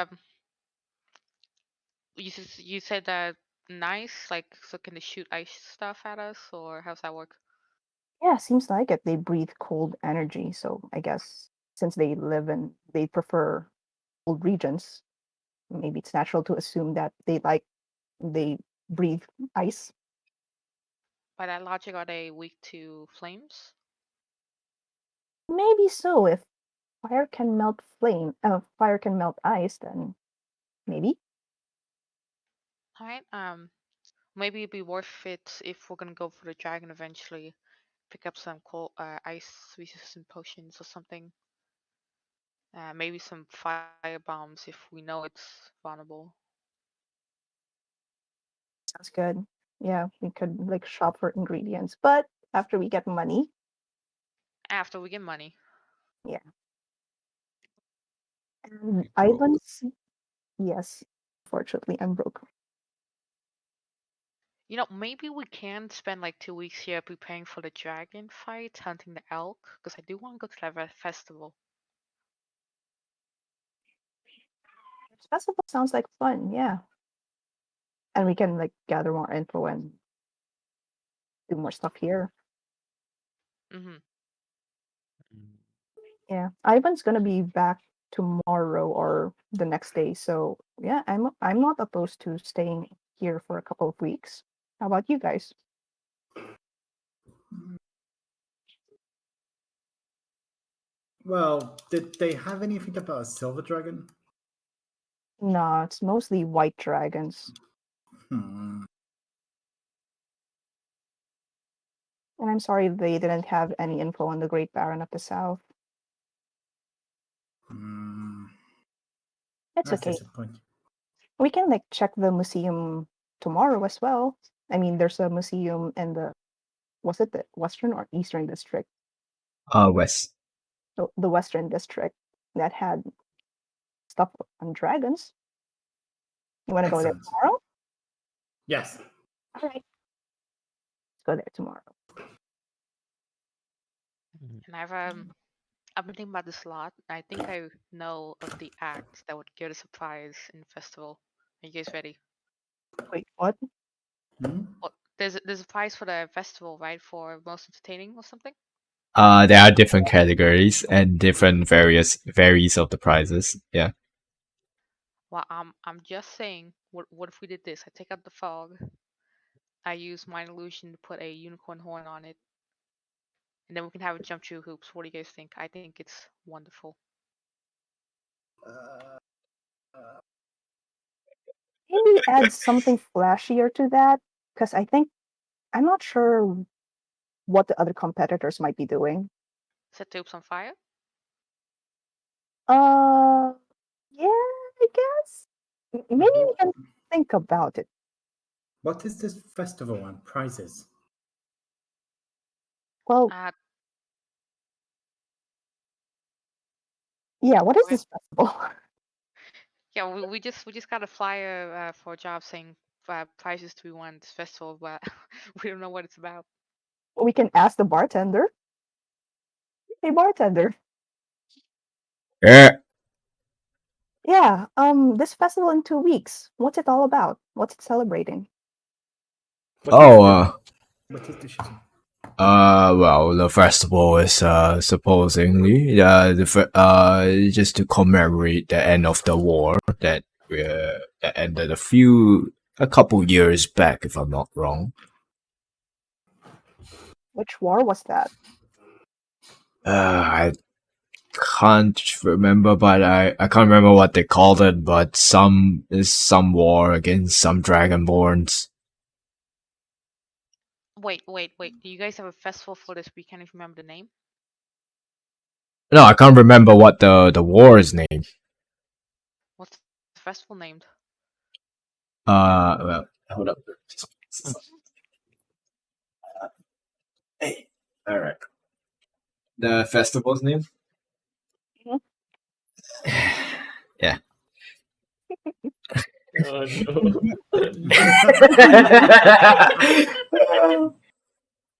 you said that nice, like, so can they shoot ice stuff at us, or how's that work? Yeah, seems like it. They breathe cold energy, so I guess since they prefer cold regions, maybe it's natural to assume that they breathe ice. By that logic, are they weak to flames? Maybe so. If fire can melt ice, then maybe. All right. Maybe it'd be worth it if we're gonna go for the dragon eventually. Pick up some cold, ice resistant potions or something. Maybe some fire bombs if we know it's vulnerable. Sounds good. Yeah, we could like shop for ingredients, but after we get money, After we get money. yeah. And we broke. Ivan's, yes, fortunately, I'm broke. You know, maybe we can spend like 2 weeks here preparing for the dragon fight, hunting the elk, because I do want to go to that festival. This festival sounds like fun, yeah. And we can like gather more info and do more stuff here. Mm-hmm. Mm. Yeah, Ivan's gonna be back tomorrow or the next day, so yeah, I'm not opposed to staying here for a couple of weeks. How about you guys? Well, did they have anything about a silver dragon? No, it's mostly white dragons. Hmm. And I'm sorry they didn't have any info on the Great Baron of the South. Hmm. It's That's okay. disappointing. We can like check the museum tomorrow as well. I mean, there's a museum in was it the Western or Eastern District? West. The Western District that had stuff on dragons. You want to go there Excellent. tomorrow? Yes. All right, let's go there tomorrow. Mm. And I've been thinking about this a lot. I think I know of the act that would give a surprise in the festival. Are you guys ready? Wait, what? Hmm? Well, there's a prize for the festival, right? For most entertaining or something. There are different categories and different varies of the prizes. Yeah. Well, I'm just saying. What if we did this? I take out the fog. I use my illusion to put a unicorn horn on it, and then we can have it jump through hoops. What do you guys think? I think it's wonderful. Maybe add something flashier to that, because I'm not sure what the other competitors might be doing. Set the hoops on fire. Yeah, I guess. Maybe we can think about it. What is this festival and prizes? Well, Uh, yeah, what is okay. this festival? Yeah, we just got a flyer for a job saying prizes to be won at this festival, but we don't know what it's about. We can ask the bartender. Hey, bartender. Yeah. Yeah, this festival in 2 weeks. What's it all about? What's it celebrating? Oh, what is the shitty? well, the festival is supposedly just to commemorate the end of the war that ended a couple years back, if I'm not wrong. Which war was that? I can't remember, but I can't remember what they called it, but some war against some dragonborns. Wait. Do you guys have a festival for this? We can't even remember the name. No, I can't remember what the war is named. What's the festival named? Well, hold up. Hey, all right. The festival's name? Mhm. Yeah. Oh no.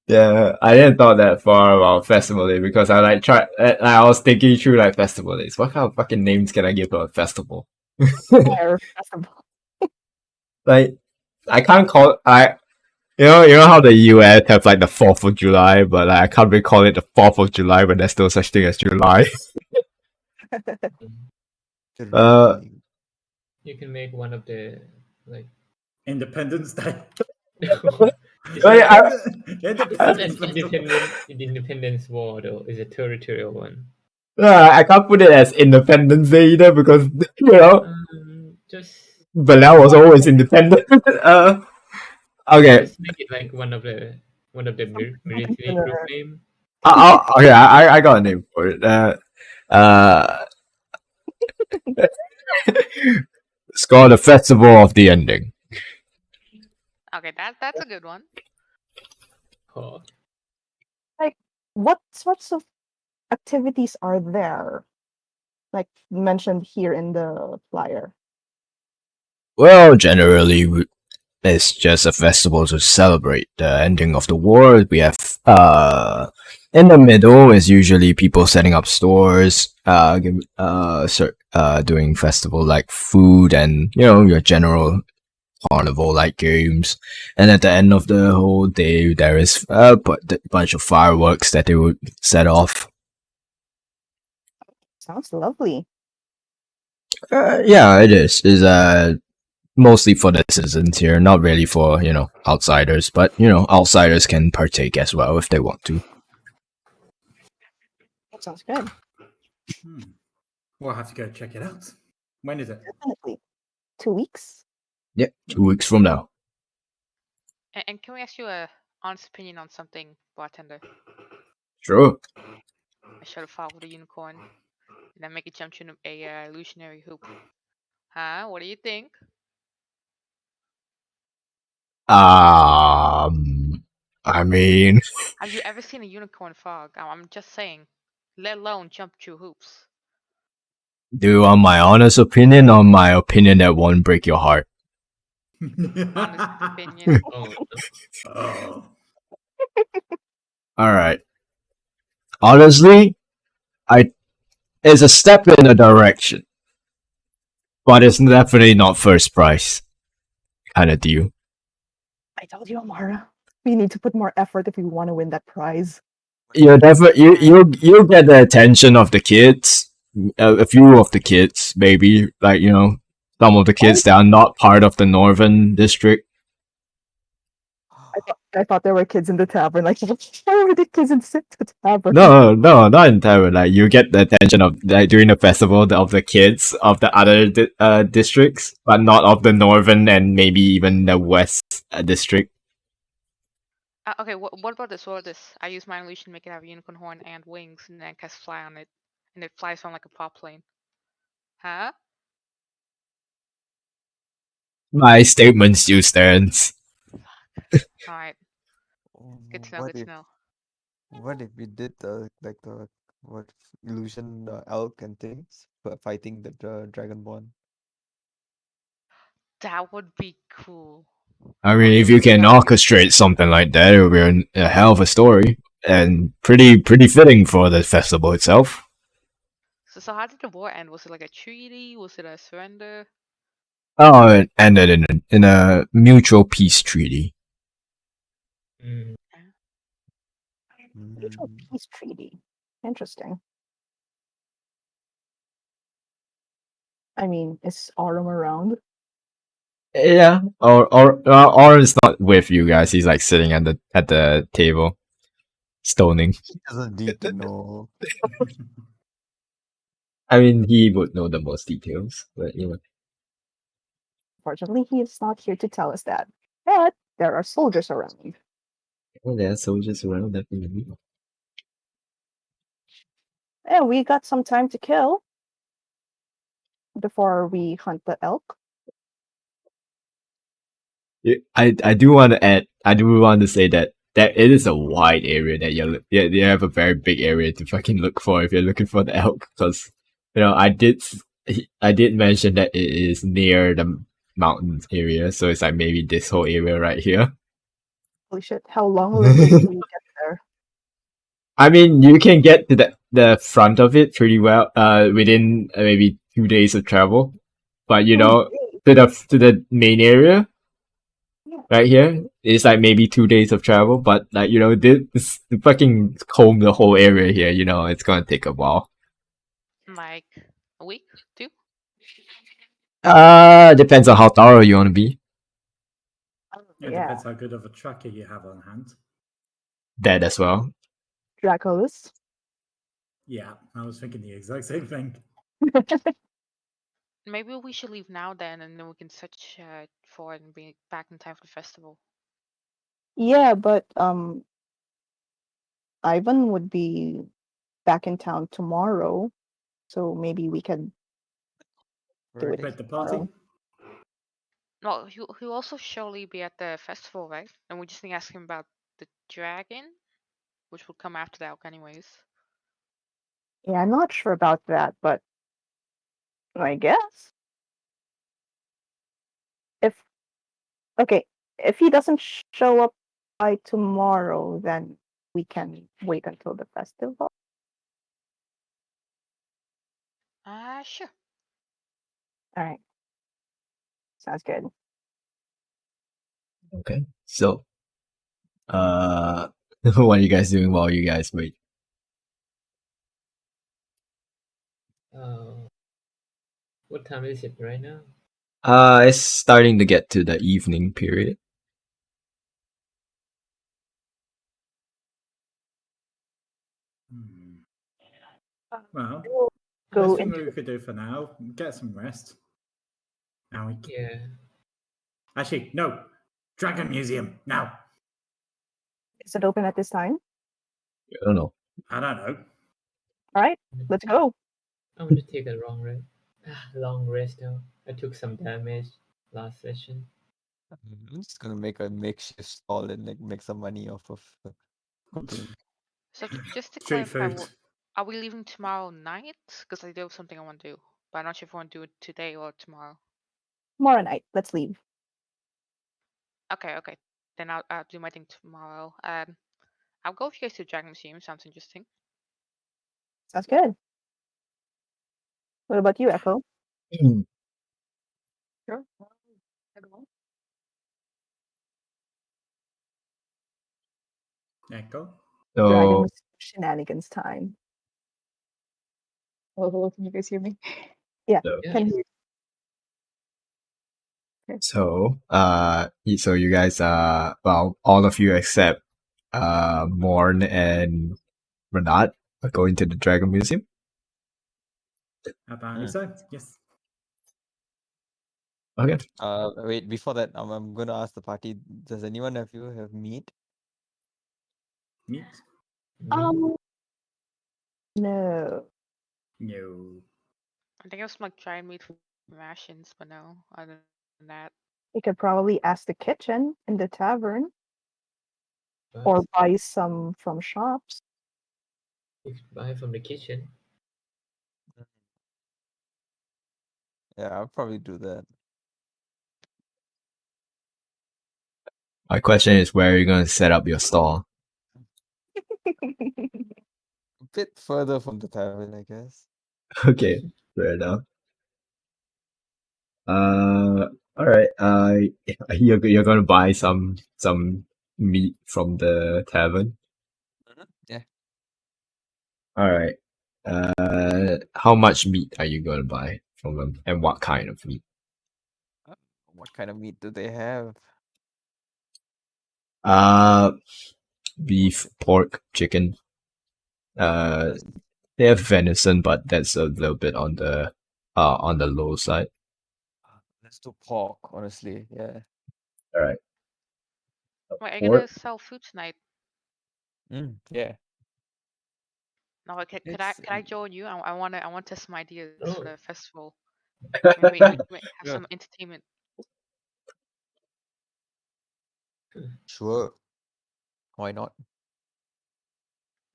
Yeah, I didn't thought that far about festival day because I was thinking through like festival days. What kind of fucking names can I give to a festival? Fire festival. Like, I can't call you know how the US have like the 4th of July, but like, I can't really call it the 4th of July when there's no such thing as July. Uh, You can make one of the like Independence Day. it's Wait, not, it's not Independence an Festival. independence war though, it's a territorial one. I can't put it as Independence Day either because Just Belial was always independent. Okay. just make it like one of the military group name. Okay, I got a name for it. Uh, it's called the Festival of the Ending. Okay, that's a good one. Oh, Like, what sorts of activities are there? Like mentioned here in the flyer. Well, generally, it's just a festival to celebrate the ending of the war. We have in the middle is usually people setting up stores, doing festival like food and your general carnival like games. And at the end of the whole day, there is a bunch of fireworks that they would set off. Sounds lovely. Yeah, it is. Is mostly for the citizens here, not really for outsiders. But outsiders can partake as well if they want to. That sounds good. We'll have to go check it out. When is it? Definitely. 2 weeks. Yep, 2 weeks from now. And can we ask you a honest opinion on something, bartender? Sure. I showed a file with a unicorn, and then make it jump to a illusionary hoop. Huh? What do you think? I mean, Have you ever seen a unicorn fog? I'm just saying, let alone jump through hoops. do you want my honest opinion or my opinion that won't break your heart? Honest opinion. Oh. All right. Honestly, it's a step in a direction, but it's definitely not first prize kind of deal. I told you, Amara. We need to put more effort if we want to win that prize. you're definitely Alright. you'll get the attention of the kids, a few of the kids, maybe like some of the kids that are not part of the northern district. I thought there were kids in the tavern. Like, why were the kids in the tavern? No, no, not entirely. Like you get the attention of like during the festival of the kids of the other districts, but not of the northern and maybe even the west district. Okay, what about this? What about this? I use my illusion to make it have a unicorn horn and wings, and then cast fly on it, and it flies on like a pop plane. Huh? My statement still stands. Alright, good to know. What Good to if know. we did like the what illusion elk and things fighting the dragonborn? That would be cool. I mean, Okay, if you what can about orchestrate something like that, it would be a hell of a story and pretty fitting for the festival itself. So how did the war end? Was it like a treaty? Was it a surrender? Oh, it ended in a mutual peace treaty. mm, Mutual Mm. peace treaty. Interesting. I mean, is Aurum around? Yeah, or not with you guys. He's like sitting at the table, stoning. He doesn't need to know. I mean, he would know the most details, but Fortunately, he is not here to tell us that. But there are soldiers around. well, there are soldiers around definitely. And we got some time to kill before we hunt the elk. I do want to add. I do want to say that it is a wide area that you have a very big area to fucking look for if you're looking for the elk because I did mention that it is near the mountains area, so it's like maybe this whole area right here. Holy shit, how long will it take to get there? I mean, you can get to the front of it pretty well, within maybe 2 days of travel. But Oh, to the main area right here, it's like maybe 2 days of travel. But like this to fucking comb the whole area here, it's gonna take a while. Like a week, 2? Depends on how thorough you want to be. It yeah. depends how good of a tracker you have on hand. That as well. Draco's. Yeah, I was thinking the exact same thing. Maybe we should leave now then, and then we can search for it and be back in time for the festival. Yeah, but Ivan would be back in town tomorrow, so maybe we could do it Already? Split the party. tomorrow. Well, he'll also surely be at the festival, right? And we just need to ask him about the dragon, which will come after the elk anyways. Yeah, I'm not sure about that, but I guess if okay, if he doesn't show up by tomorrow, then we can wait until the festival. Sure. All right, sounds good. Okay. So, what are you guys doing while you guys wait? uh, what time is it right now? It's starting to get to the evening period. Hmm. Well, We'll best go thing into we could do for now, get some rest. And we Yeah. actually no, Dragon Museum now. Is it open at this time? I don't know. I don't know. All right, let's go. I'm gonna take a long rest now. I took some damage last session. I'm just gonna make a makeshift stall and like make some money off of cooking. So just to Street clarify, food. are we leaving tomorrow night? Because I do have something I want to do, but I'm not sure if I want to do it today or tomorrow. Tomorrow night, let's leave. Okay. Then I'll do my thing tomorrow. I'll go with you guys to the Dragon Museum. Sounds interesting. Sounds good. What about you, Echo? Sure. Echo. Dragon So shenanigans time. Hello, can you guys hear me? Yeah, So, Yeah. can hear. so you guys well, all of you except Morn and Renat are going to the Dragon Museum. Apparently Mm. so. Yes. Okay. Wait, before that, I'm gonna ask the party, does anyone of you have meat? Meat. No. No. I think I was like trying meat from Ashens, but no, other than that. You could probably ask the kitchen in the tavern But or buy some from shops. you could buy from the kitchen. Yeah, I'll probably do that. My question is, where are you going to set up your stall? A bit further from the tavern, I guess. Okay, fair enough. All right. You're gonna buy some meat from the tavern. Yeah. All right. How much meat are you gonna buy from them, and what kind of meat? What kind of meat do they have? Uh, beef, pork, chicken. They have venison, but that's a little bit on the low side. Let's do pork, honestly. Yeah. All right. Wait, are you Pork. gonna sell food tonight? Yeah. No, could It's I join you? I want to test some ideas for Oh. the festival. Maybe we can have Yeah. some entertainment. Sure. Why not?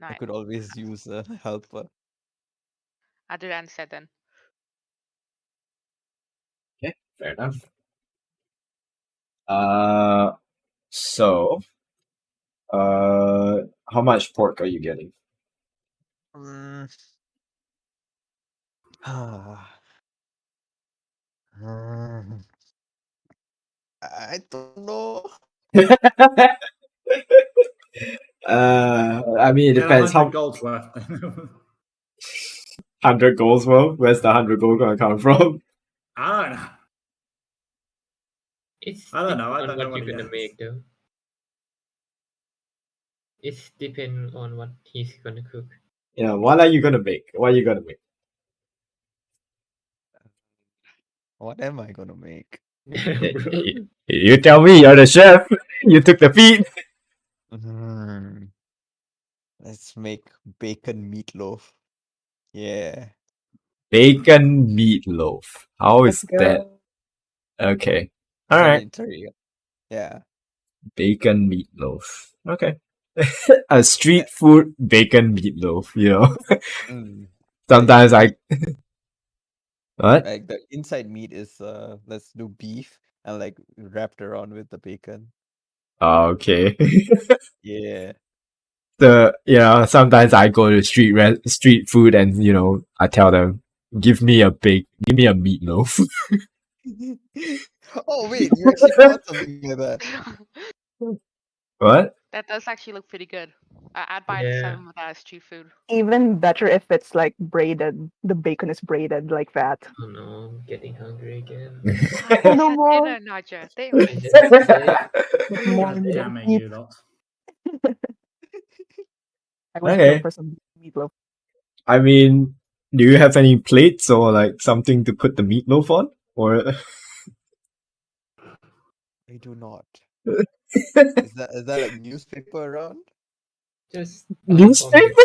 I Night. could always use a helper. I'll do that instead then. Okay, fair enough. Uh, so, how much pork are you getting? Mm. I don't know. I mean, it Get depends. 100 How gold's worth. 100 goals worth? Where's the 100 gold gonna come from? I don't know. It's I don't know. I depend on don't know what what you're he gonna has. make though. It's depend on what he's gonna cook. Yeah, what are you gonna make? What are you gonna make? What am I gonna make? Bro. You tell me, you're the chef. You took the feed. Mm. Let's make bacon meatloaf. Yeah. Bacon meatloaf. How Let's is that? go. Okay. Is that Alright. literally? Yeah. Bacon meatloaf. Okay. A street food bacon meatloaf, you know. Mm. Sometimes Like, what? like the inside meat is let's do beef and like wrapped around with the bacon. Okay. Yeah. Sometimes I go to street food and I tell them, give me a meatloaf. Oh wait, you actually bought something like that. What? That does actually look pretty good. I'd buy Yeah. some of that as street food. Even better if it's like braided. The bacon is braided like that. Oh no, I'm getting hungry again. Oh He no said more. dinner, Naja. Damn. I just said More God you damn don't it, eat. you lot. I went Okay. for some meatloaf. I mean, do you have any plates or like something to put the meatloaf on? Or I do not. Is that like newspaper around? just buy from newspaper?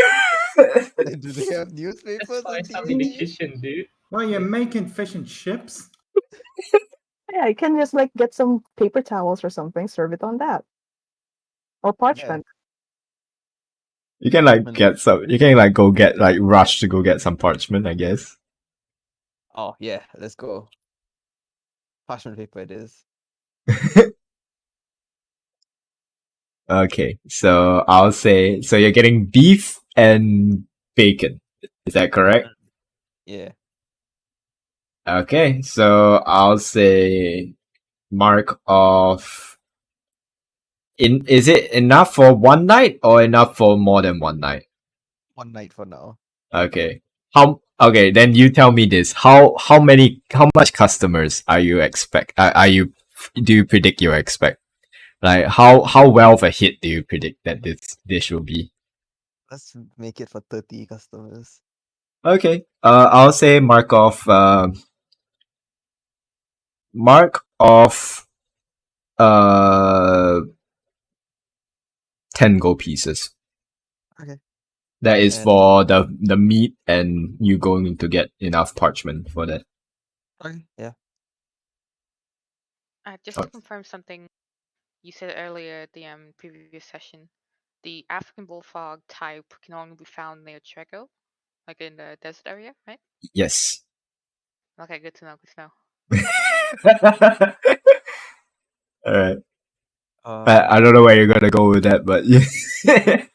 the Do they have just newspapers on find some in the TV? kitchen, dude. Well, you're Like, making fish and chips? Yeah, you can just like get some paper towels or something, serve it on that. Or Yeah. parchment. You can like And- get some. You can like go get like rush to go get some parchment, I guess. Oh yeah, let's go. Parchment paper it is. Okay, so I'll say so you're getting beef and bacon. Is that correct? Yeah. Okay, so I'll say mark of is it enough for one night or enough for more than one night? One night for now. Okay. Okay, then you tell me this. How much customers are you are you do you predict you expect? Like how well of a hit do you predict that this dish will be? Let's make it for 30 customers. Okay. I'll say mark off uh 10 gold pieces. Okay. That is And for the meat and you going to get enough parchment for that. okay, yeah. Just to confirm something you said earlier at the previous session, the African bullfrog type can only be found near Trego, like in the desert area, right? Yes. Okay, good to know. Good to know. Alright. Uh, I don't know where you're gonna go with that, but yeah.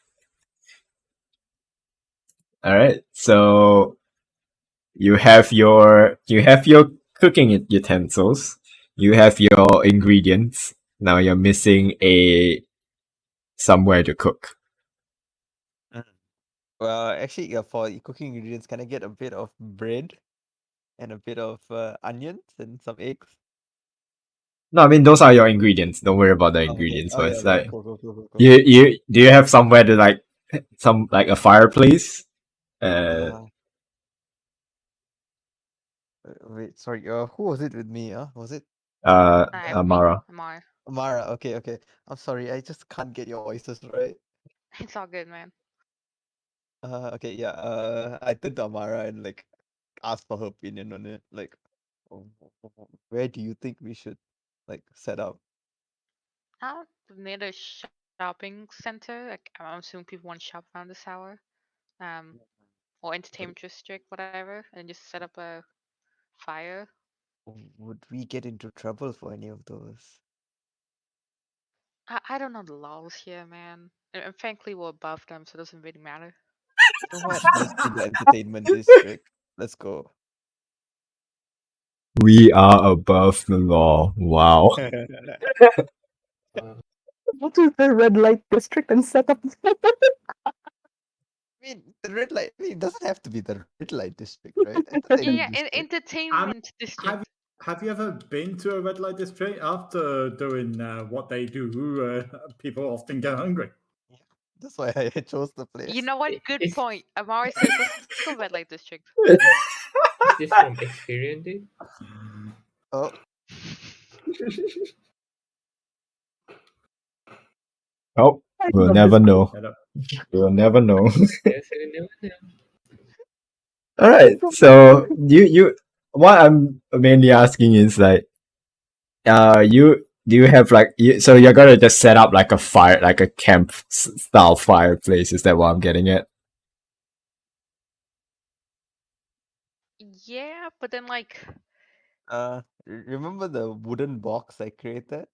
Alright, so you have your cooking utensils, you have your ingredients. Now you're missing a somewhere to cook. well, actually, yeah, for cooking ingredients, can I get a bit of bread and a bit of onions and some eggs? No, I mean those are your ingredients. Don't worry about the Oh, okay. ingredients Oh, yeah, first. yeah. Like Cool. you do you have somewhere to like a fireplace? Uh, wait, sorry. Who was it with me? Was it Me, Amara. Amar. Amara? Okay. I'm sorry. I just can't get your voices right. It's all good, man. Okay, yeah. I turned to Amara and like asked for her opinion on it. Like, oh, where do you think we should like set up? Near the shopping center. Like, I'm assuming people want to shop around this hour. Or entertainment district, whatever, and just set up a fire. Would we get into trouble for any of those? I don't know the laws here, man. And frankly, we're above them, so it doesn't really matter. You know what? Let's do the entertainment district. Let's go. We are above the law. Wow. Go to the red light district and set up. I mean, the red light. I mean, it doesn't have to be the red light district, right? Entertainment district. Entertainment district. Have you ever been to a red light district? After doing what they do, people often get hungry. Yeah, that's why I chose the place. You know what? Good Is, point. Amari says, let's go red light district. is this from experience, dude? Oh, Oh, we'll never know. We'll never know. Yes, I never know. All right. So you what I'm mainly asking is like, you do you have like so you're gonna just set up like a fire, like a camp style fireplace? Is that what I'm getting at? Yeah, but then like, remember the wooden box I created?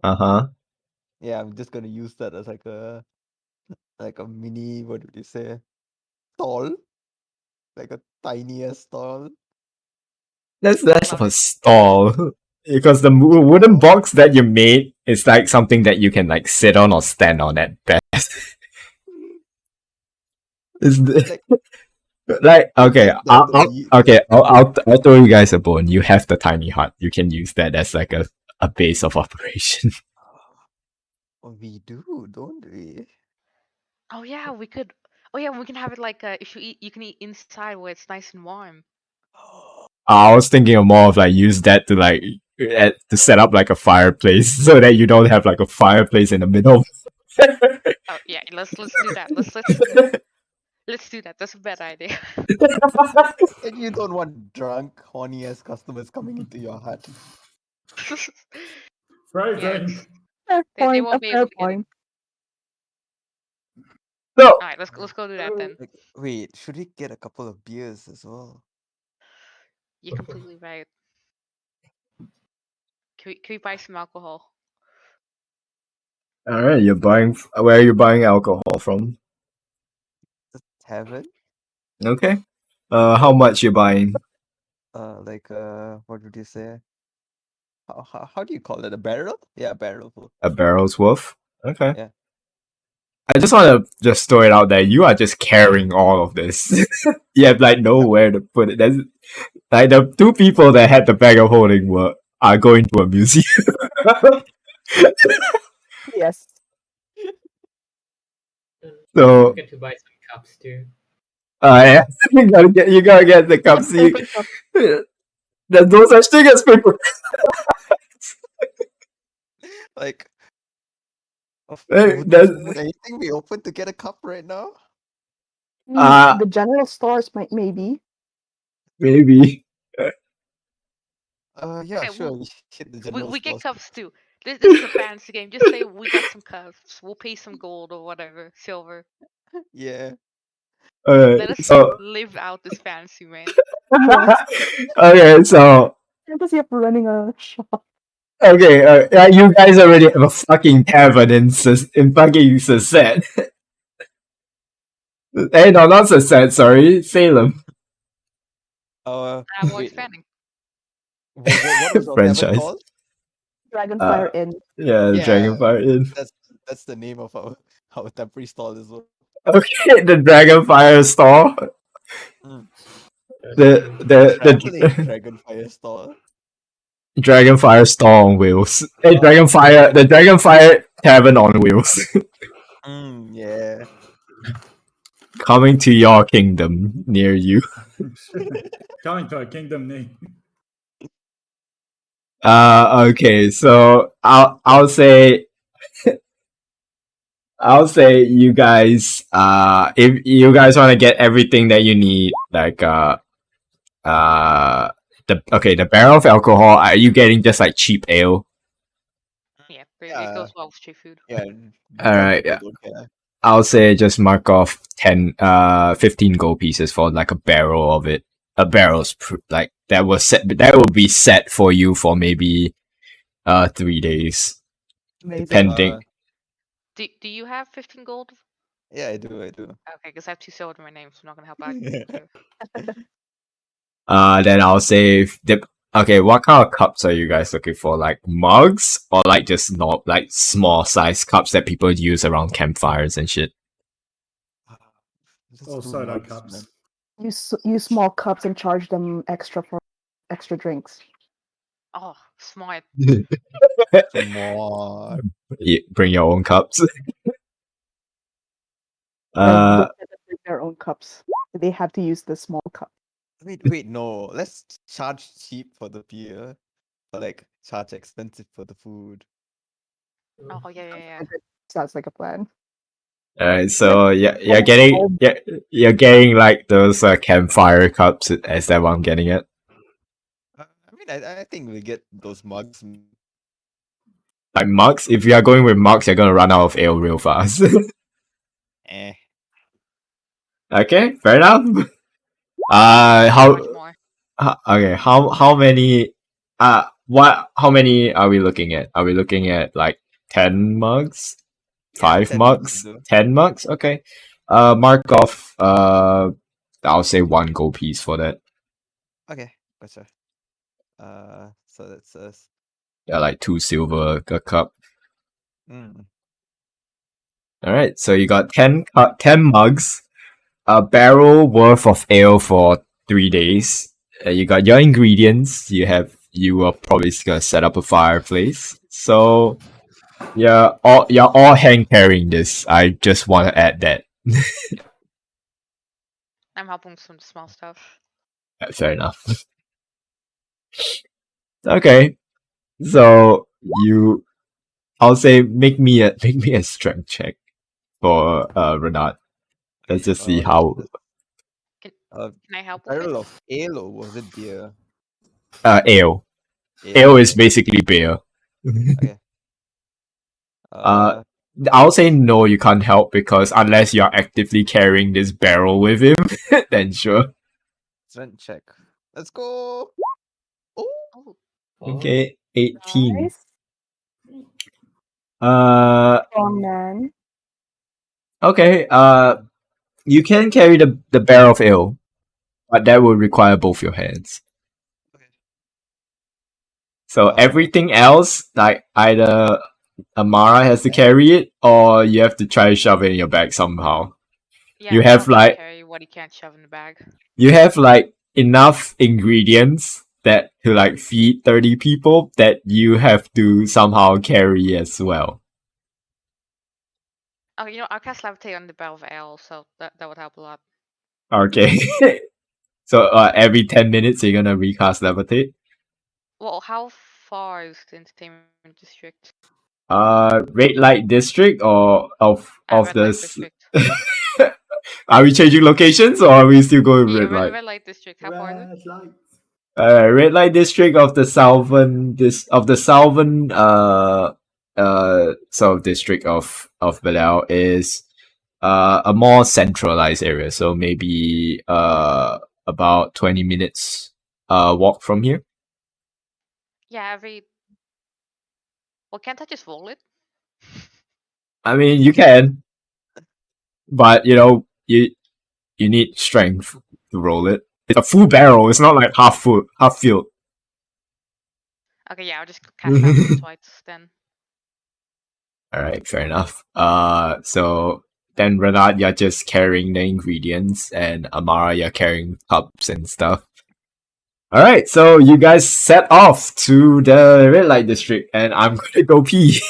Uh-huh. Yeah, I'm just gonna use that as like a mini, what would you say, stall, like a tinier stall. That's love a it. stall. Because the wooden box that you made is like something that you can like sit on or stand on at best. Is Like like okay, the I'll throw you guys a bone. You have the tiny hut. You can use that as like a base of operation. we do, don't we? Oh yeah, we could. Oh yeah, we can have it like if you eat, you can eat inside where it's nice and warm. I was thinking of more of like use that to like to set up like a fireplace so that you don't have like a fireplace in the middle. Oh yeah, let's do that. Let's do that. That's a bad idea. And you don't want drunk, horny ass customers coming into your hut. Phrasing. Fair They point. won't A be fair able to get in. point. No. All right, let's go do that then. Like, wait, should we get a couple of beers as well? You're completely right. Can we buy some alcohol? All right, you're buying. Where are you buying alcohol from? The tavern? Okay. How much you buying? What would you say? How do you call it? A barrel? Yeah, a barrel full. A barrel's worth. Okay. Yeah. I just want to just throw it out there. You are just carrying all of this. You have like nowhere to put it. There's like the two people that had the bag of holding are going to a museum. Yes. So Don't forget to buy some cups too. yeah, you gotta get the cups. Paper cup. There's no such thing as paper. Like, Hey, would there's- anything be open to get a cup right now? The general stores might maybe. maybe. Yeah, Okay, sure. We hit the We, general we get stores. cups too. This is a fancy game. Just say we got some cups. We'll pay some gold or whatever, silver. Yeah. Let us So live out this fantasy, man. Yes. okay, so Fantasy of running a shop. okay, you guys already have a fucking tavern in fucking Sasset. Hey, no, not Sasset. Sorry, Salem. We're Wait, expanding. what was our Franchise. tavern called? Dragonfire Inn. Yeah, the Yeah. Dragonfire Inn. That's the name of our temporary stall as well. Okay, the Dragonfire store. Mm. The Traveling Dragonfire stall. Dragonfire store on wheels. Hey, the Dragonfire Tavern on wheels. Yeah. Coming to your kingdom near you. Coming to a kingdom name. Okay, so I'll say you guys if you guys want to get everything that you need, like the barrel of alcohol, are you getting just like cheap ale? Yeah, it goes well with street food. Yeah. Alright, people yeah. don't care. I'll say just mark off 15 gold pieces for like a barrel of it. A barrel's like that will be set for you for maybe 3 days. Amazing. Depending. Do you have 15 gold? Yeah, I do. Okay, because I have 2 silver in my name, so I'm not gonna help out. Then I'll say okay, what kind of cups are you guys looking for? Like mugs or like just not like small size cups that people use around campfires and shit? Let's Oh, do soda mugs, cups. man. Use small cups and charge them extra for extra drinks. Oh, smart. Come on. Bring your own cups. Like, don't let them bring their own cups. They have to use the small cup. Wait, no. Let's charge cheap for the beer, but like charge expensive for the food. Oh yeah. Sounds like a plan. Alright, so you're Almost getting all- you're getting like those campfire cups. Is that what I'm getting at? I think we get those mugs. Like mugs. If you are going with mugs, you're gonna run out of ale real fast. Eh. Okay, fair enough. Much How more. okay? How many? How many are we looking at? Are we looking at like 10 mugs? 5 10 mugs? will do. 10 mugs? Okay. Mark off. I'll say 1 gold piece for that. Okay, gotcha. So that's us. Yeah, like 2 silver a cup. Mm. All right, so you got 10 mugs, a barrel worth of ale for 3 days. You got your ingredients. You are probably gonna set up a fireplace. So you're all hand carrying this. I just want to add that. I'm helping with some small stuff. Fair enough. Okay, so I'll say make me a strength check for Renat. Let's just see how Can Uh, I help with barrel it? of ale or was it beer? ale. Ale is basically beer. Okay. I'll say no, you can't help because unless you're actively carrying this barrel with him, then sure. Strength check. Let's go. Oh, Oh, Okay, 18. Nice. Uh, man. okay. You can carry the barrel of ale, but that will require both your hands. okay. So everything else, like either Amara has to carry it, or you have to try to shove it in your bag somehow. Yeah, You Amara have can like carry what he can't shove in the bag. you have like enough ingredients that to like feed 30 people that you have to somehow carry as well. Oh, I'll cast levitate on the Bell of Ale, so that would help a lot. Okay. So every 10 minutes you're gonna recast levitate. Well, how far is the entertainment district? Red light district or of Red light this. district. Are we changing locations or are we still going Yeah, red light? red light district. How far is it? Red lights. Red light district of the southern sort of district of Belial is a more centralized area. So maybe about 20 minutes walk from here. Yeah, Well, can't I just roll it? I mean, you can, but you need strength to roll it. It's a full barrel. It's not like half filled. Okay, yeah, I'll just cast levitate twice then. All right, fair enough. So then Renard, you're just carrying the ingredients, and Amara, you're carrying cups and stuff. All right, so you guys set off to the red light district, and I'm gonna go pee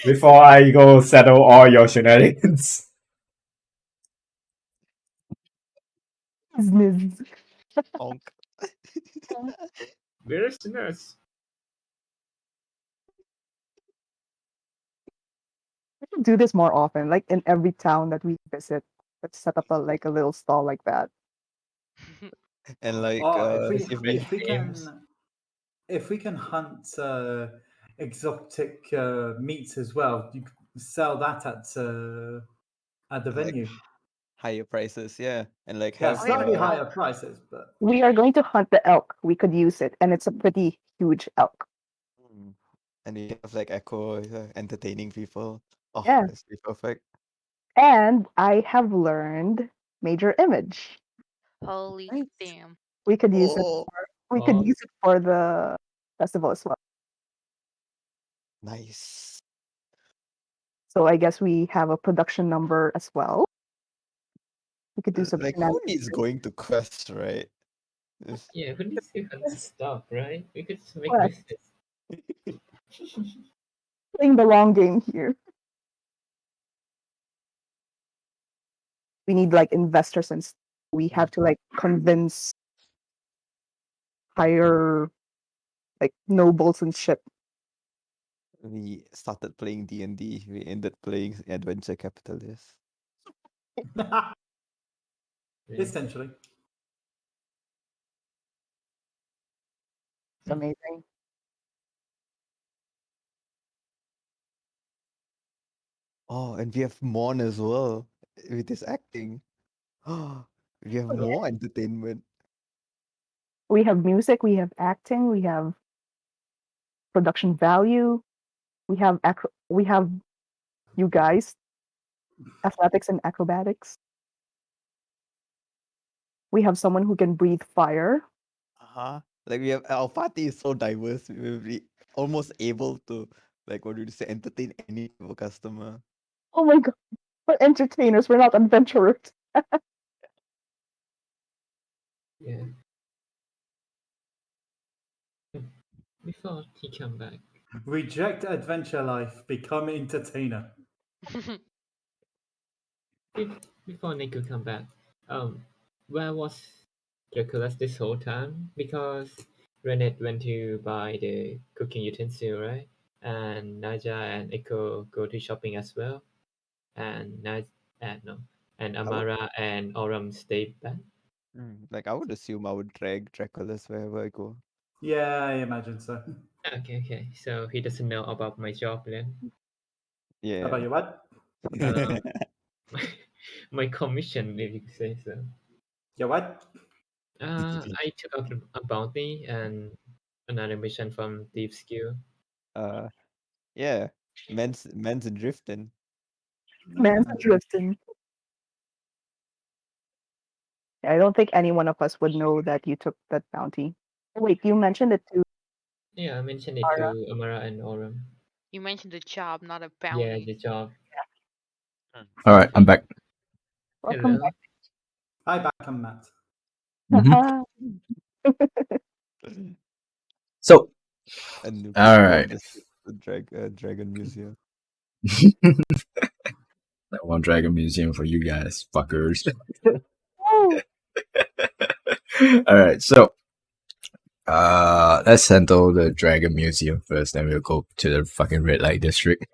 before I go settle all your shenanigans. Business. Honk. Where's the nurse? We should do this more often, like in every town that we visit. Let's set up a little stall like that. And like Oh, if we if we can hunt exotic meats as well, you can sell that at the like venue. higher prices, yeah, and like Yeah, have Oh, yeah, we slightly can higher elk. prices, but We are going to hunt the elk. We could use it, and it's a pretty huge elk. and we have like echo entertaining people. Oh, Yeah. that's be perfect. And I have learned major image. Holy Nice. damn. We could use it. Oh, We could Oh, use it for the festival as well. nice. So I guess we have a production number as well. We could do some Like who needs shenanigans. going to quest, right? Just- yeah, who needs to hunt the stock, right? We could just make Well, business. playing the long game here. We need like investors and we have to like convince higher like nobles and shit. we started playing D&D, we ended playing Adventure Capitalist. Yeah. essentially. It's amazing. Oh, and we have Mon as well with his acting. Oh, we have Oh, yeah. more entertainment. We have music, we have acting, we have production value, we have you guys, athletics and acrobatics. We have someone who can breathe fire. Uh-huh. Like we have our party is so diverse. We will be almost able to like what do you say, entertain any type of customer. Oh my god, we're entertainers, we're not adventurers. Yeah. Before he come back. Reject adventure life, become entertainer. Before Nico come back, where was Dracula's this whole time? Because Renette went to buy the cooking utensil, right? And Naja and Echo go to shopping as well. And no, and I would Amara and Oram stay back. like I would assume I would drag Dracula's wherever I go. Yeah, I imagine so. Okay. So he doesn't know about my job then. Yeah. About your what? Uh, my commission, if you could say so. Your what? I took out a bounty and another mission from Thieves Guild. uh yeah. Men's drifting. Man's drifting. I don't think any one of us would know that you took that bounty. Oh, wait, you mentioned it too. Yeah, I mentioned it Ara. to Amara and Oram. You mentioned the job, not a Yeah, bounty. the job. All right, I'm back. Welcome Hello. back. Hi, back. I'm Matt. Mhm. So, And you all could right. the dragon museum. That one dragon museum for you guys, fuckers. Oh, All right, so let's handle the dragon museum first, then we'll go to the fucking red light district.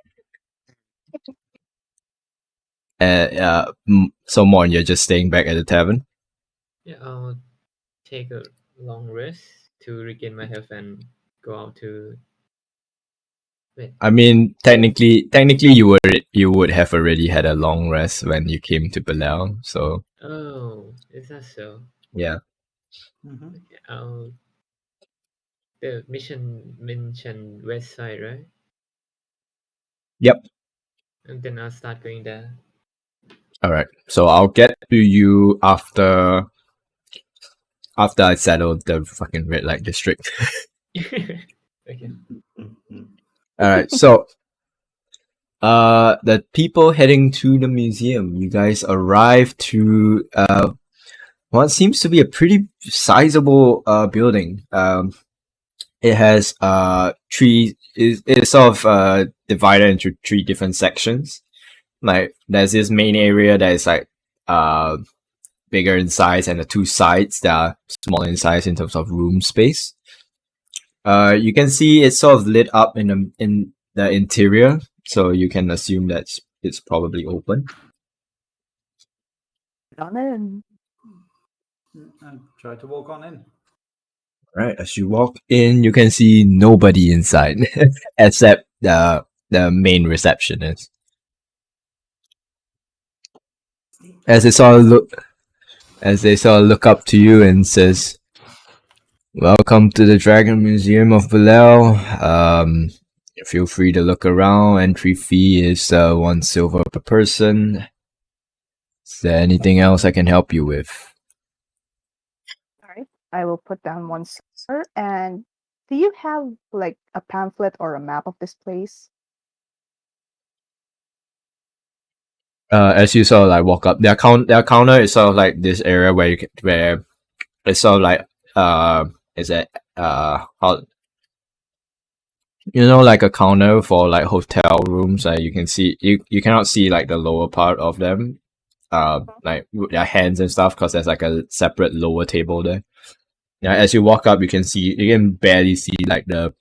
So Mon, you're just staying back at the tavern. Yeah, I'll take a long rest to regain my health and go out to. Wait. I mean, technically, you would have already had a long rest when you came to Bilal. So Oh, is that so? yeah, Mm-hmm. Okay, the mission mentioned west side, right? yep. And then I'll start going there. All right, so I'll get to you after I settle the fucking red light district. Okay. All right, so the people heading to the museum, you guys arrive to what seems to be a pretty sizable building. It has it's sort of divided into three different sections. Like there's this main area that is like bigger in size, and the two sides that are smaller in size in terms of room space. You can see it's sort of lit up in the interior, so you can assume that it's probably open. on in. I try to walk on in. Right, as you walk in, you can see nobody inside except the main receptionist. As they sort of look up to you and says, "Welcome to the Dragon Museum of Bilal. Feel free to look around. Entry fee is 1 silver per person. Is there anything else I can help you with?" All right. I will put down one silver. And do you have like a pamphlet or a map of this place? As you sort of like walk up, their counter is sort of like this area where where it's sort of like is it how, like a counter for like hotel rooms. Like you can see you cannot see like the lower part of them, like with their hands and stuff, because there's like a separate lower table there. Yeah, as you walk up, you can barely see like the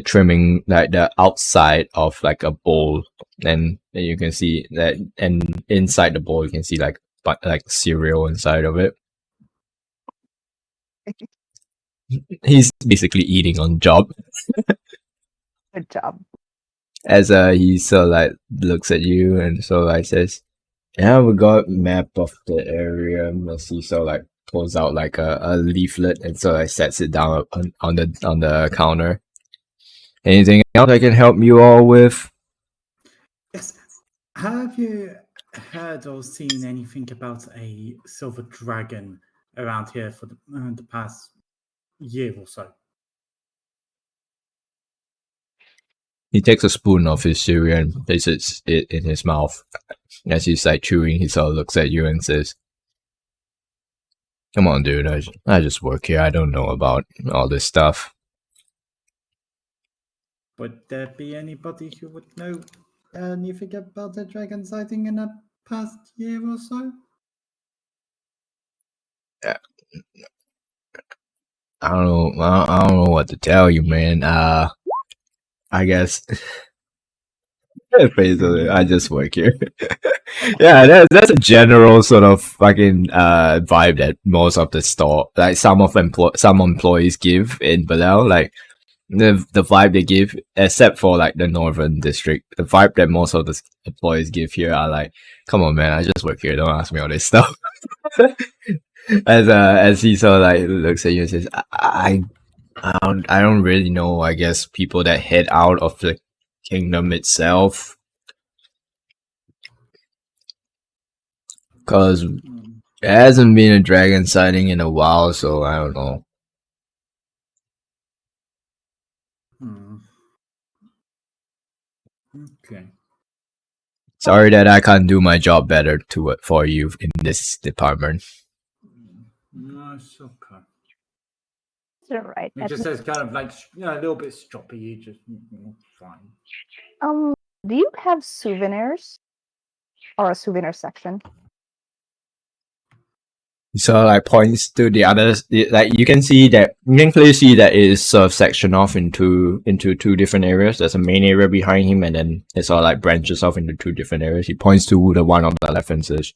trimming, like the outside of like a bowl, and then you can see that, and inside the bowl you can see like cereal inside of it. He's basically eating on job. Good job. As he sort of like looks at you and so like says, "Yeah, we got map of the area." As he sort of like pulls out like a leaflet and so like sets it down on the counter. "Anything else I can help you all with?" Yes. Have you heard or seen anything about a silver dragon around here for the past year or so? He takes a spoon of his cereal and places it in his mouth. As he's like chewing, he sort of looks at you and says, "Come on, dude. I just work here. I don't know about all this stuff." Would there be anybody who would know anything about a dragon sighting in the past year or so? I don't know. I don't know what to tell you, man. I guess. Basically, I just work here. Yeah, that's a general sort of fucking vibe that most of the store, like some employees give in Bilal, like the vibe they give, except for like the northern district, the vibe that most of the employees give here are like, "Come on, man, I just work here. Don't ask me all this stuff." As he sort of like looks at you and says, I don't really know. I guess people that head out of the kingdom itself, because there hasn't been a dragon sighting in a while, so I don't know." Sorry that I can't do my job better for you in this department. No, it's okay. It's all right. It just says kind of like a little bit stroppy. You just fine. Do you have souvenirs or a souvenir section? So like points to the others, like you can clearly see that it is sort of sectioned off into two different areas. There's a main area behind him, and then it sort of like branches off into two different areas. He points to the one on the left and says,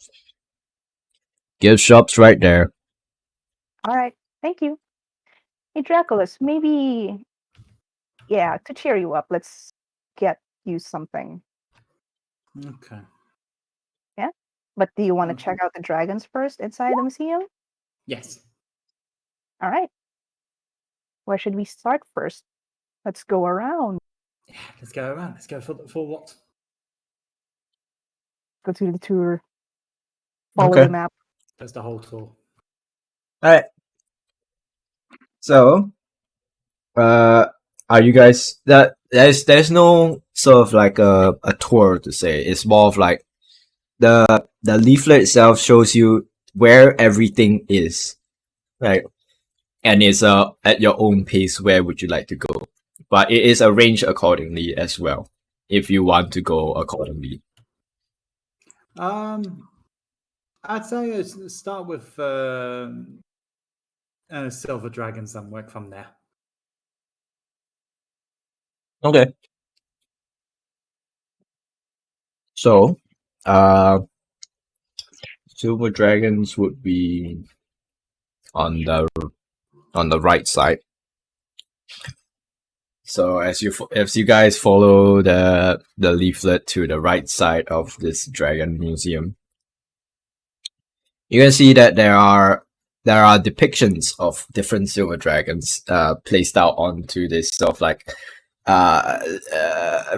"Gift shop's right there." All right, thank you. Hey, Draculus, maybe, yeah, to cheer you up, let's get you something. Okay. Yeah? But do you want to check out the dragons first inside the museum? Yes. All right. Where should we start first? Let's go around. Yeah, let's go around. Let's go for what? Go to the tour. Follow Okay. the map. That's the whole tour. All right. So, are you guys there's no sort of like a tour to say. It's more of like the leaflet itself shows you where everything is, right? And it's at your own pace. Where would you like to go? But it is arranged accordingly as well, if you want to go accordingly. I'd say let's start with Silver Dragons and work from there. Okay. So, Silver Dragons would be on the right side. So as you guys follow the leaflet to the right side of this dragon museum, you can see that there are depictions of different silver dragons placed out onto this sort of like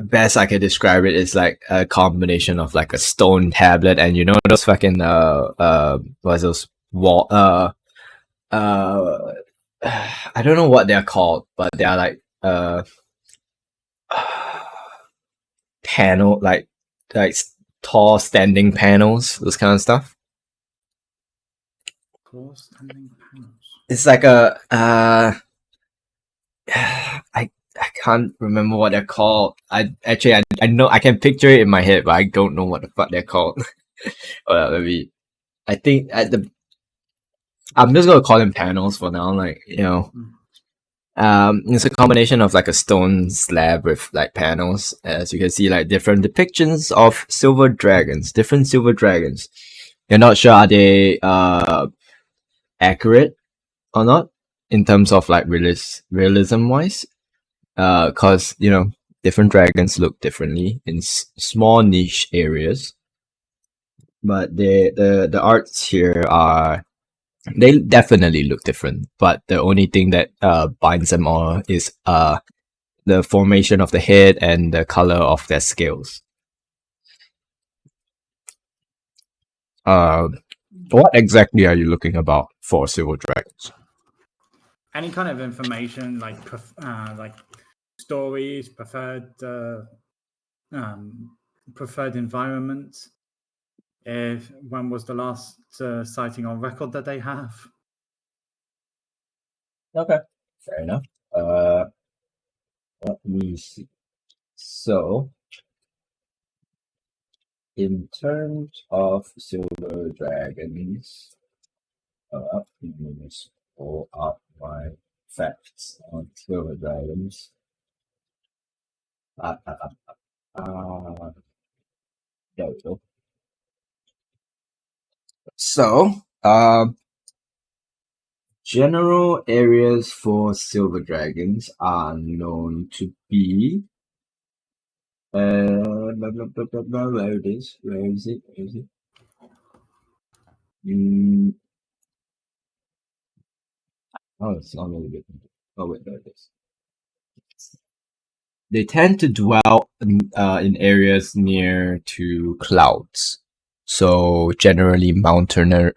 best I can describe it is like a combination of like a stone tablet and those fucking what's those wall I don't know what they're called, but they are like panel like tall standing panels, those kind of stuff. Tall standing panels. It's like a I can't remember what they're called. I know I can picture it in my head, but I don't know what the fuck they're called. Maybe I think I'm just gonna call them panels for now. Like it's a combination of like a stone slab with like panels. As you can see, like different depictions of silver dragons, different silver dragons. You're not sure are they accurate or not in terms of like realism wise. Cause different dragons look differently in small niche areas, but the arts here they definitely look different. But the only thing that binds them all is the formation of the head and the color of their scales. What exactly are you looking about for silver dragons? Any kind of information like stories, preferred environments. When was the last sighting on record that they have? Okay, fair enough. Let me see. So, in terms of silver dragons, let me just pull up my facts on silver dragons. There we go. So, general areas for silver dragons are known to be where it is? Where is it? Oh, it's not really good. Oh wait, there it is. They tend to dwell in areas near to clouds. So generally mountain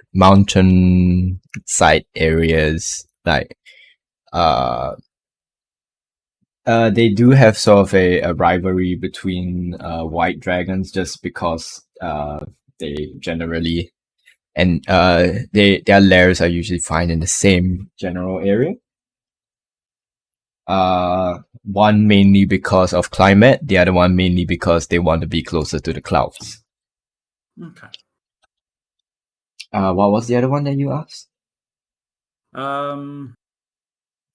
side areas like They do have sort of a rivalry between white dragons just because they generally and their lairs are usually found in the same general area. One mainly because of climate, the other one mainly because they want to be closer to the clouds. Okay. What was the other one that you asked?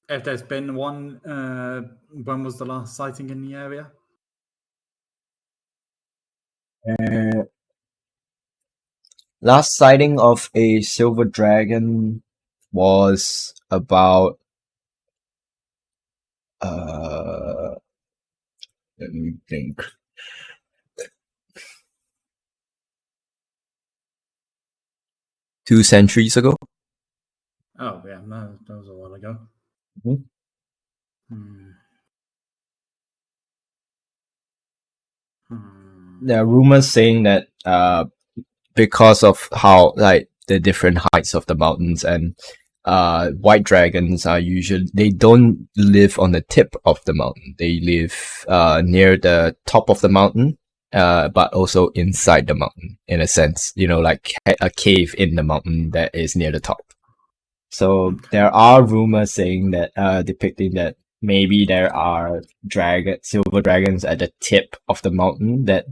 If there's been one, when was the last sighting in the area? Last sighting of a silver dragon was about let me think. 2 centuries ago. Oh yeah, no, that was a while ago. Mhm. There are rumors saying that because of how like the different heights of the mountains and white dragons are usually they don't live on the tip of the mountain. They live near the top of the mountain, but also inside the mountain in a sense. You know, like a cave in the mountain that is near the top. So there are rumors saying that depicting that maybe there are silver dragons at the tip of the mountain that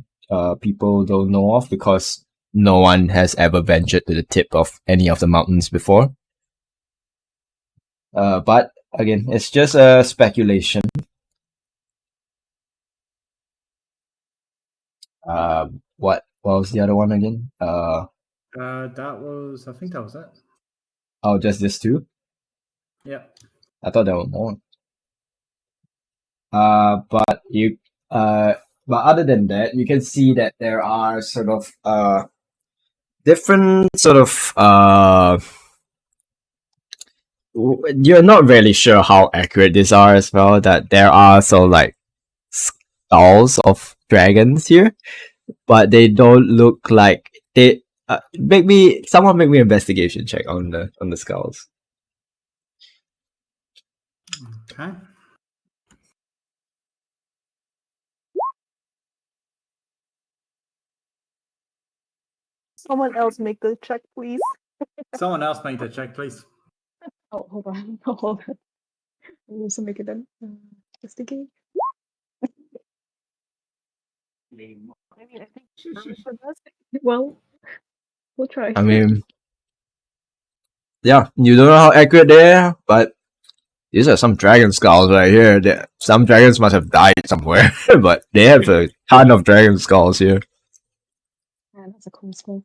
people don't know of because no one has ever ventured to the tip of any of the mountains before. But again, it's just a speculation. What was the other one again? That was, I think that was it. Oh, just this two? Yeah. I thought there were more. But you but other than that, you can see that there are sort of different sort of you're not really sure how accurate these are as well. That there are sort of like skulls of dragons here, but they don't look like they. Someone make me an investigation check on the skulls. Okay. Someone else make the check, please. Someone else make the check, please. Oh, hold on. Hold on. I'll also make it then. Just in case. I mean, I think for us, Well, we'll try. I mean, yeah, you don't know how accurate they are, but these are some dragon skulls right here. Some dragons must have died somewhere, but they have a ton of dragon skulls here. Man, that's a cool smell.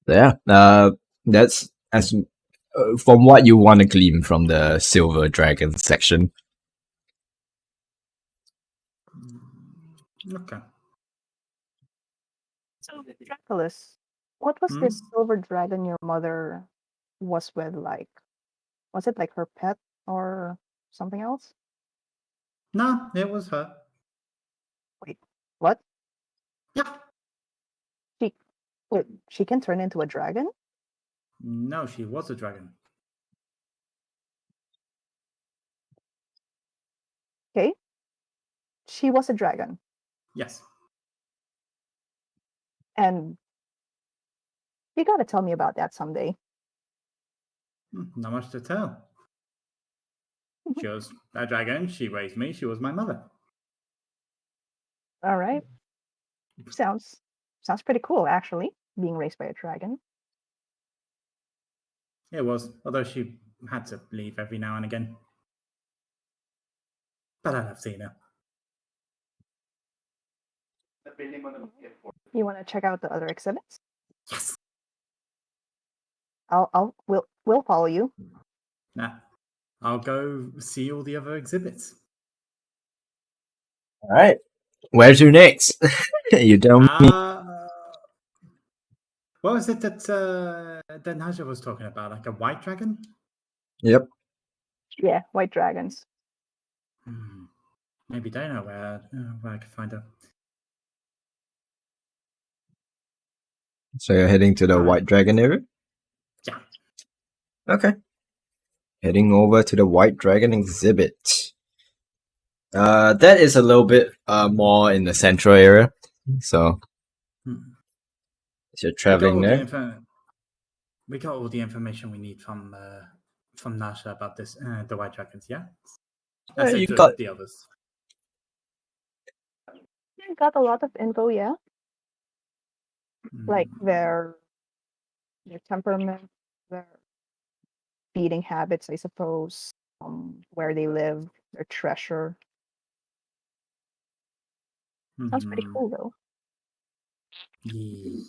Yeah, that's as from what you want to glean from the silver dragon section. Okay. so Draculus, what was this silver dragon your mother was with like? Was it like her pet or something else? No, it was her. Wait, what? Yeah. She wait, she can turn into a dragon? No, she was a dragon. Okay. She was a dragon. Yes. And you gotta tell me about that someday. Not much to tell. She was a dragon. She raised me. She was my mother. All right. Sounds pretty cool, actually, being raised by a dragon. It was, although she had to leave every now and again. But I love seeing her. You want to check out the other exhibits? Yes. We'll follow you. Nah. I'll go see all the other exhibits. All right, where's your next? You tell me. What was it that Naja was talking about? Like a white dragon? Yep. Yeah, white dragons. Maybe they know where I can find her. So you're heading to the Alright. white dragon area? Yeah. Okay. Heading over to the White Dragon exhibit. That is a little bit more in the central area. So, as you're traveling there. We got all the information we need from Nasha about this, the White Dragons, yeah? Yeah, you To got- the others. I got a lot of info, yeah. Like their temperament, their feeding habits, I suppose, where they live, their treasure. Sounds pretty cool, though. Yeah.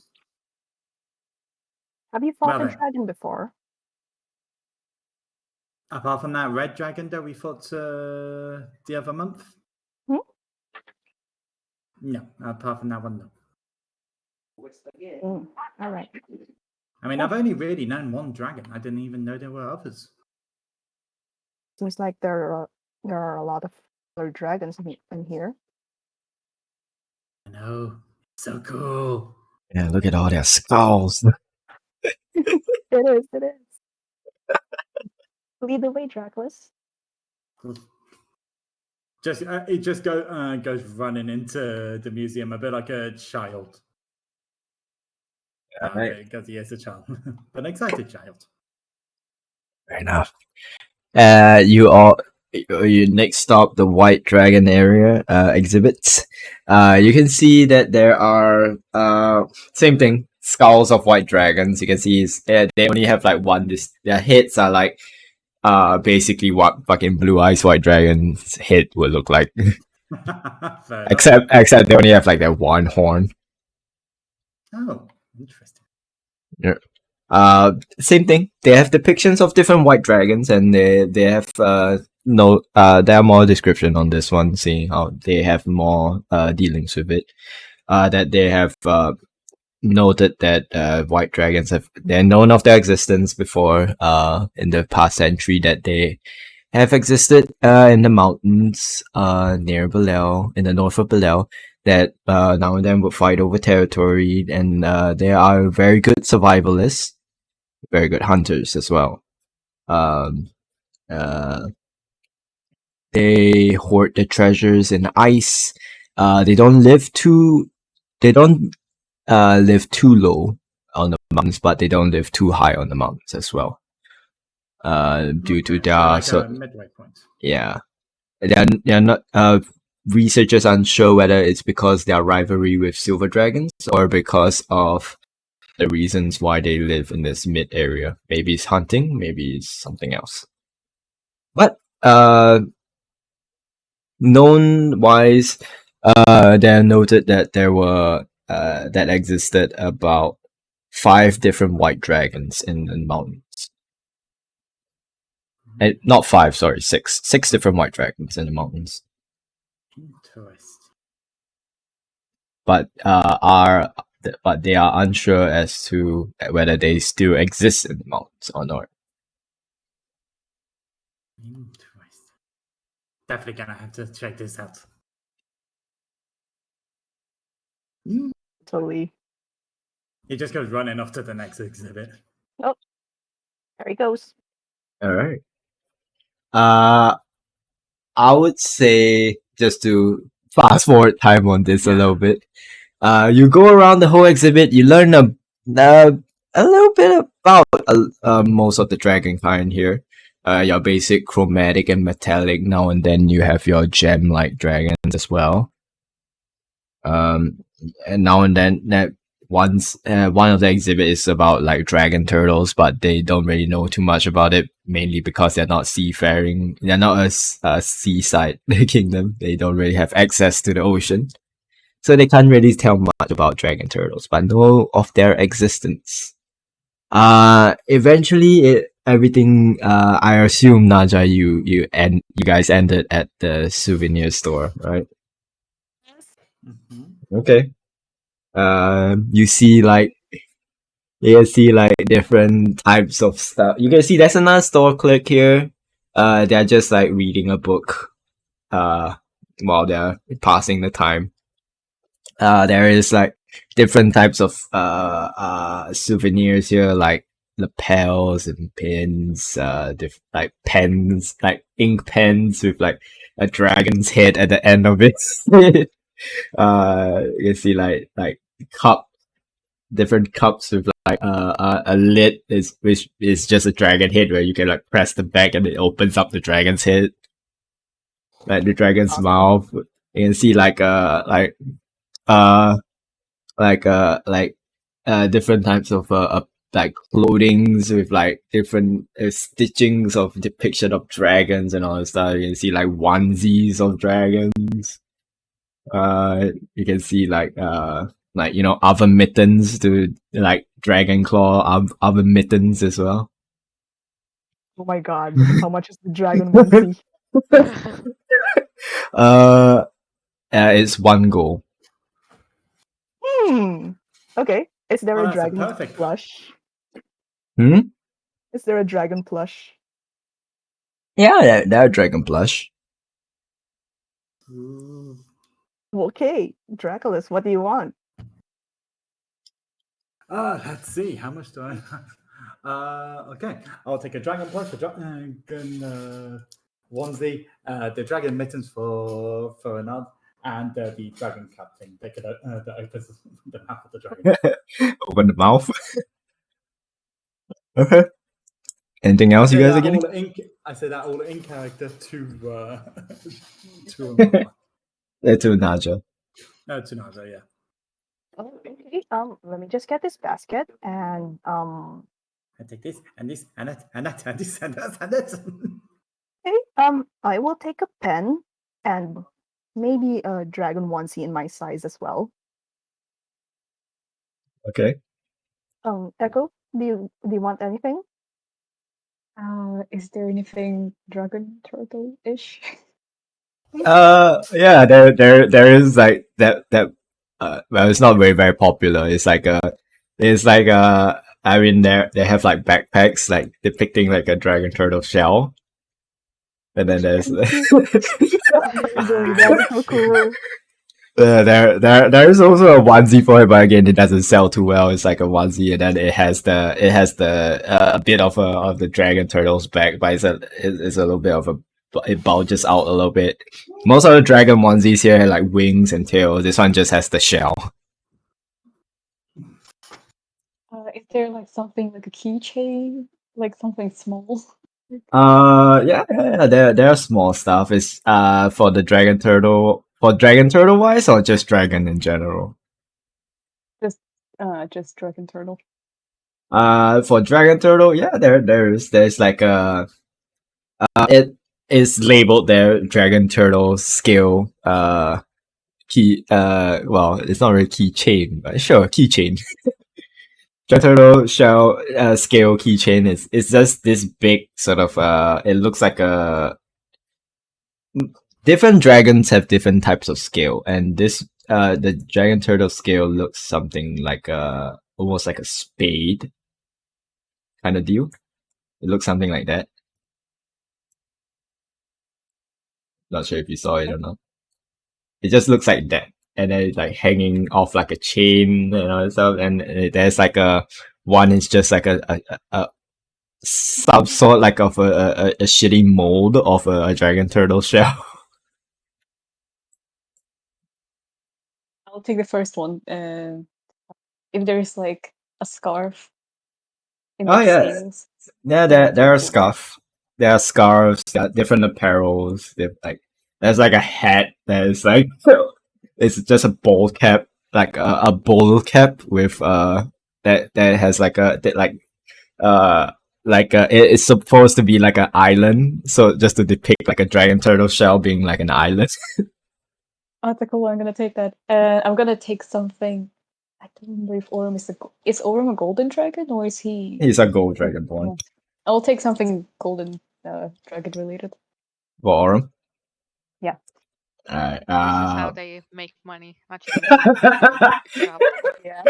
Have you fought Well a then. dragon before? Apart from that red dragon that we fought the other month? Hmm? No, apart from that one, no. All right. I mean, I've only really known one dragon. I didn't even know there were others. Seems like there are a lot of other dragons in here. I know. So cool. Yeah, look at all their skulls. It is. Lead the way, Dracula. It just goes running into the museum a bit like a child. Right. Because he is a child, an excited child. Fair enough. You next stop the White Dragon area exhibits. You can see that there are same thing, skulls of white dragons. You can see they only have like one. Their heads are like basically what fucking Blue Eyes White Dragon's head would look like. except they only have like that one horn. Oh, interesting. Yeah. Same thing. They have depictions of different white dragons, and they have there are more description on this one, seeing how they have more dealings with it. That they have noted that white dragons they're known of their existence before in the past century, that they have existed in the mountains near Belel, in the north of Belel, that now and then would fight over territory, and they are very good survivalists, very good hunters as well. They hoard the treasures in ice. They don't live too low on the mountains, but they don't live too high on the mountains as well. Due to their midway point. Yeah, they're not. Researchers unsure whether it's because their rivalry with silver dragons or because of the reasons why they live in this mid area. Maybe it's hunting, maybe it's something else. But known wise, they noted that there were that existed about 5 different white dragons in the mountains. Not 5, sorry, 6. 6 different white dragons in the mountains. Interesting. But they are unsure as to whether they still exist in the mountains or not. Interesting. Definitely gonna have to check this out. Totally. He just goes running off to the next exhibit. Oh, there he goes. All right. I would say, just to fast forward time on this a little bit, you go around the whole exhibit, you learn a little bit about most of the dragon kind here. Your basic chromatic and metallic. Now and then you have your gem-like dragons as well. And now and then that one of the exhibit is about like dragon turtles, but they don't really know too much about it, mainly because they're not seafaring. They're not a seaside kingdom. They don't really have access to the ocean, so they can't really tell much about dragon turtles, but know of their existence. Eventually, everything. I assume, Naja, you guys ended at the souvenir store, right? Okay. You see like different types of stuff. You can see there's another store clerk here. They're just like reading a book while they're passing the time. There is like different types of souvenirs here, like lapels and pins, like pens, like ink pens with like a dragon's head at the end of it. You can see like cup different cups with like a lid is which is just a dragon head where you can like press the back and it opens up the dragon's head, like the dragon's Awesome. mouth. You can see uh different types of like clothings with like different stitchings of depiction of dragons and all that stuff. You can see like onesies of dragons. You can see like you know oven mittens to like dragon claw oven mittens as well. Oh my god, how much is the dragon onesie? It's one goal. Okay. Is there Oh, a that's a dragon perfect. plush? Hmm. Is there a dragon plush? Yeah, they're dragon plush. Ooh. Okay, Draculus, what do you want? Let's see. How much do I have? Okay. I'll take a dragon plush, a dragon onesie, the dragon mittens for a nod, and the dragon cap thing. Take it that opens the mouth of the dragon. Open the mouth. Okay. Anything else you guys are getting? I say that all in character to to To Naja. to Naja, yeah. Okay, let me just get this basket and I take this and this and that and that and this and that and that. okay, I will take a pen and maybe a dragon onesie in my size as well. Okay. Echo, do you want anything? Is there anything dragon turtle-ish? Yeah, there is like that well it's not very popular. I mean they have like backpacks like depicting like a dragon turtle shell. And then there's That is so cool. there is also a onesie for it, but again it doesn't sell too well. It's like a onesie and then it has the a bit of the dragon turtle's back, but it's a little bit of a it bulges out a little bit. Most of the dragon onesies here have like wings and tails. This one just has the shell. Is there like something like a keychain, like something small? Yeah. There are small stuff. It's for the dragon turtle wise or just dragon in general. Just dragon turtle. For dragon turtle, yeah, there's like it is labeled there dragon turtle scale key well it's not really keychain but sure keychain. Dragon turtle shell scale keychain is it's just this big sort of it looks like a different dragons have different types of scale and this the dragon turtle scale looks something like a almost like a spade kind of deal. It looks something like that. Not sure if you saw it or not. It just looks like that, and then it's like hanging off like a chain and all that stuff. And there's like a one is just like a some sort like of a shitty mold of a dragon turtle shell. I'll take the first one. If there's like a scarf in Oh the yeah, scales, yeah. that would be There are cool. scarf. There are scarves. There are different apparels. Like there's like a hat. There's like it's just a bowl cap, like a bowl cap with that has like a that it's supposed to be like an island, so just to depict like a dragon turtle shell being like an island. Oh, that's cool. I'm gonna take that. I'm gonna take something. I don't remember if Orem is Orem a golden dragon or is he? He's a gold dragonborn. Yeah. I'll take something golden dragon related. For Aurum. Yeah. Alright. This is how they make money. Actually, gift shop. Yeah.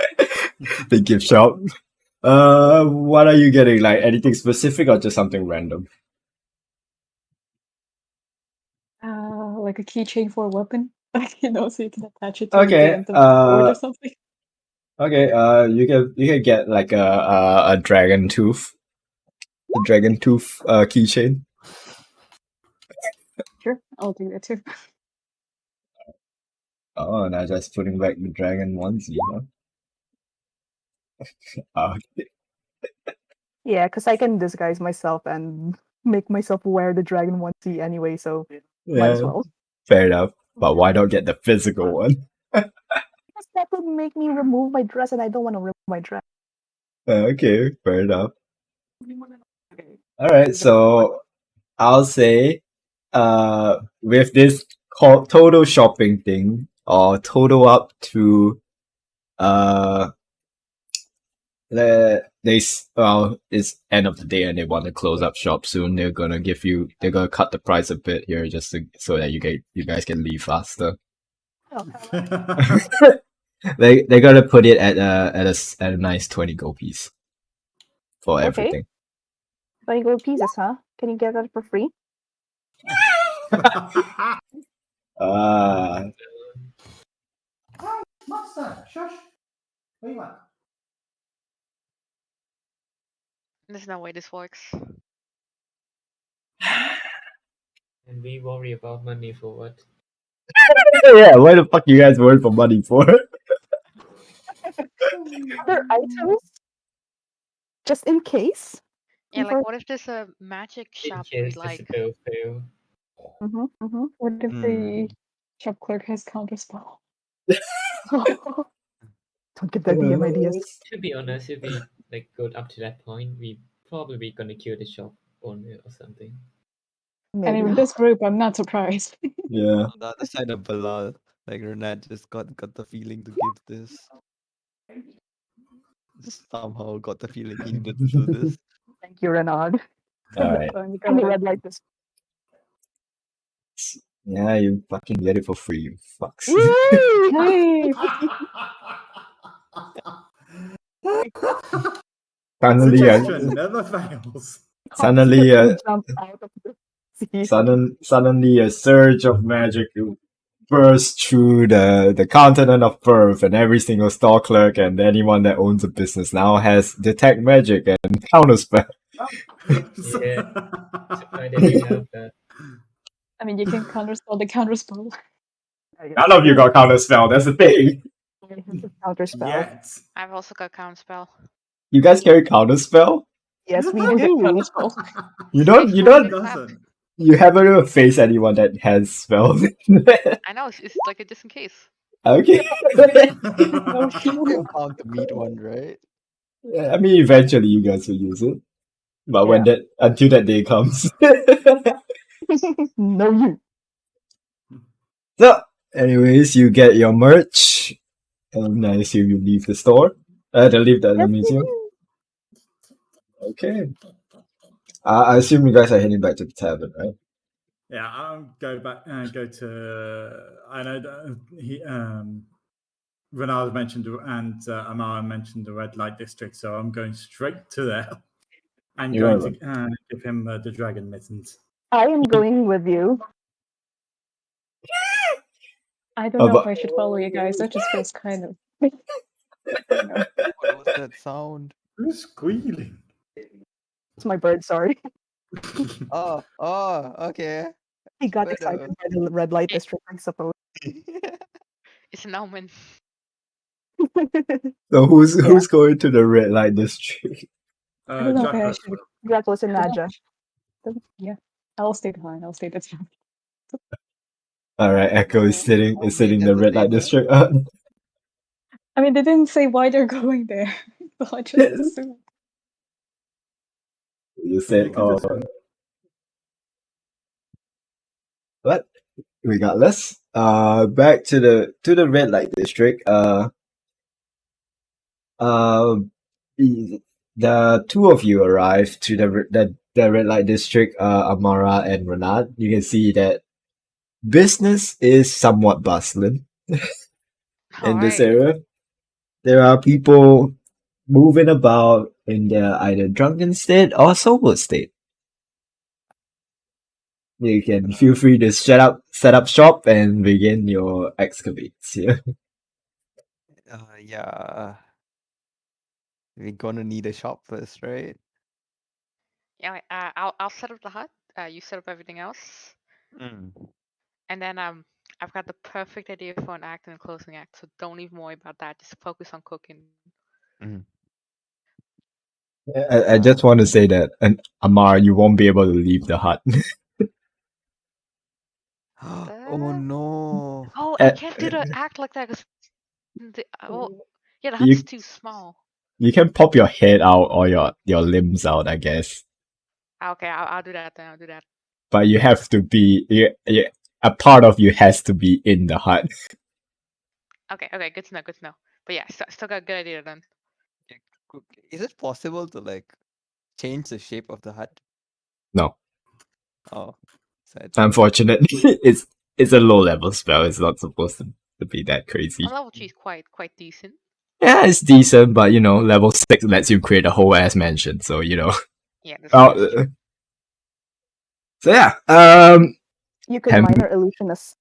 The gift shop. What are you getting? Like anything specific or just something random? Like a keychain for a weapon. So you can attach it to the Okay. end of the sword or something. Okay, you can get like a dragon tooth, keychain. Sure, I'll do that too. Oh, and I just putting back the dragon onesie, huh? Okay. Yeah, because I can disguise myself and make myself wear the dragon onesie anyway, so might as Yeah, well. fair enough. But why not get the physical one? Because that would make me remove my dress, and I don't want to remove my dress. Okay, fair enough. Okay. All right, so I'll say, with this total shopping thing, or total up to, uh, it's end of the day and they want to close up shop soon. They're gonna cut the price a bit here just so that you guys can leave faster. Oh, They're gonna put it at a nice 20 gold piece for okay. everything. 20 gold pieces, huh? Can you get that for free? Ah, Master, shush. What do you want? There's no way this works. And we worry about money for what? yeah, why the fuck you guys worry for money for? Other items? Just in case? Yeah, For- like what if there's a magic In shop we case the like? spell fail. What if Hmm. the shop clerk has counterspell? Don't give that DM ideas. To be honest, if we like go up to that point, we probably gonna kill the shop owner or something. And Maybe. in this group, I'm not surprised. Yeah. On the other side of Bilal, like Renat just got the feeling to give this. Just somehow got the feeling he needed to do this. Thank you, Renard. Alright. So you Let me gotta- red light this. Yeah, you fucking get it for free, you fucks. Hey! Suddenly, Suggestion never fails. Suddenly, Jump out of the sea. suddenly a surge of magic burst through the continent of Perth, and every single store clerk and anyone that owns a business now has detect magic and counterspell. Yeah. Surprised that you have that. I mean, you can counterspell the counterspell. None of you got counterspell. That's the thing. Counter spell. Yet. I've also got counterspell. You guys carry counterspell? Yes, we Oh, do. counterspell. You don't. You Based on don't. this map. Doesn't. You haven't even faced anyone that has spells. I know, it's like a just in case. Okay. No, You're bound to meet one, right? I mean, eventually you guys will use it, but when Yeah. until that day comes. No, you. So, anyways, you get your merch, and I assume you leave the store. Leave the Yes, we museum. do. Okay. I assume you guys are heading back to the tavern, right? Yeah, I'll go back and go to. I know that Renard mentioned and Amara mentioned the red light district, so I'm going straight to there and You're going to give him the dragon mittens. I am going with you. I don't know but if I should follow you guys. That just feels kind of. I don't know. What was that sound? Who's squealing? It's my bird, sorry. Oh, okay. He got Wait, excited by the red light It- district, I suppose. It's an omen. so who's going to the red light district? I don't know if I Jacques. should. Dracula's and I don't know Nadja. if I should- Yeah, I'll stay behind. I'll stay the town. All right, Echo is sitting in the Echo red stay light there. district. I mean, they didn't say why they're going there, so I just assumed. You said, You can oh, just- but regardless, back to the red light district. The two of you arrive to the red light district. Amara and Renat. You can see that business is somewhat bustling in this Alright. area. There are people moving about in their either drunken state or sober state. You can feel free to set up shop and begin your excavates here. Yeah. we're gonna need a shop first, right? Yeah, I'll set up the hut. You set up everything else, Mm. and then I've got the perfect idea for an act and a closing act. So don't even worry about that. Just focus on cooking. Mm. I just want to say that, and Amar, you won't be able to leave the hut. Oh Uh, no. oh, I Uh, can't do the act like that because oh yeah, the hut's you too small. you can pop your head out or your limbs out, I guess, Okay, I'll do that then. I'll do that. but you have to be a part of you has to be in the hut. Okay, good to know. Good to know. But yeah, still got a good idea then. Is it possible to like change the shape of the hut? No, Oh, sad. unfortunately, it's a low level spell. It's not supposed to be that crazy. Level 3 is quite decent. Yeah, it's decent, but level 6 lets you create a whole ass mansion. So Yeah, that's well, true. so yeah, You could Hem- minor illusionist.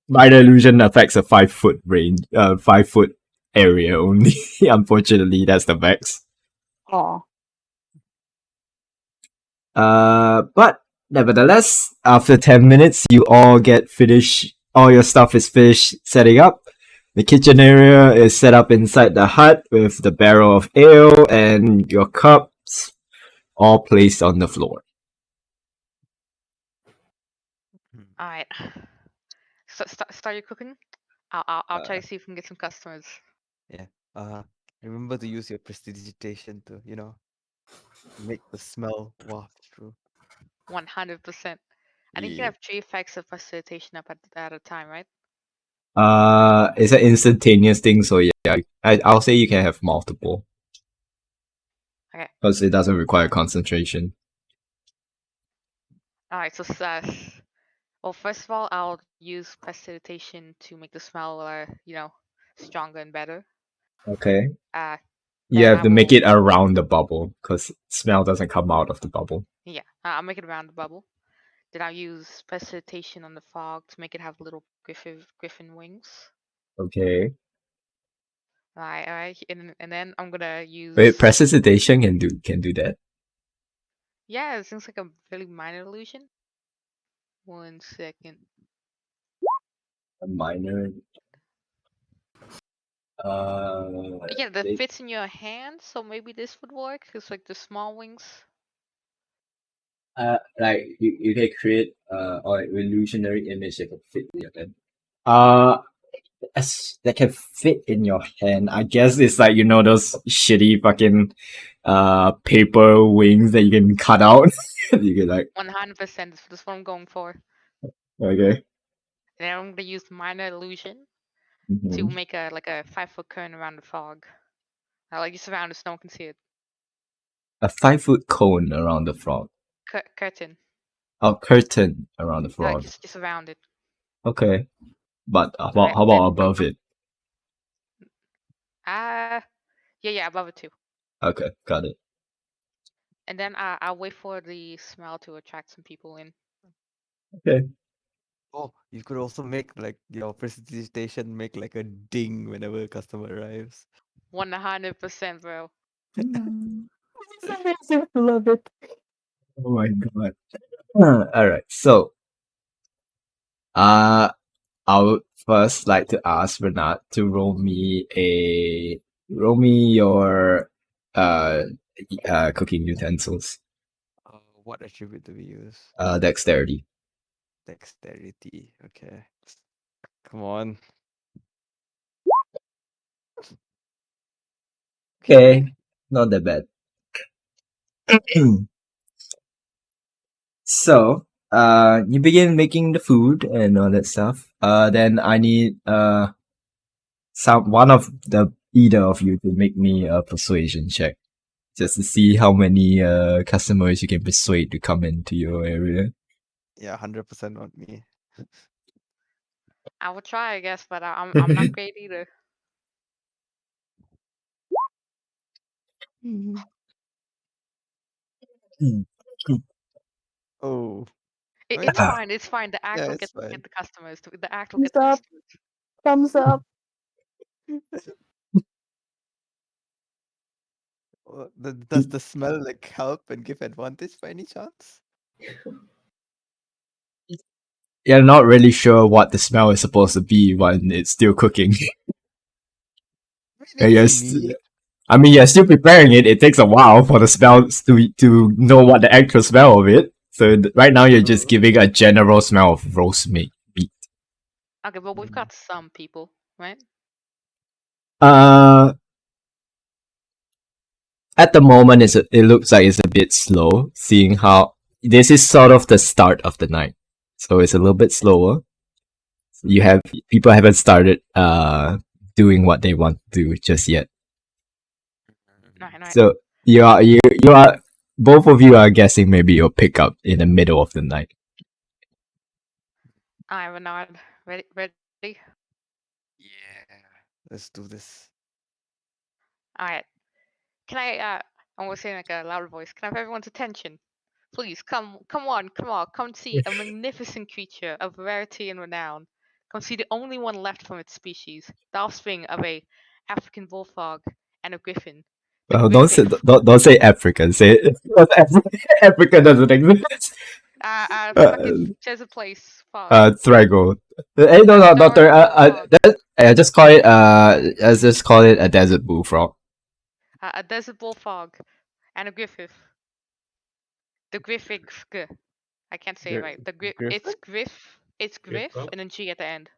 minor illusion affects a 5 foot range, 5 foot area only. Unfortunately, that's the max. Oh, But nevertheless, after 10 minutes, you all get finished. All your stuff is finished setting up. The kitchen area is set up inside the hut with the barrel of ale and your cups all placed on the floor. All right. So start your cooking. I'll try to see if we can get some customers. Yeah. Remember to use your prestidigitation to, make the smell waft through. 100%. I think you can Yeah. have 3 effects of facilitation up at a time, right? It's an instantaneous thing, so yeah, I'll say you can have multiple Okay. because it doesn't require concentration. All right. So well, first of all, I'll use facilitation to make the smell, stronger and better. Okay. Uh, You then have I to make will, it around the bubble because smell doesn't come out of the bubble. yeah, I'll make it around the bubble. Then I'll use facilitation on the fog to make it have little griffin wings. Okay. Alright, and then I'm gonna Wait, use. precipitation can do that. Yeah, it seems like a really minor illusion. 1 second. A minor. Yeah, that It, fits in your hand, so maybe this would work. It's like the small wings. like you can create or illusionary image that can fit in your hand. Uh, that can fit in your hand. I guess it's like those shitty fucking paper wings that you can cut out. You can 100%. That's what I'm going for. okay. And then I'm gonna use minor illusion to Mhm. make a 5 foot cone around the fog. I like just around it so no one can see it. A 5 foot cone around the frog. Curtain. A curtain around the frog. Just around it. Okay, but Alright, how about then above it? yeah, above it too. Okay, got it. And then I'll wait for the smell to attract some people in. Okay. Oh, you could also make like your prestidigitation make like a ding whenever a customer arrives. 100%, bro. mm. It's amazing. I love it. Oh my god. All right. So, uh, I would first like to ask Renat to roll me your uh cooking utensils. What attribute do we use? Dexterity. Dexterity. Okay. Come on. Okay, not that bad. So, you begin making the food and all that stuff. Then I need one of the either of you to make me a persuasion check just to see how many customers you can persuade to come into your area. Yeah, 100% on me. I will try, I guess, but I'm not great either. Mhm. Oh, It's okay. fine. It's fine. The act Yeah, will it's get fine. the customers. The act will Thumbs get the up. customers. Thumbs up. Does the smell like help and give advantage by any chance? You're not really sure what the smell is supposed to be when it's still cooking. I mean, You're it's st- meat. I mean, you're still preparing it. It takes a while for the smell to know what the actual smell of it. So right now, you're just giving a general smell of roast meat. Okay, well we've got some people, right? Uh, at the moment, it looks like it's a bit slow. Seeing how this is sort of the start of the night, so it's a little bit slower. You have people haven't started doing what they want to do just yet. Right. So you are both of you are guessing maybe you'll pick up in the middle of the night. I have a nod. Ready? Yeah. Let's do this. Alright. Can I want to say like a louder voice. Can I have everyone's attention? Please come on, come see a magnificent creature of rarity and renown. Come see the only one left from its species, the offspring of a African bullfrog and a griffin. The Well, don't say Griffig. African. Say Africa doesn't exist. Fuck it, there's a place. Fog. Thrago. Hey, no, No, doctor. fog. Just call it. Let's just call it a desert bullfrog. A desert bullfrog and a griffith. The Griffig. I can't say it right. It's Griff. It's Griff Griffg? and then G at the end.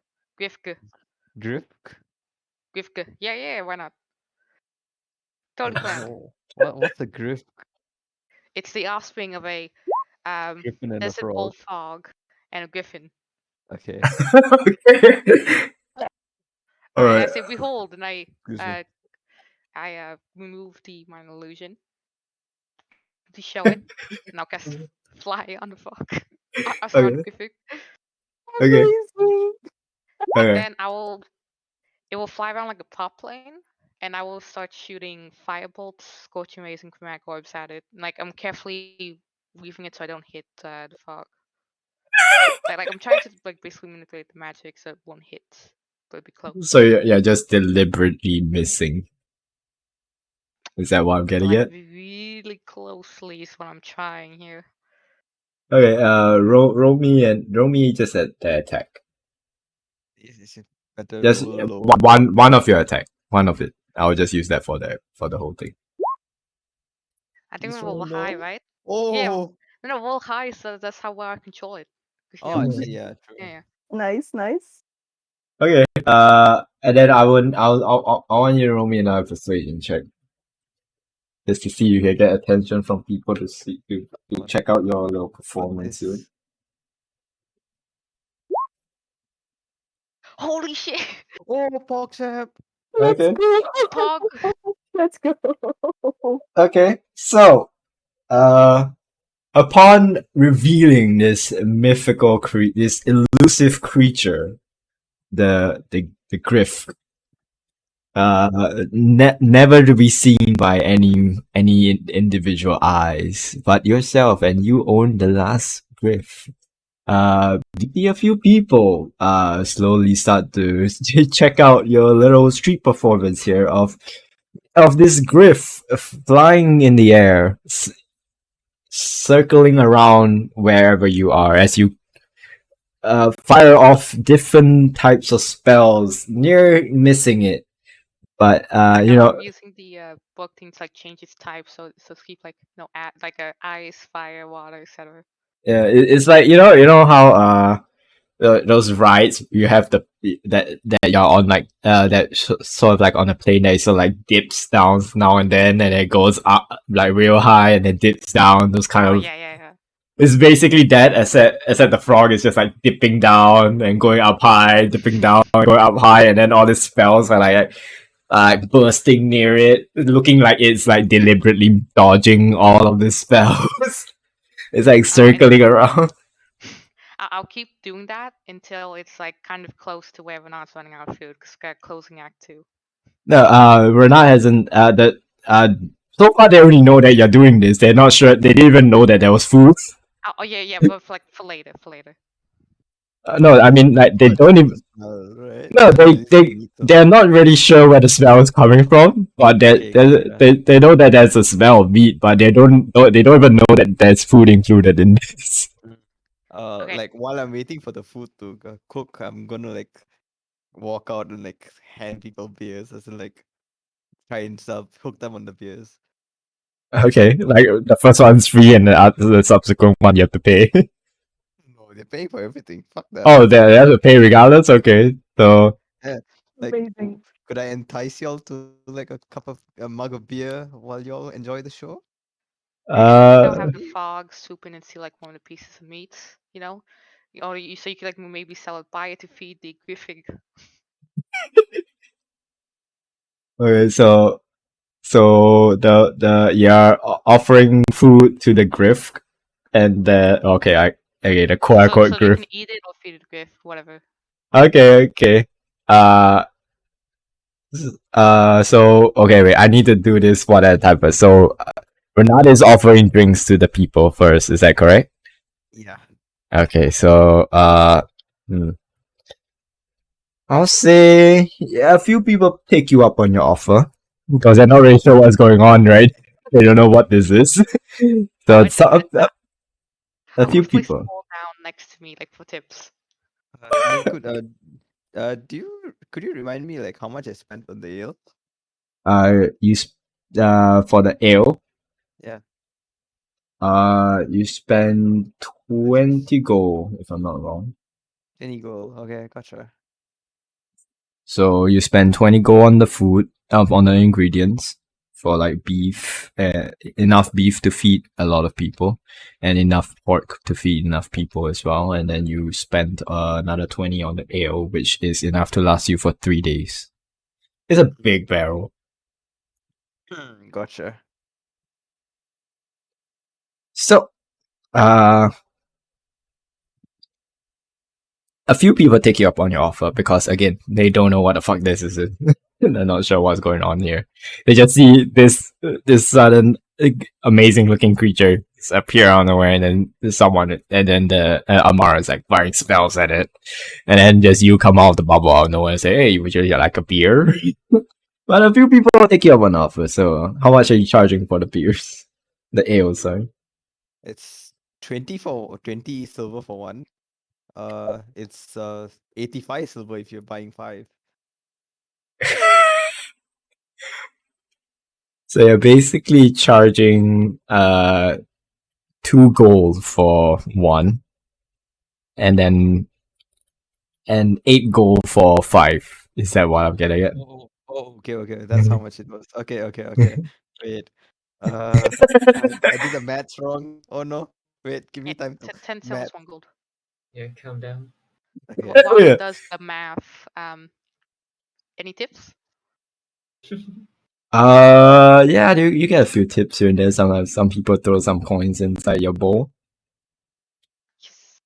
Griffg. Griffg? Griffg. Yeah, why not? Totally planned. What's a griff? It's the offspring of a Griffin and a desert frog. bullfrog and a griffin. Okay. Okay. All Alright, I right. say behold, and Excuse me. I remove the minor illusion to show it. Now cast fly on the frog. Sorry, on the Okay. griffin. Okay. Amazing. And Okay. then it will fly around like a pop plane, and I will start shooting firebolts, scorching rays, and chromatic orbs at it. Like I'm carefully weaving it so I don't hit the fog. Like I'm trying to like basically manipulate the magic so it won't hit, but it'll be close. So you're just deliberately missing. Is that what I'm getting Like at? really closely is what I'm trying here. Okay. Roll me just at the attack. Is it better Just roll low? one of your attack. One of it. I'll just use that for the whole thing. I think we So roll high, low? right? Oh. Yeah. No, roll high, so that's how well I control it. Oh, actually, yeah, true. Yeah. Nice. Okay. And then I want you to roll me another persuasion check, just to see if you can get attention from people to see to check out your little performance here. This. Holy shit! Oh, Pogchap! Let's Okay. go. Pog. Let's go. Okay. So, upon revealing this mythical this elusive creature, the Griff, never to be seen by any individual eyes but yourself, and you own the last Griff. Maybe a few people slowly start to check out your little street performance here of this Griff flying in the air, circling around wherever you are as you fire off different types of spells, near missing it. But I'm using the book thing to like change its type, so keep like like ice, fire, water, etc. yeah, it's like you know how those rides you have that you're on, like that sort of like on a plane that so like dips down now and then, and it goes up like real high and then dips down. Those kind of Yeah. It's basically that, except the frog is just like dipping down and going up high, dipping down, going up high, and then all the spells are like bursting near it, looking like it's like deliberately dodging all of the spells. It's like circling around. I'll keep doing that until it's like kind of close to where Renat's running out of food, because we're closing Act 2. No, Renat hasn't. So far they only know that you're doing this. They're not sure. They didn't even know that there was food. Yeah, but for later. No, I mean like they But don't it's even. the smell, right? No, Can't really see meat, so. they're not really sure where the smell is coming from, but Okay, gotcha. they know that there's a smell of meat, but they don't even know that there's food included in this. Okay. Like while I'm waiting for the food to cook, I'm gonna like walk out and like hand people beers, as in like try and hook them on the beers. Okay, like the first one's free and the subsequent one you have to pay. No, they're paying for everything. Fuck that. Oh, they have to pay regardless. Okay, so Yeah, like Amazing. could I entice y'all to like a mug of beer while y'all enjoy the show? Maybe I'll uh, have the fog swoop in and see like one of the pieces of meat, you know? Or you so you could like maybe sell it, buy it to feed the Griffg. okay, so the you're offering food to the Griffg, and the the quote unquote So they Griff. can eat it or feed it Griff, whatever. Okay. Uh, so okay, wait. I need to do this one at a time first. So Renata is offering drinks to the people first. Is that correct? Yeah. Okay. So hmm. I'll say yeah, a few people take you up on your offer because they're not really sure what's going on, right? They don't know what this is. So I it's think a I few would place people. all down next to me like for tips. Niku, could you remind me like how much I spent on the ale? For the ale, Yeah, you spend 20 gold if I'm not wrong. 20 gold. Okay, gotcha. So you spend 20 gold on the food, on the ingredients for like beef, enough beef to feed a lot of people, and enough pork to feed enough people as well. And then you spend another 20 on the ale, which is enough to last you for 3 days. It's a big barrel. Gotcha. So, a few people take you up on your offer because again they don't know what the fuck this is. They're not sure what's going on here. They just see this sudden amazing looking creature appear out of nowhere, and then there's someone, and then the Amara is like firing spells at it, and then just you come out of the bubble out of nowhere and say, "Hey, would you like a beer?" But a few people take you up on offer. So how much are you charging for the beers? The ale, sorry. It's 20 silver for one. It's 85 silver if you're buying 5. So you're basically charging 2 gold for one, and then 8 gold for 5. Is that what I'm getting at? Okay. That's how much it was. Okay. Wait. I did the maths wrong. Oh no. Wait, give me time to 10 math. silvers, 1 gold. Yeah, calm down. Okay. While he Yeah. does the math, any tips? Yeah, you get a few tips here and there. Some people throw some coins inside your bowl. Yes.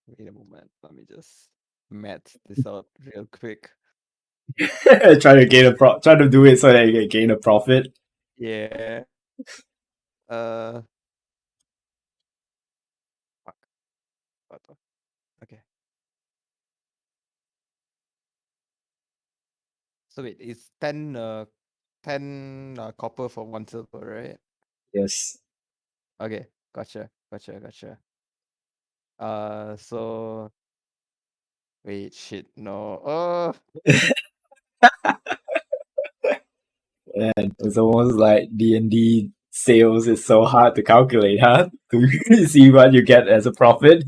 Wait a moment. Let me just math this out real quick. Try to do it so that you can gain a profit. Yeah. Fuck. What the- Okay. So wait, it's 10 copper for 1 silver, right? Yes. Okay, gotcha. So wait, shit, no. Oh, And it's almost like D&D sales is so hard to calculate, huh? To see what you get as a profit.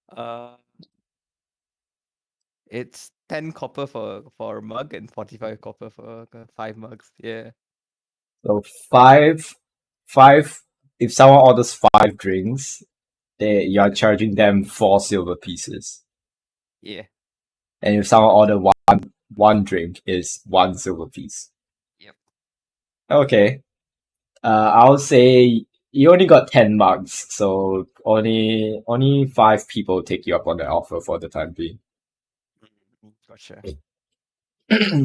uh, it's 10 copper for a mug and 45 copper for 5 mugs. Yeah, So five. If someone orders 5 drinks, you're charging them 4 silver pieces. yeah, And if someone order one drink, is 1 silver piece. yep. Okay. I'll say you only got 10 mugs, so only 5 people take you up on the offer for the time being. Gotcha.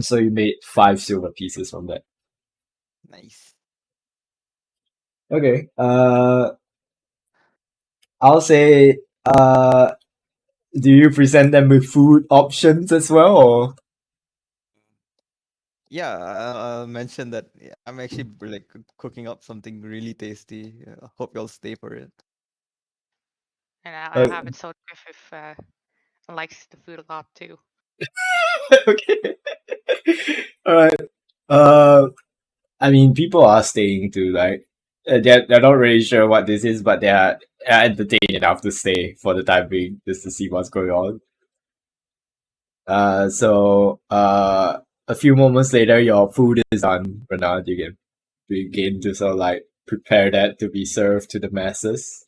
So you made 5 silver pieces from that. Nice. Okay. I'll say, do you present them with food options as well, or? Yeah, I'll mention that I'm actually like cooking up something really tasty. Hope you'll stay for it. And I'll have it so Griffith likes the food a lot too. Okay. All right. I mean, people are staying to like they're not really sure what this is, but they're entertained enough to stay for the time being just to see what's going on. A few moments later, your food is done, Renard. You begin to sort of like prepare that to be served to the masses.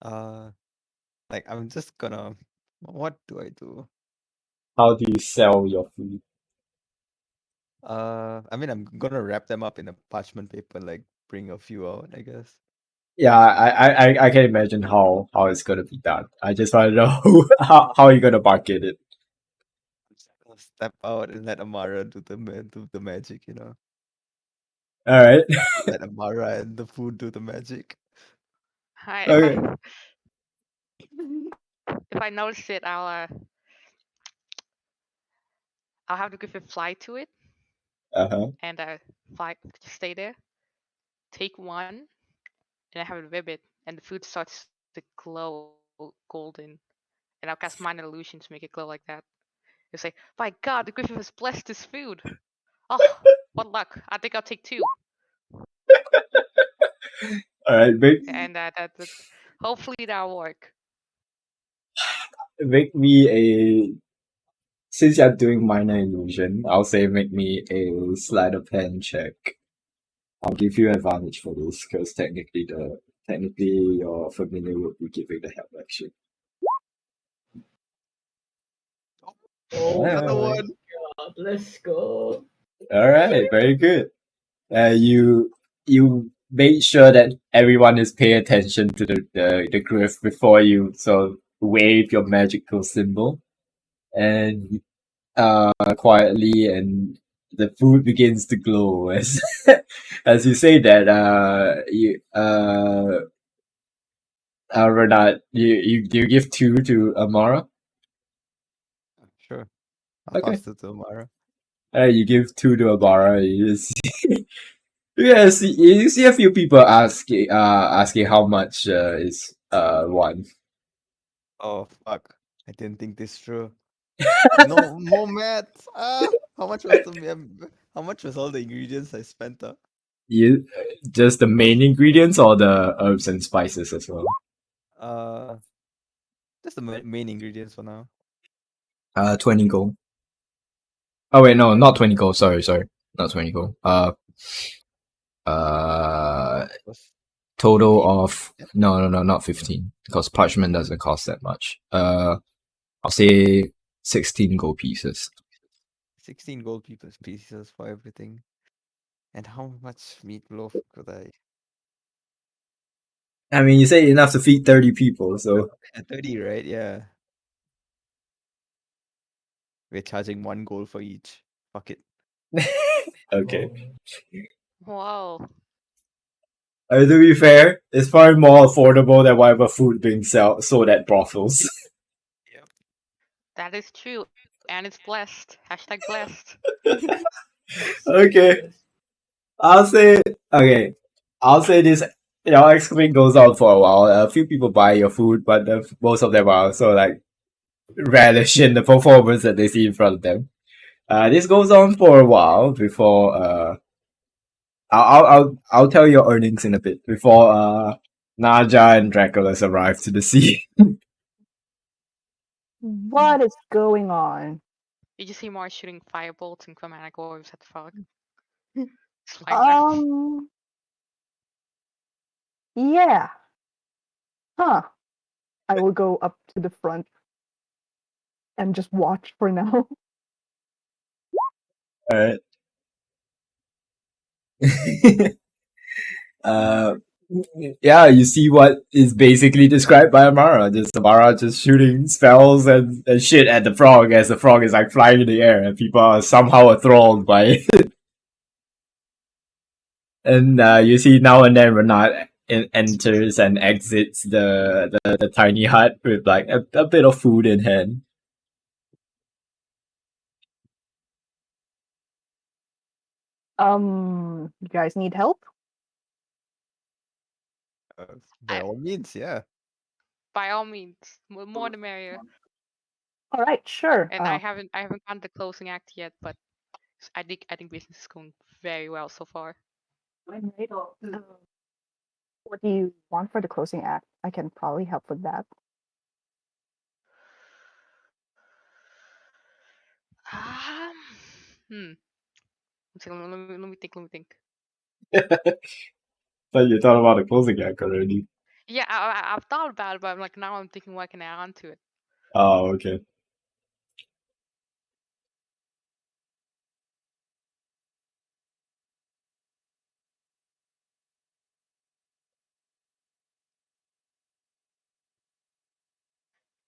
Mm. Like I'm just gonna. What do I do? How do you sell your food? I mean, I'm gonna wrap them up in a parchment paper, like bring a few out, I guess. Yeah, I can imagine how it's gonna be done. I just want to know how you're gonna market it. I'm just gonna step out and let Amara do the magic, All right. Let Amara and the food do the magic. I Okay. if I notice it, I'll have the Griffith fly to it Uh-huh. and fly just stay there. Take one and I have it ribbit, and the food starts to glow golden. And I'll cast minor illusion to make it glow like that. You say, "By God, the Griffith has blessed this food. Oh, what luck! I think I'll take two." All right. And hopefully that'll work. Make me a since you're doing minor illusion, I'll say make me a sleight of hand check. I'll give you advantage for this because technically your familiar would be giving the help action. Oh Another my one. god, let's go. All right, very good. You made sure that everyone is paying attention to the glyph before you so wave your magical symbol, and quietly, and the food begins to glow as as you say that. Renat, you do you give two to Amara? Sure. I'll Okay. pass it to Amara. You give two to Amara. You see, you see a few people asking how much is one. Oh fuck! I didn't think this through. No more maths. How much was how much was all the ingredients I spent? You just the main ingredients or the herbs and spices as well. Uh, just the main ingredients for now. 20 gold. Oh wait, no, not 20 gold. Sorry, not 20 gold. Was Total 15? of no, not 15 because parchment doesn't cost that much. I'll say 16 gold pieces. 16 gold pieces for everything. And how much meatloaf could I? I mean, you say enough to feed 30 people, so 30, right? Yeah. We're charging 1 gold for each. Fuck it. okay. Whoa. To be fair, it's far more affordable than whatever food being sold at brothels. Yep. That is true, and it's blessed. Hashtag blessed. Okay. I'll say okay. I'll say this. Your exclaiming goes on for a while. A few people buy your food, but most of them are also like relish in the performance that they see in front of them. This goes on for a while before. I'll tell your earnings in a bit before Naja and Dracula's arrive to the sea. What is going on? You just see Mars shooting firebolts and chromatic orbs at the frog. Just like that. Yeah. Huh. I will go up to the front and just watch for now. Alright. uh, yeah, you see what is basically described by Amara. Just Amara just shooting spells and shit at the frog as the frog is like flying in the air and people are somehow enthralled by it. And you see now and then Renat enters and exits the tiny hut with like a bit of food in hand. You guys need help? By I, all means, yeah. by all means, more the merrier. All right, sure. And I haven't gotten the closing act yet, but I think business is going very well so far. What do you want for the closing act? I can probably help with that. Um, hmm. Let me think. Let me think. But you thought about the closing act already. Yeah, I've thought about it, but now I'm thinking what can I add on to it. Oh, okay.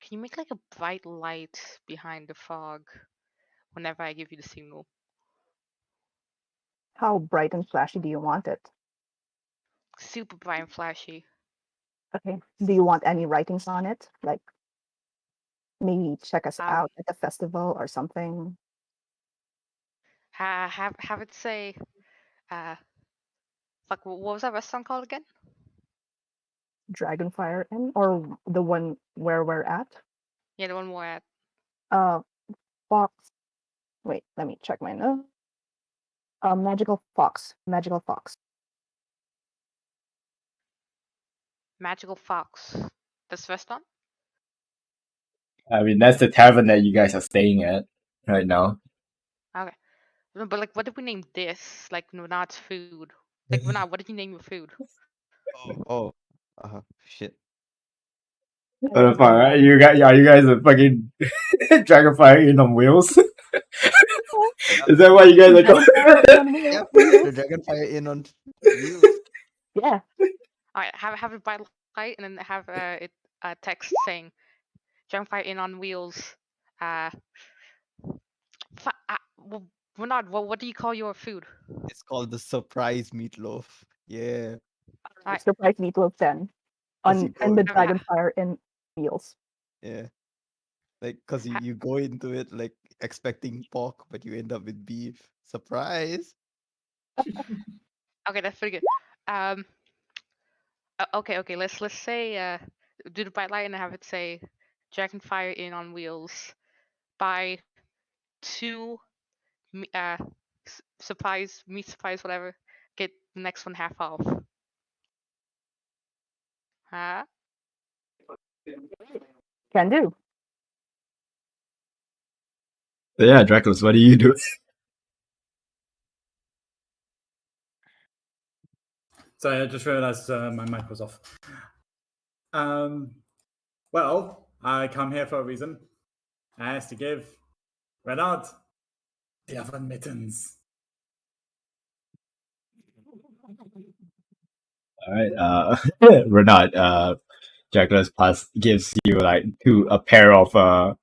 Can you make like a bright light behind the fog whenever I give you the signal? How bright and flashy do you want it? Super bright and flashy. Okay. Do you want any writings on it? Like maybe check us Um, out at the festival or something? have it say, uh, fuck, what was that restaurant called again? Dragonfire Inn or the one where we're at? Yeah, the one more at Uh, Fox. Wait, let me check my note. Magical Fox. Magical Fox. Magical Fox. This restaurant? I mean, that's the tavern that you guys are staying at right now. Okay. No, but like, what did we name this? Like, Renat's food. Like, Renat, what did you name your food? Oh, shit. I What the don't fuck, right? remember. Are you guys a fucking Dragonfire Inn on wheels? Yep. Is that what you guys are called? Dragonfire Inn on Yep, wheels. the Dragonfire Inn on wheels. Yeah. Alright, have it by light and then have it text saying Dragonfire Inn on Wheels. Uh, well, Renat, what do you call your food? It's called the surprise meatloaf. Yeah, Alright, Surprise meatloaf then. because you On go, and the have, Dragonfire Inn meals. yeah, like because you go into it like expecting pork, but you end up with beef. Surprise! okay, that's pretty good. Um, okay. Let's say do the bright light and have it say Dragonfire Inn on Wheels. Buy 2 surprise meat surprise whatever. Get the next one half off. Huh? Can do. So yeah, Dracula's, what do you do? Sorry, I just realized my mic was off. Well, I come here for a reason. I asked to give Renard the other mittens. Alright, Renat, Dracula's pass gives you like a pair of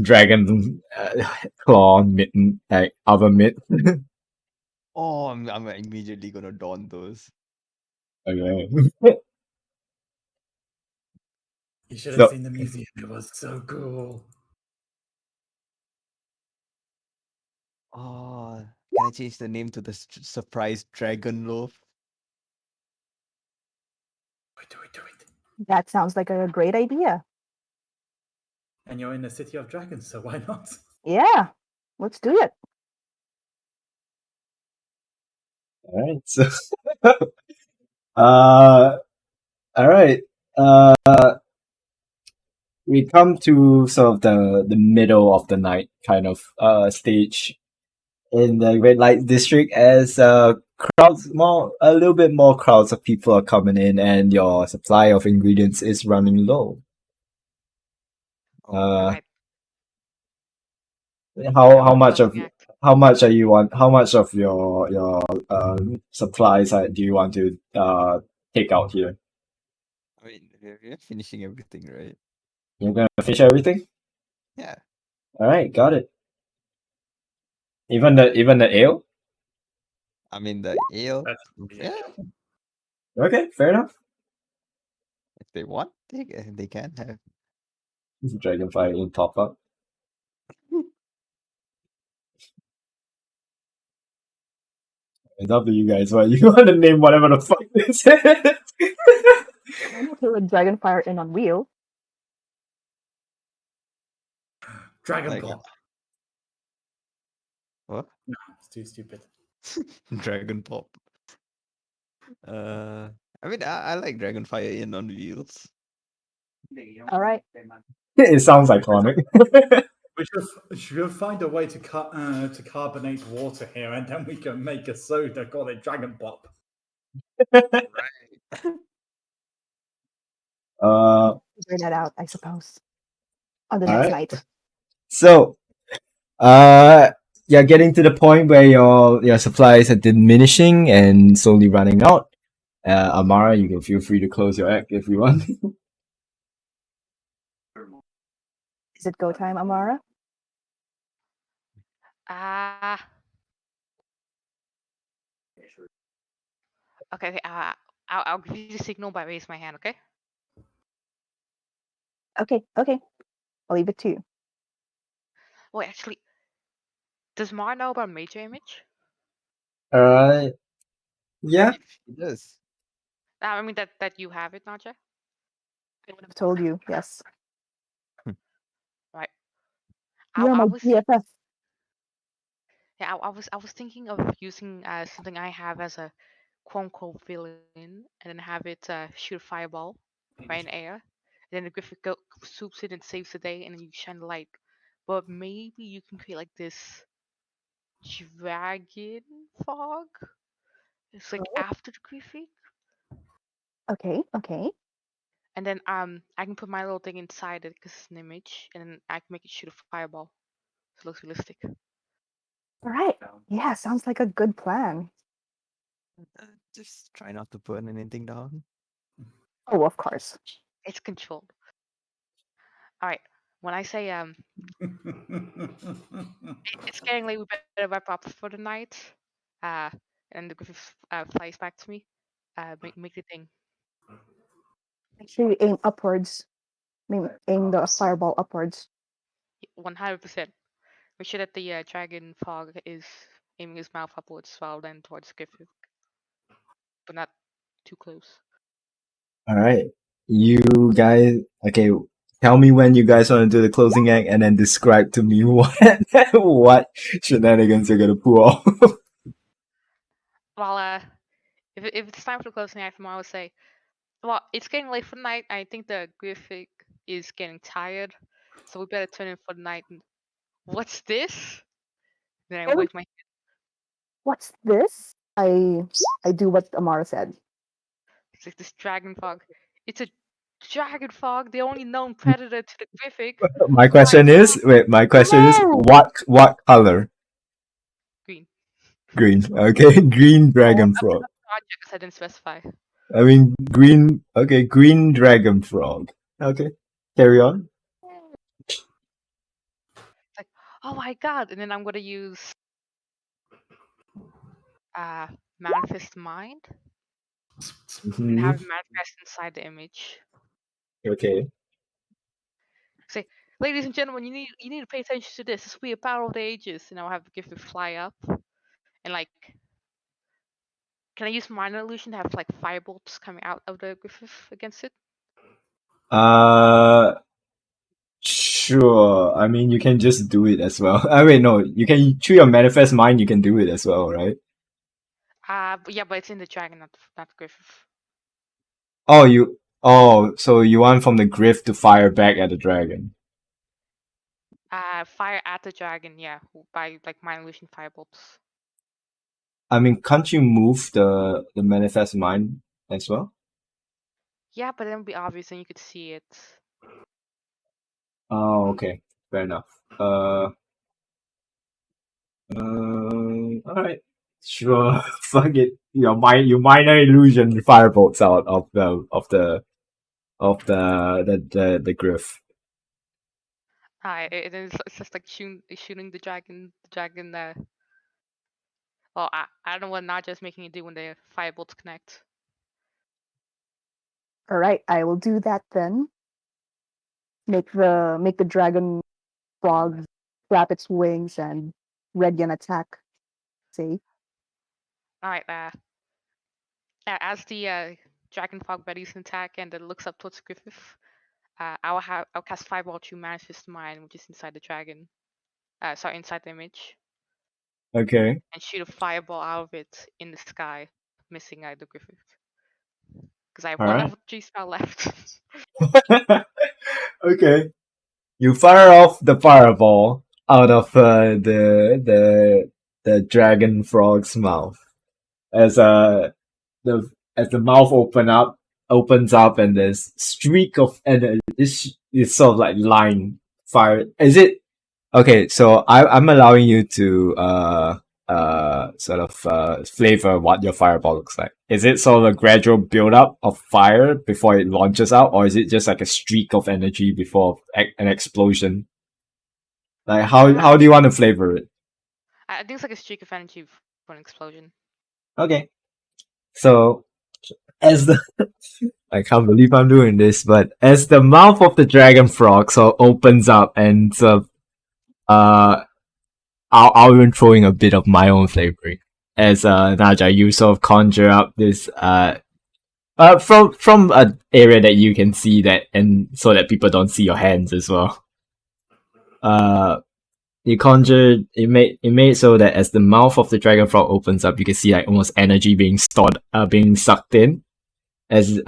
dragon claw mitten, like other mitt. Oh, I'm immediately gonna don those. Okay. You should have So seen the museum. It was so cool. Oh, can I change the name to the surprise dragon loaf? Do it. That sounds like a great idea. And you're in the city of dragons, so why not? Yeah. Let's do it. alright, so uh alright. We come to sort of the middle of the night kind of stage in the red light district as a little bit more crowds of people are coming in and your supply of ingredients is running low. Oh, Uh, Alright. how Now how for the much of closing act. how much of your supplies do you want to take out here? I mean, we're finishing everything, right? You're gonna finish everything? Yeah. All right, got it. Even the ale? I mean, the ale. Yeah, Okay, fair enough. if they want, they can have. Dragonfire in top up. It's up to you guys. What you want to name whatever the fuck this is? I'm okay with Dragonfire in on wheel. Dragon Like- Pop. What? No, it's too stupid. Dragon Pop. I mean, I like Dragonfire in on wheels. All right. It sounds iconic. We should find a way to carbonate water here, and then we can make a soda call it Dragon Pop. Figure that out, I suppose. On the All next right. night. So, you're getting to the point where your supplies are diminishing and slowly running out. Amara, you can feel free to close your act if you want. Is it go time, Amara? Ah. Okay. I'll give you the signal by raising my hand. Okay. Okay. I'll leave it to you. Wait, actually, does Mar know about Major Image? Yeah. It does. I mean that you have it, Naja. I would have told you, yes. Right. You're my BFF. Yeah, I was thinking of using something I have as a quote unquote villain, and then have it shoot a fireball right in air. And then the Griffin swoops in and saves the day, and then you shine the light. But maybe you can create like this dragon fog. It's like after the Griffin. Okay. And then I can put my little thing inside it because it's an image, and then I can make it shoot a fireball. So it looks realistic. All right. Yeah, sounds like a good plan. Just try not to burn anything down. Oh, of course. It's controlled. All right. When I say it's getting late, we better wrap up for the night. And the Griffin flies back to me. Make the thing. Make sure you aim upwards. I mean, aim the fireball upwards. 100%. Make sure that the dragon fog is aiming his mouth upwards while then towards Griffin, but not too close. All right. You guys, okay. Tell me when you guys want to do the closing act, and then describe to me what shenanigans you're gonna pull off. Well, if it's time for the closing act, I would say, well, it's getting late for the night. I think the Griffin is getting tired, so we better turn in for the night. And what's this? Then I Oh. wave my. What's this? I do what Amara said. It's like this dragon fog. It's a dragon fog, the only known predator to the Griffin. My question is, my question is, what color? Green. Green. Okay, green dragon frog. Projects I didn't specify. I mean, green. Okay, green dragon frog. Okay, carry on. Like, oh my god! And then I'm gonna use manifest mind and have it manifest inside the image. Okay. Say, ladies and gentlemen, you need to pay attention to this. This will be a battle of the ages. And I'll have the gift to fly up, and like, can I use minor illusion to have like firebolts coming out of the Griffith against it? Sure. I mean, you can just do it as well. I mean, no, you can through your manifest mind. You can do it as well, right? But yeah, but it's in the dragon, not the Griffith. So you want from the Griff to fire back at the dragon? Fire at the dragon, yeah, by like minor illusion firebolts. I mean, can't you move the manifest mind as well? Yeah, but then it would be obvious and you could see it. Oh, okay, fair enough. All right, sure. Fuck it. Your minor illusion firebolts out of the Griff. It's just like shooting the dragon. Well, I don't know what Naja's making it do when the firebolts connect. All right, I will do that then. Make the dragon frog flap its wings and ready an attack. See? Alright, as the dragon fog readies an attack and it looks up towards Griffith, I'll cast Fireball to manage his mind, which is inside the dragon. Sorry, inside the image. Okay. And shoot a fireball out of it in the sky, missing the Griffith. Because I have All one right. level 3 spell left. Okay. You fire off the fireball out of the dragon frog's mouth as the mouth opens up and there's streak of and it's sort of like line fire. Is it okay? So I'm allowing you to sort of flavor what your fireball looks like. Is it sort of a gradual build up of fire before it launches out, or is it just like a streak of energy before an explosion? Like how do you want to flavor it? I think it's like a streak of energy for an explosion. Okay. So as the I can't believe I'm doing this, but as the mouth of the dragon frog so opens up and I'll even throw in a bit of my own flavoring. As Naja, you sort of conjure up this from an area that you can see that and so that people don't see your hands as well. You conjure it made so that as the mouth of the dragon frog opens up, you can see like almost energy being stored, being sucked in, as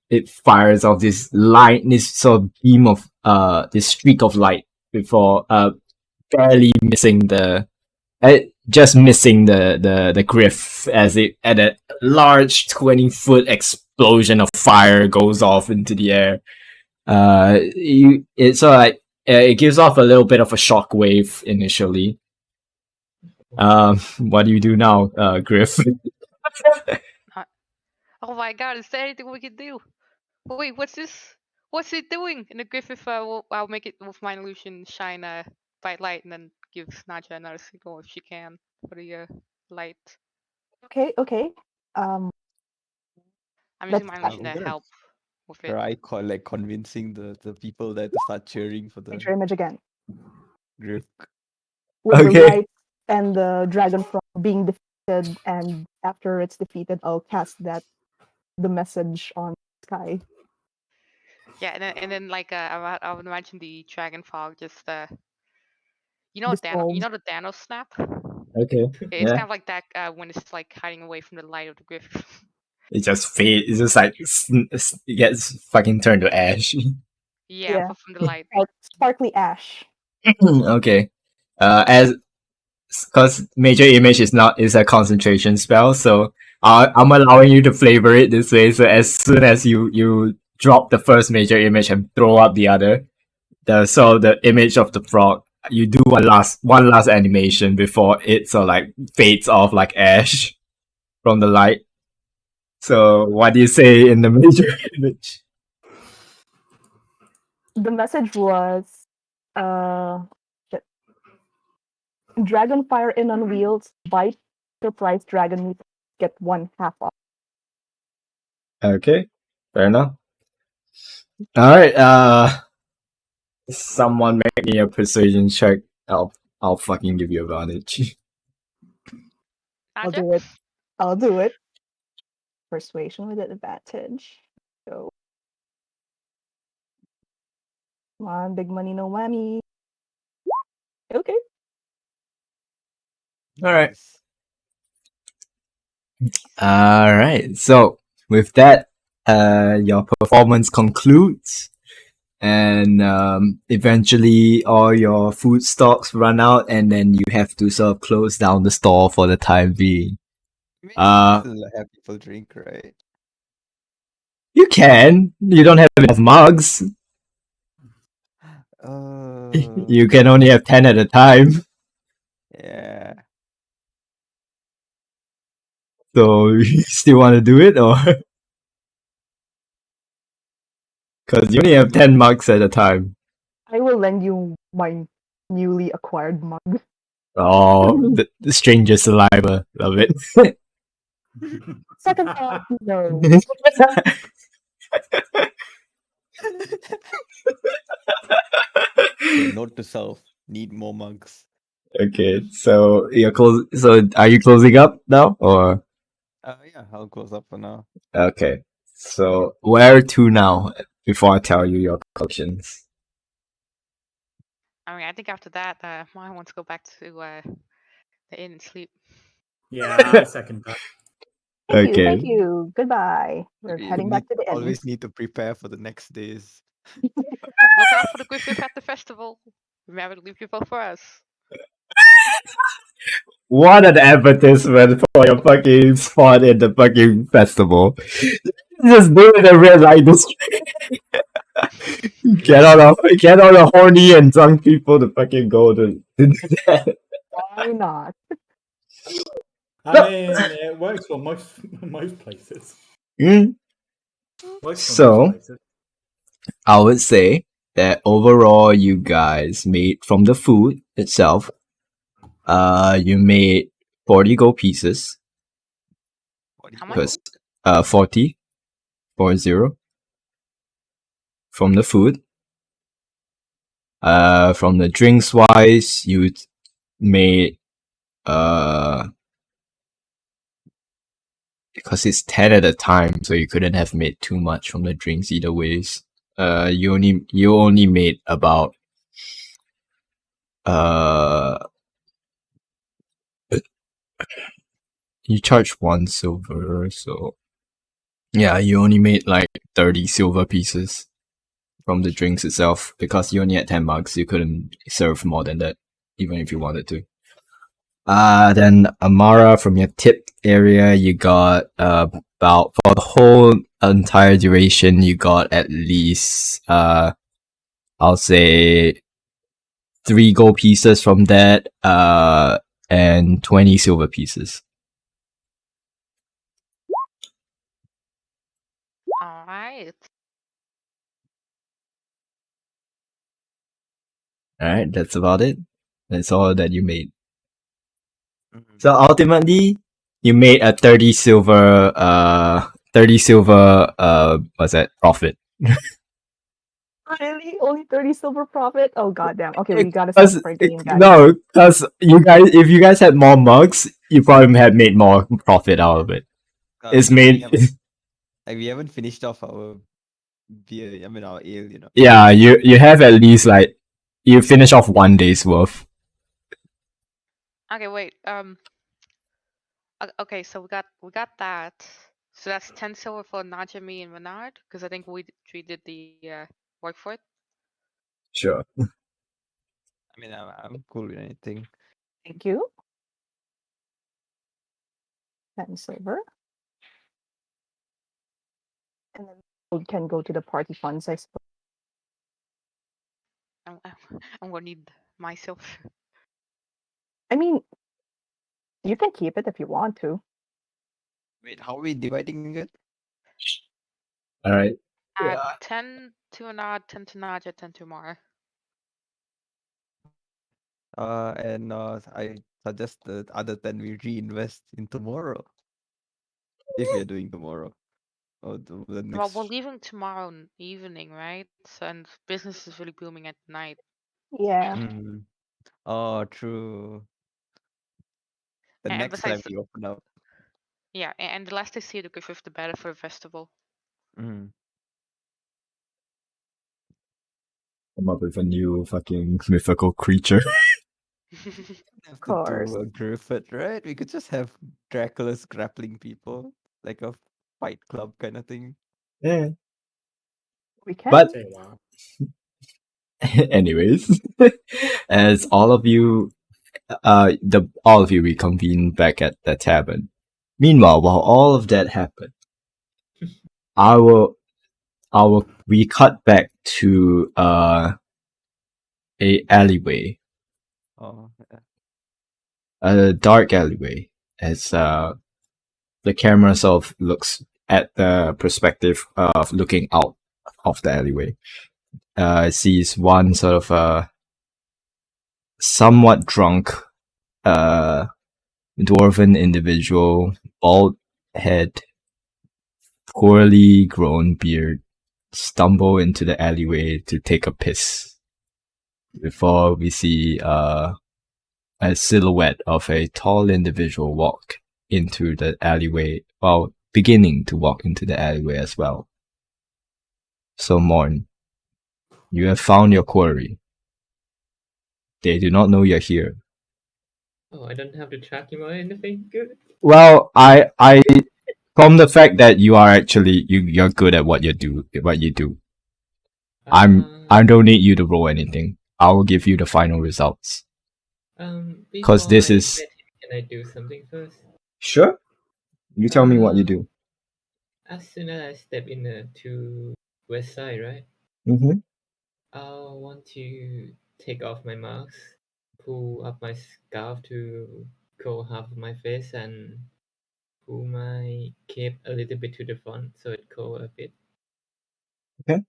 it fires off this light, this sort of beam of this streak of light before barely missing just missing the Griff as it at a large 20-foot explosion of fire goes off into the air. It's like it gives off a little bit of a shock wave initially. What do you do now, Griff? Oh my god, is there anything we can do? Wait, what's this? What's it doing? And the Griffith, I'll make it with my illusion shine a bright light and then give Naja another signal if she can for the light. Okay. I'm using my Let's illusion I'm to gonna help with it. try convincing the people there to start cheering for the paint your image again. Griffg. With the Okay. light and the dragon frog being defeated, and after it's defeated, I'll cast the message on the sky. Yeah, and then like I would imagine the dragon fog just you know Dissolves. the Thanos snap? Okay. It's Yeah. kind of like that when it's like hiding away from the light of the Griffith. It just fades. It's just like it gets fucking turned to ash. Yeah, but from the light. Sparkly ash. Okay. As because major image is a concentration spell, so I'm allowing you to flavor it this way. So as soon as you drop the first major image and throw up the other, the image of the frog, you do one last animation before it sort of like fades off like ash from the light. So what do you say in the major image? The message was, uh, shit. Dragonfire in on wheels, bite surprise dragon meat, get 1/2 off. Okay, fair enough. All right. Someone make me a persuasion check. I'll fucking give you advantage. I'll Naja? do it. I'll do it. Persuasion with advantage. So, come on, big money, no whammy. Okay. All right. Nice. All right. So with that, your performance concludes, and eventually all your food stocks run out, and then you have to sort of close down the store for the time being. I mean, Uh, still have people drink, right? you can. You don't have enough mugs. You can only have 10 at a time. Yeah. So you still want to do it, or because you only have 10 mugs at a time? I will lend you my newly acquired mug. Oh, the stranger saliva. Love it. Second thought, no. Okay, note to self: need more mugs. Okay, so you're close. So are you closing up now, or Yeah, I'll close up for now. okay? So where to now? Before I tell you your collections. I mean, I think after that, I want to go back to the inn and sleep. Yeah, I second that. Thank you, Okay. thank you. Goodbye. We're We heading back to the inn. always need to prepare for the next days. Look out for the Griffg at the festival. Remember to leave your vote for us. What an advertisement for your fucking spot in the fucking festival. Just do it in a red light district. Get all the horny and drunk people to fucking go to do that. Why not? I mean, it works for most places. Mm. Works for So- most places. I would say that overall you guys made from the food itself, you made 40 gold pieces. How much? Because 40 from the food. From the drinks wise, you made because it's 10 at a time, so you couldn't have made too much from the drinks either ways. You only made about you charged 1 silver, so yeah, you only made like 30 silver pieces from the drinks itself because you only had 10 mugs. You couldn't serve more than that, even if you wanted to. Then Amara, from your tip area, you got about for the whole entire duration, you got at least I'll say 3 gold pieces from that, and 20 silver pieces. All right. Alright, that's about it. That's all that you made. Mhm. So ultimately, you made a 30 silver what's that, profit. Really? Only 30 silver profit? Oh goddamn. Okay, we gotta set up for a game, guys. No, because if you guys had more mugs, you probably had made more profit out of it. It's made we haven't finished off our beer. I mean, our ale. yeah, you have at least like you finish off 1 day's worth. Okay, wait. Okay, so we got that. So that's 10 silver for Najami and Renard, because I think we did the work for it. Sure. I mean, I'm cool with anything. Thank you. 10 silver. And then we can go to the party funds, I suppose. I'm gonna need myself. I mean, you can keep it if you want to. Wait, how are we dividing it? Alright. 10 to Renard, 10 to Naja, 10 to Mara. And I suggest the other 10 we reinvest in tomorrow. If we are doing tomorrow. Or the Well, next. we're leaving tomorrow evening, right? So, and business is really booming at night. Yeah. Mm. Oh, true. The And next time besides, we open up. yeah, and the less they see the Griffg, the better for the festival. Mm. Come up with a new fucking mythical creature. Have to Course. do a Griffith, right? We could just have Dracula's grappling people, like a fight club kind of thing. Yeah. We can. But Say wow. anyways, as all of you all of you reconvene back at the tavern. Meanwhile, while all of that happened, I will we cut back to a alleyway, Oh, yeah. a dark alleyway, as the camera sort of looks at the perspective of looking out of the alleyway. It sees one sort of somewhat drunk dwarven individual, bald head, poorly grown beard, stumble into the alleyway to take a piss. Before we see a silhouette of a tall individual walk into the alleyway, while beginning to walk into the alleyway as well. So Morn, you have found your quarry. They do not know you're here. Oh, I don't have to track him or anything. Good. Well, I from the fact that you are actually you're good at what you do. I don't need you to roll anything. I will give you the final results. Because Before this I is met him, can I do something first? sure. You tell me what you do. As soon as I step in to west side, right? Mm-hmm. I want to take off my mask, pull up my scarf to cover half of my face, and pull my cape a little bit to the front so it cover a bit. Okay.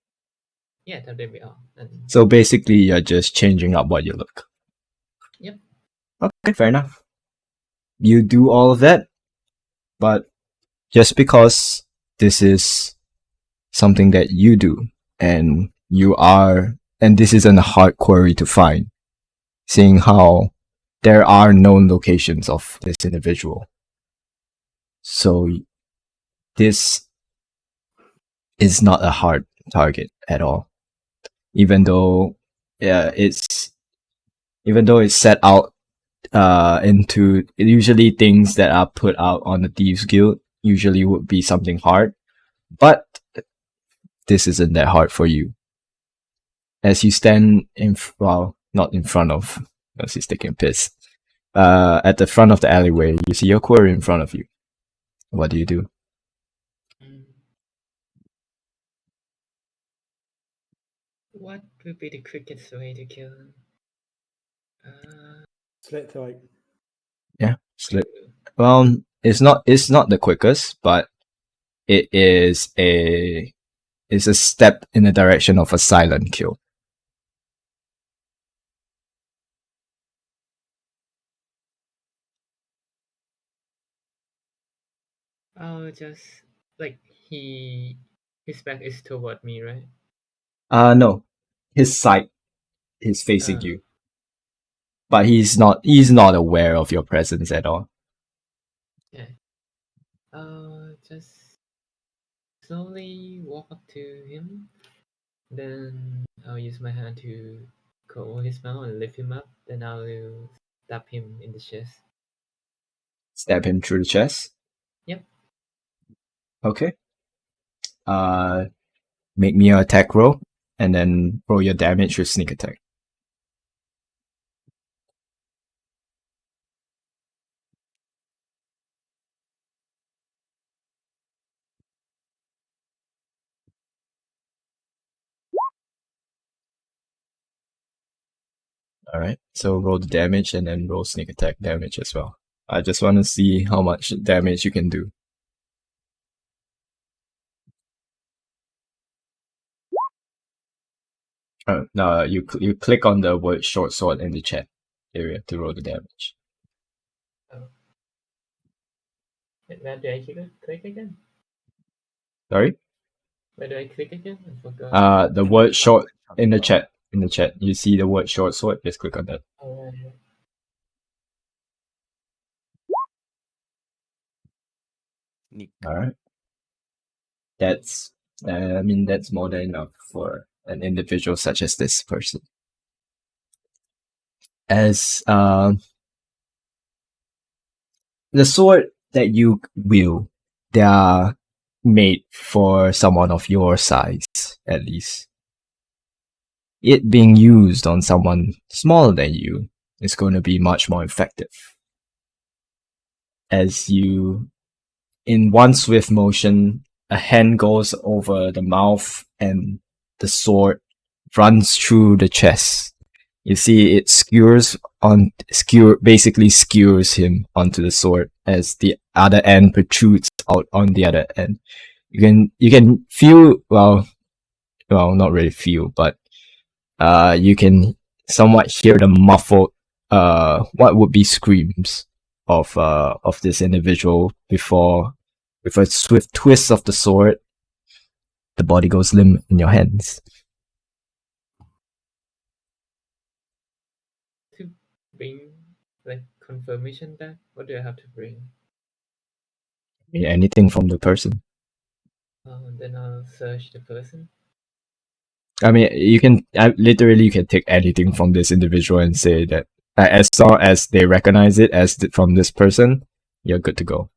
Yeah, that will be all. And So basically, you're just changing up what you look. Yep. Okay, fair enough. You do all of that, but just because this is something that you do, and this isn't a hard quarry to find, seeing how there are known locations of this individual. So this is not a hard target at all. Even though it's set out into usually things that are put out on the Thieves Guild usually would be something hard, but this isn't that hard for you. As you stand not in front of, because he's taking a piss, at the front of the alleyway, you see your quarry in front of you. What do you do? what would be the quickest way to kill him? Slit throat. Yeah, slit. Well, it's not the quickest, but it's a step in the direction of a silent kill. Oh, just like his back is toward me, right? No, his side is facing Uh, you, but he's not aware of your presence at all. Yeah. Just slowly walk up to him. Then I'll use my hand to cover his mouth and lift him up. Then I'll stab him in the chest. Stab him through the chest. Yep. Okay. Make me an attack roll, and then roll your damage with sneak attack. Alright, so roll the damage and then roll sneak attack damage as well. I just want to see how much damage you can do. No, you click on the word short sword in the chat area to roll the damage. Where do I click again? Sorry? Where do I click again? I forgot. The word short in the chat. In the chat, you see the word short sword. Just click on that. Alright. All right. That's that's more than enough for an individual such as this person. As the sword that you wield, they are made for someone of your size, at least. It being used on someone smaller than you is going to be much more effective. As you, in one swift motion, a hand goes over the mouth and the sword runs through the chest. You see it basically skewers him onto the sword as the other end protrudes out on the other end. You can feel, well, not really feel, but you can somewhat hear the muffled what would be screams of this individual before, with a swift twist of the sword, the body goes limp in your hands. To bring like confirmation back, what do I have to bring? Anything from the person. Then I'll search the person. I mean, you can literally you can take anything from this individual and say that as long as they recognize it as from this person, you're good to go.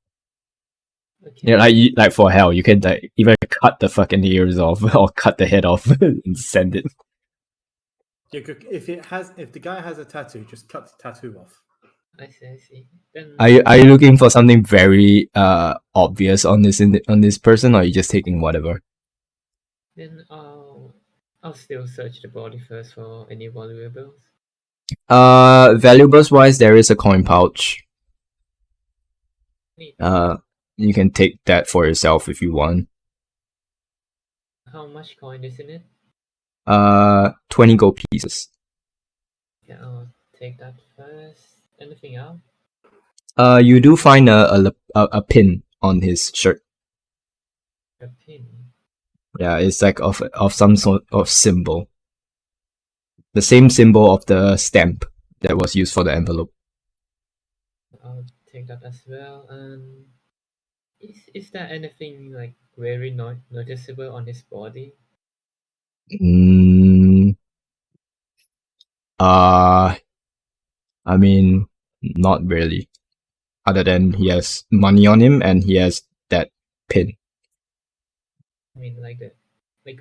Okay. Yeah, like for hell, you can like even cut the fucking ears off or cut the head off and send it. You could, if the guy has a tattoo, just cut the tattoo off. I see. Then Are you looking for something very obvious on this person, or are you just taking whatever? Then I'll still search the body first for any valuables. Valuables wise, there is a coin pouch. Neat. You can take that for yourself if you want. How much coin is in it? 20 gold pieces. Yeah, I'll take that first. Anything else? You do find a pin on his shirt. A pin. Yeah, it's like of some sort of symbol. The same symbol of the stamp that was used for the envelope. I'll take that as well. And is there anything like very noticeable on his body? I mean, not really. Other than he has money on him and he has that pin. I mean, like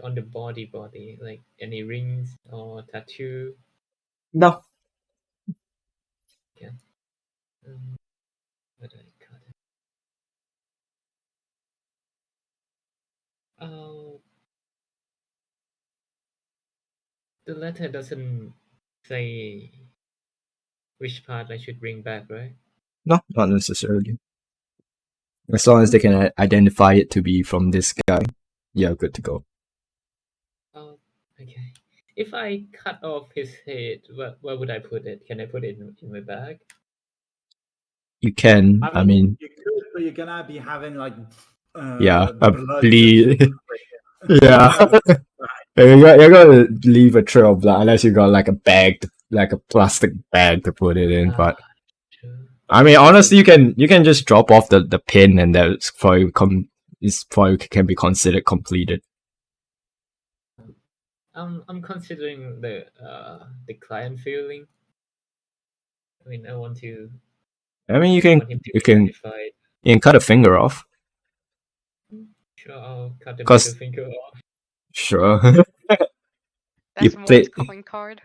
on the body, like any rings or tattoo. No. Yeah. Where did I cut it? Oh, the letter doesn't say which part I should bring back, right? No, not necessarily. As long as they can identify it to be from this guy, yeah, good to go. Oh, okay. If I cut off his head, where would I put it? Can I put it in my bag? You can. I mean, you could, but you're gonna be having like yeah, a blood bleed. gushing. Yeah. You're gonna leave a trail of blood unless you got like a bag, like a plastic bag to put it in. But True. I mean, honestly, you can just drop off the pin, and that's probably can be considered completed. I'm considering the client feeling. I mean, I want to. I mean, want him to be identified. you can cut a finger off. Sure, I'll cut the 'Cause- middle finger off. Sure. That's play- Mort's calling card.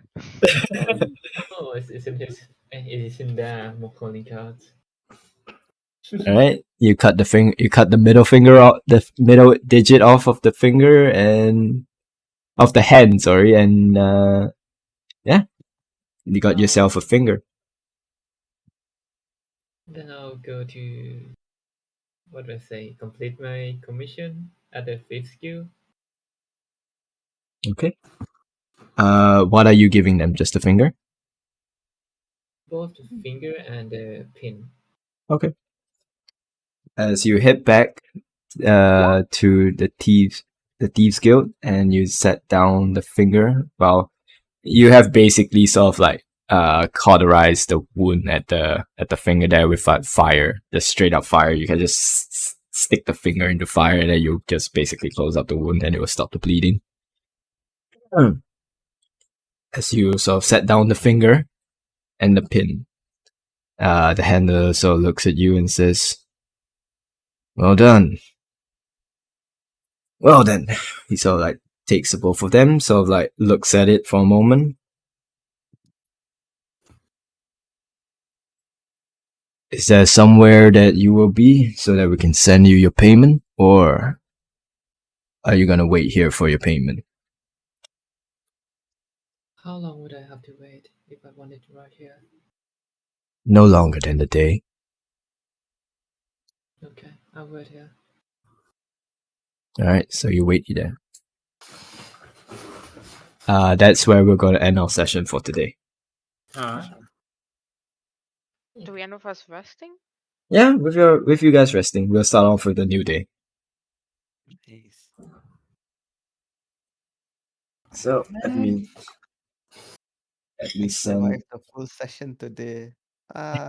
Oh, it's in his. It is in there. More calling cards. All right, you cut the middle finger off, the middle digit off of the finger and of the hand. Sorry, and yeah, you got yourself a finger. Then I'll go to. What do I say? Complete my commission at the 5th skill. Okay. What are you giving them? Just a finger? Both the finger and the pin. Okay. As you head back to the thieves guild and you set down the finger, well, you have basically sort of like cauterized the wound at the finger there with fire, the straight up fire. You can just stick the finger into fire and then you just basically close up the wound and it will stop the bleeding. As you sort of set down the finger and the pin, the handler sort of looks at you and says, "Well done." Well then, he sort of like takes the both of them, sort of like looks at it for a moment. Is there somewhere that you will be so that we can send you your payment, or are you gonna wait here for your payment? How long would I have to wait if I wanted to ride here? No longer than the day. Okay, I'll wait here. Alright, so you wait there. That's where we're gonna end our session for today. Alright. Do we end with us resting? Yeah, with you guys resting, we'll start off with a new day. Nice. So let me send. Survived the full session today. Ah,